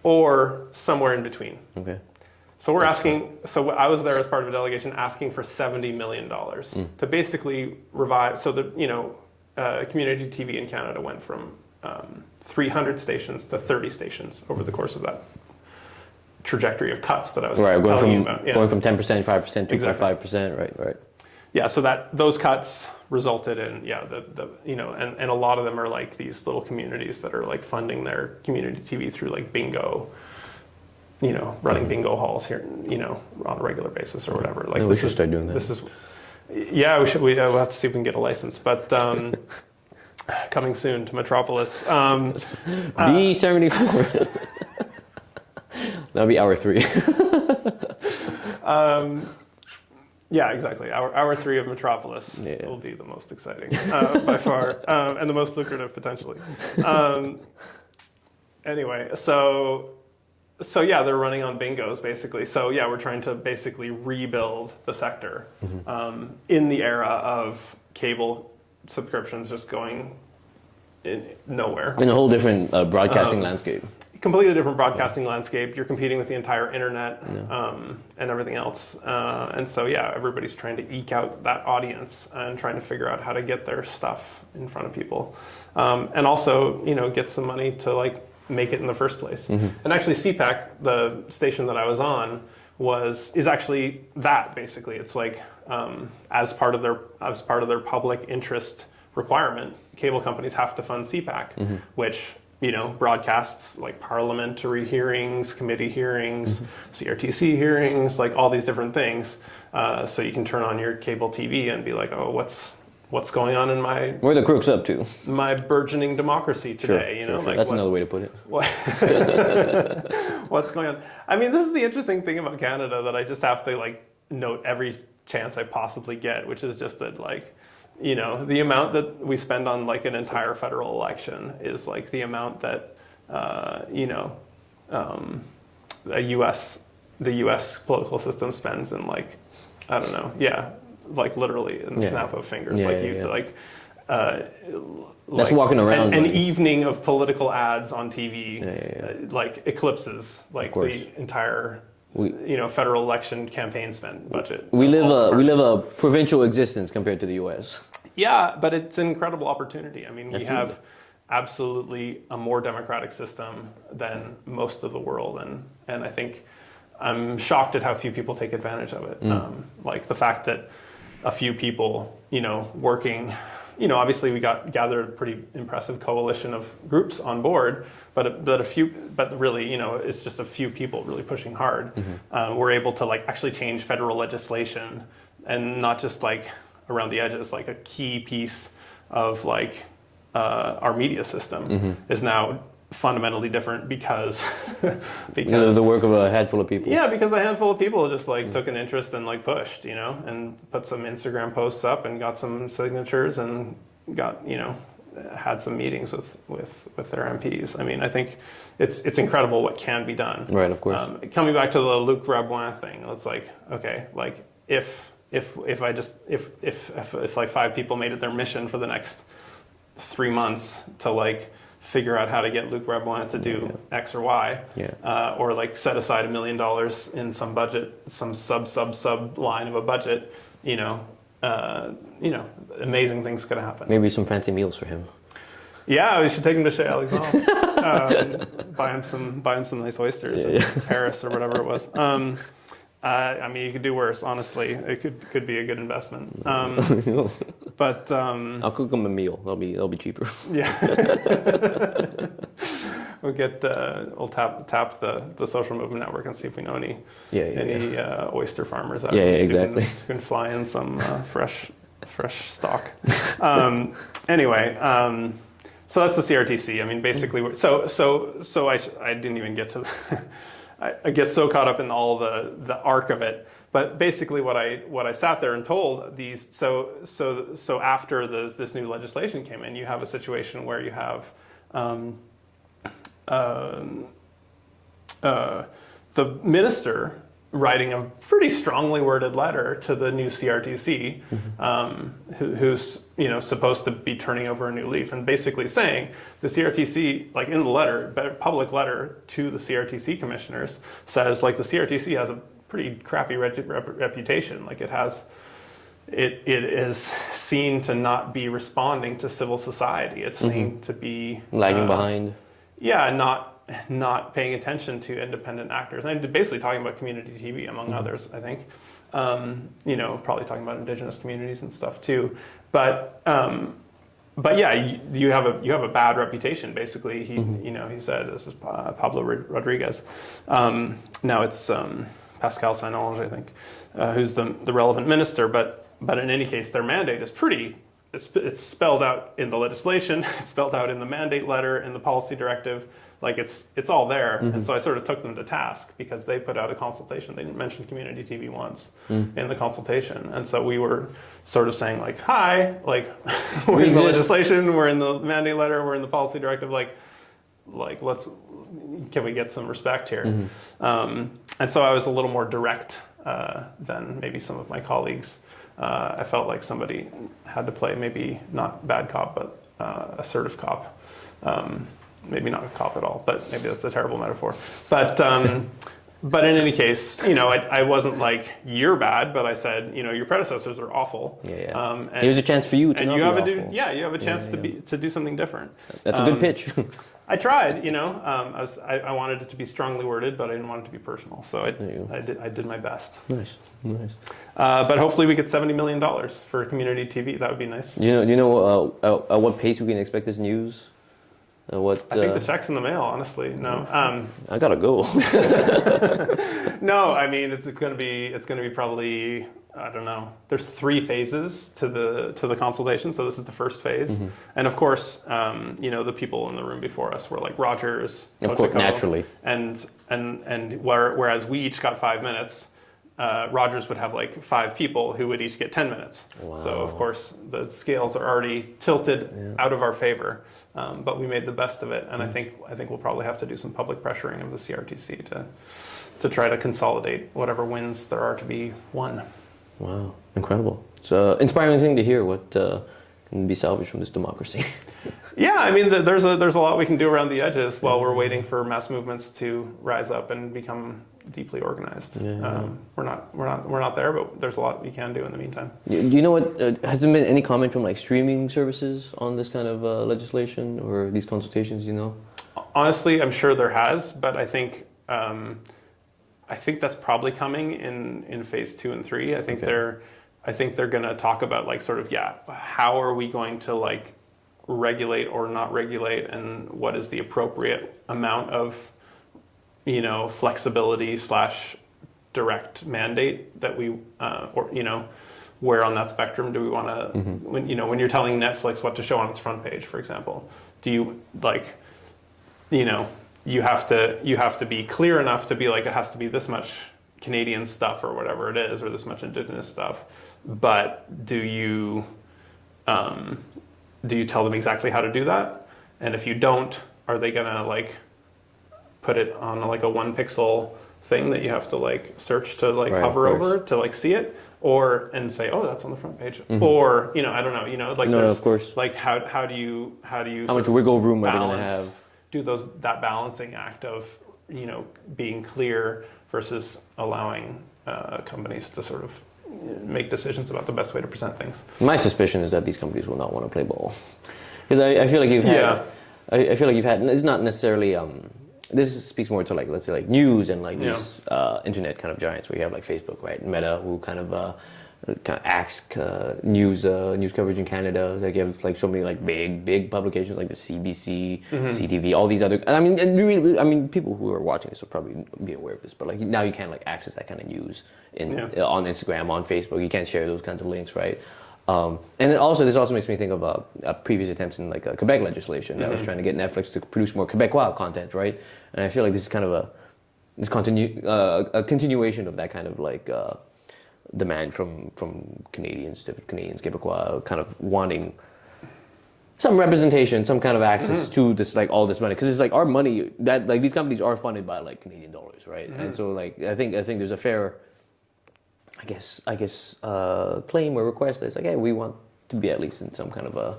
Or somewhere in between. Okay. So we're asking, I was there as part of a delegation asking for $70 million to basically revive, so the, community TV in Canada went from 300 stations to 30 stations over the course of that trajectory of cuts that I was telling you about. Yeah. Going from 10%, 5%, 2.5%, Exactly. right. Yeah, so those cuts resulted in, and a lot of them are like these little communities that are like funding their community TV through like bingo, running bingo halls here, on a regular basis or whatever. Like we should start doing that. We'll have to see if we can get a license, but coming soon to Metropolis. B74. That'll be hour 3. Yeah, exactly. Hour 3 of Metropolis will be the most exciting by far, and the most lucrative potentially. Anyway, so they're running on bingos basically. So yeah, we're trying to basically rebuild the sector in the era of cable subscriptions just going nowhere. In a whole different broadcasting landscape. Completely different broadcasting landscape. You're competing with the entire internet and everything else. And so yeah, everybody's trying to eke out that audience and trying to figure out how to get their stuff in front of people, and also get some money to like make it in the first place. And actually CPAC, the station that I was on, is actually that basically. It's like as part of their public interest requirement, cable companies have to fund CPAC, which broadcasts like parliamentary hearings, committee hearings, CRTC hearings, like all these different things. So you can turn on your cable TV and be like, oh, what's going on in Where the crooks up to? my burgeoning democracy today. Sure. Like That's another way to put it. What's going on? I mean, this is the interesting thing about Canada that I just have to like note every chance I possibly get, which is just that like, the amount that we spend on like an entire federal election is like the amount that the U.S. political system spends in like, I don't know, like literally in the snap of fingers. That's walking around. An evening of political ads on TV, like eclipses like the entire federal election campaign spend budget. We live a provincial existence compared to the U.S. Yeah, but it's an incredible opportunity. I mean, we have absolutely a more democratic system than most of the world, and I think I'm shocked at how few people take advantage of it. Like the fact that a few people, working, obviously we gathered a pretty impressive coalition of groups on board, but really, it's just a few people really pushing hard. We're able to like actually change federal legislation, and not just like around the edges, like a key piece of like our media system is now fundamentally different because the work of a handful of people. Yeah, because a handful of people just like took an interest and like pushed, and put some Instagram posts up and got some signatures and got, had some meetings with their MPs. I mean, I think it's incredible what can be done. Right, of course. Coming back to the Luc Rabouin thing, it's like, okay, like if like 5 people made it their mission for the next 3 months to like figure out how to get Luc Rabouin to do X or Y, or like set aside $1 million in some budget, some sub line of a budget, amazing things could happen. Maybe some fancy meals for him. Yeah, we should take him to Chez Alexandre. Buy him some nice oysters in Paris or whatever it was. I mean, you could do worse. Honestly, it could be a good investment. But I'll cook them a meal. They'll be cheaper. Yeah. We'll tap the social movement network and see if we know any oyster farmers out there. Exactly. Who can fly in some fresh stock. Anyway. So that's the CRTC. I mean, basically, so I didn't even get to. I get so caught up in all the arc of it, but basically what I sat there and told these. So after this new legislation came in, you have a situation where you have the minister writing a pretty strongly worded letter to the new CRTC, who's supposed to be turning over a new leaf, and basically saying the CRTC, like in the letter, public letter to the CRTC commissioners, says like the CRTC has a pretty crappy reputation. Like it is seen to not be responding to civil society. It's seen to be lagging behind. Yeah, not paying attention to independent actors. And I'm basically talking about community TV, among others, I think. Probably talking about indigenous communities and stuff too. But yeah, you have a bad reputation. Basically, he said, this is Pablo Rodriguez. Now it's Pascal Saint-Onge, I think, who's the relevant minister. But in any case, their mandate is pretty. It's spelled out in the legislation. It's spelled out in the mandate letter, in the policy directive. Like it's all there. And so I sort of took them to task because they put out a consultation. They didn't mention community TV once in the consultation. And so we were sort of saying like, hi, like we're in the legislation, we're in the mandate letter, we're in the policy directive, like can we get some respect here? And so I was a little more direct than maybe some of my colleagues. I felt like somebody had to play maybe not bad cop, but assertive cop. Maybe not a cop at all, but maybe that's a terrible metaphor. But in any case, I wasn't like, you're bad, but I said, your predecessors are awful. And here's a chance for you to not be awful. You have a chance to do something different. That's a good pitch. I tried, I wanted it to be strongly worded, but I didn't want it to be personal. So I did my best. Nice. But hopefully we get $70 million for community TV. That would be nice. You know at what pace we can expect this news? I think the check's in the mail, honestly. No. I gotta go. No, I mean it's gonna be probably I don't know. There's 3 phases to the consultation, so this is the first phase. And of course, the people in the room before us were like Rogers, of course, naturally, and whereas we each got 5 minutes, Rogers would have like 5 people who would each get 10 minutes. Wow. So of course the scales are already tilted out of our favor, but we made the best of it. And I think we'll probably have to do some public pressuring of the CRTC to try to consolidate whatever wins there are to be won. Wow, incredible. It's an inspiring thing to hear what can be salvaged from this democracy. Yeah, I mean, there's a lot we can do around the edges while we're waiting for mass movements to rise up and become deeply organized. We're not there, but there's a lot we can do in the meantime. Do you know what? Has there been any comment from like streaming services on this kind of legislation or these consultations? You know, honestly, I'm sure there has, but I think that's probably coming in phase 2 and 3. I think they're going to talk about like sort of how are we going to like regulate or not regulate, and what is the appropriate amount of flexibility / direct mandate that we where on that spectrum do we want to when you're telling Netflix what to show on its front page, for example, do you like you have to be clear enough to be like, it has to be this much Canadian stuff or whatever it is, or this much Indigenous stuff, but do you tell them exactly how to do that? And if you don't, are they gonna like put it on like a 1 pixel thing that you have to like search to like hover over to like see it, and say, oh, that's on the front page, or I don't know, like no, of course, like how do you how much wiggle room are they gonna have? Do that balancing act of being clear versus allowing companies to sort of make decisions about the best way to present things. My suspicion is that these companies will not want to play ball, because I feel like you've had I feel like you've had, it's not necessarily this speaks more to like, let's say like news and like these internet kind of giants where you have like Facebook, right, Meta, who kind of ask news coverage in Canada. Like you have like so many like big publications like the CBC, CTV, all these other. I mean, people who are watching this will probably be aware of this, but like now you can't like access that kind of news on Instagram, on Facebook. You can't share those kinds of links, right? And this also makes me think of previous attempts in like Quebec legislation that was trying to get Netflix to produce more Quebecois content, right? And I feel like this is kind of a continuation of that kind of like demand from Canadians, Quebecois, kind of wanting some representation, some kind of access to this, like all this money, because it's like our money that like these companies are funded by like Canadian dollars, right? And so like I think there's a fair, I guess claim or request that's like, hey, we want to be at least in some kind of a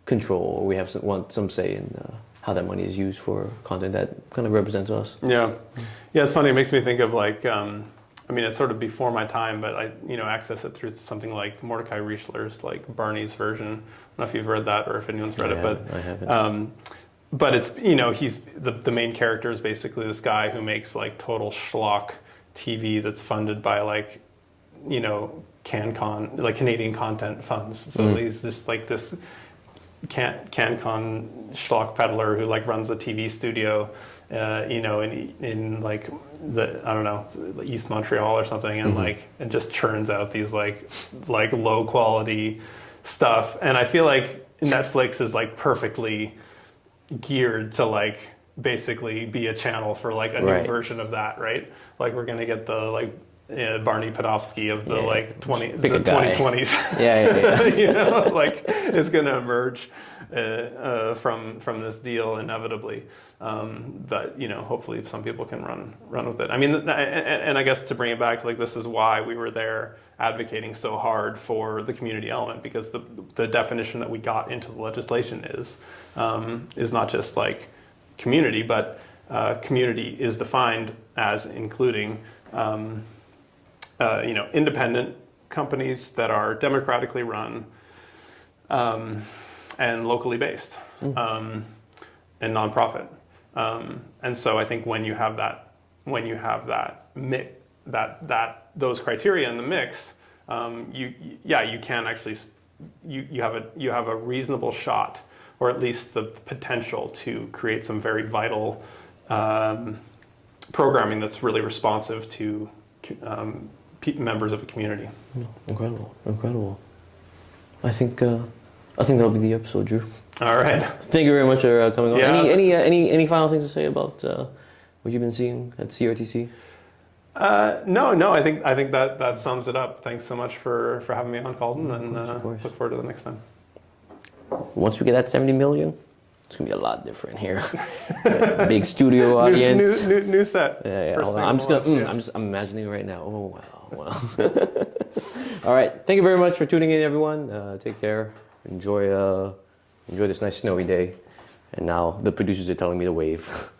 control, or we want some say in how that money is used for content that kind of represents us. Yeah, it's funny. It makes me think of like, I mean, it's sort of before my time, but I access it through something like Mordecai Richler's like Barney's version. I don't know if you've read that or if anyone's read it, but I haven't. But it's he's the main character is basically this guy who makes like total schlock TV that's funded by like CanCon, like Canadian content funds. So he's just like this CanCon schlock peddler who like runs a TV studio, in like I don't know, East Montreal or something, and like it just churns out these like low quality stuff. And I feel like Netflix is like perfectly geared to like basically be a channel for like a new version of that, right? Like we're gonna get the like Barney Podofsky of the like 2020s. Yeah. Like it's gonna emerge from this deal inevitably. But hopefully some people can run with it. I mean, and I guess to bring it back, like this is why we were there advocating so hard for the community element, because the definition that we got into the legislation is not just like community, but community is defined as including independent companies that are democratically run and locally based and nonprofit. And so I think when you have those criteria in the mix, you can actually you have a reasonable shot, or at least the potential to create some very vital programming that's really responsive to members of a community. No, incredible, incredible. I think that'll be the episode, Drew. All right. Thank you very much for coming on. Yeah. Any final things to say about what you've been seeing at CRTC? No. I think that sums it up. Thanks so much for having me on, Kalden, and of course. look forward to the next time. Once we get that 70 million, it's gonna be a lot different here. Big studio audience. New set. Yeah. First Hold thing on. on the I'm imagining it right now. Oh wow. All right. Thank you very much for tuning in, everyone. Take care. Enjoy this nice snowy day. And now the producers are telling me to wave.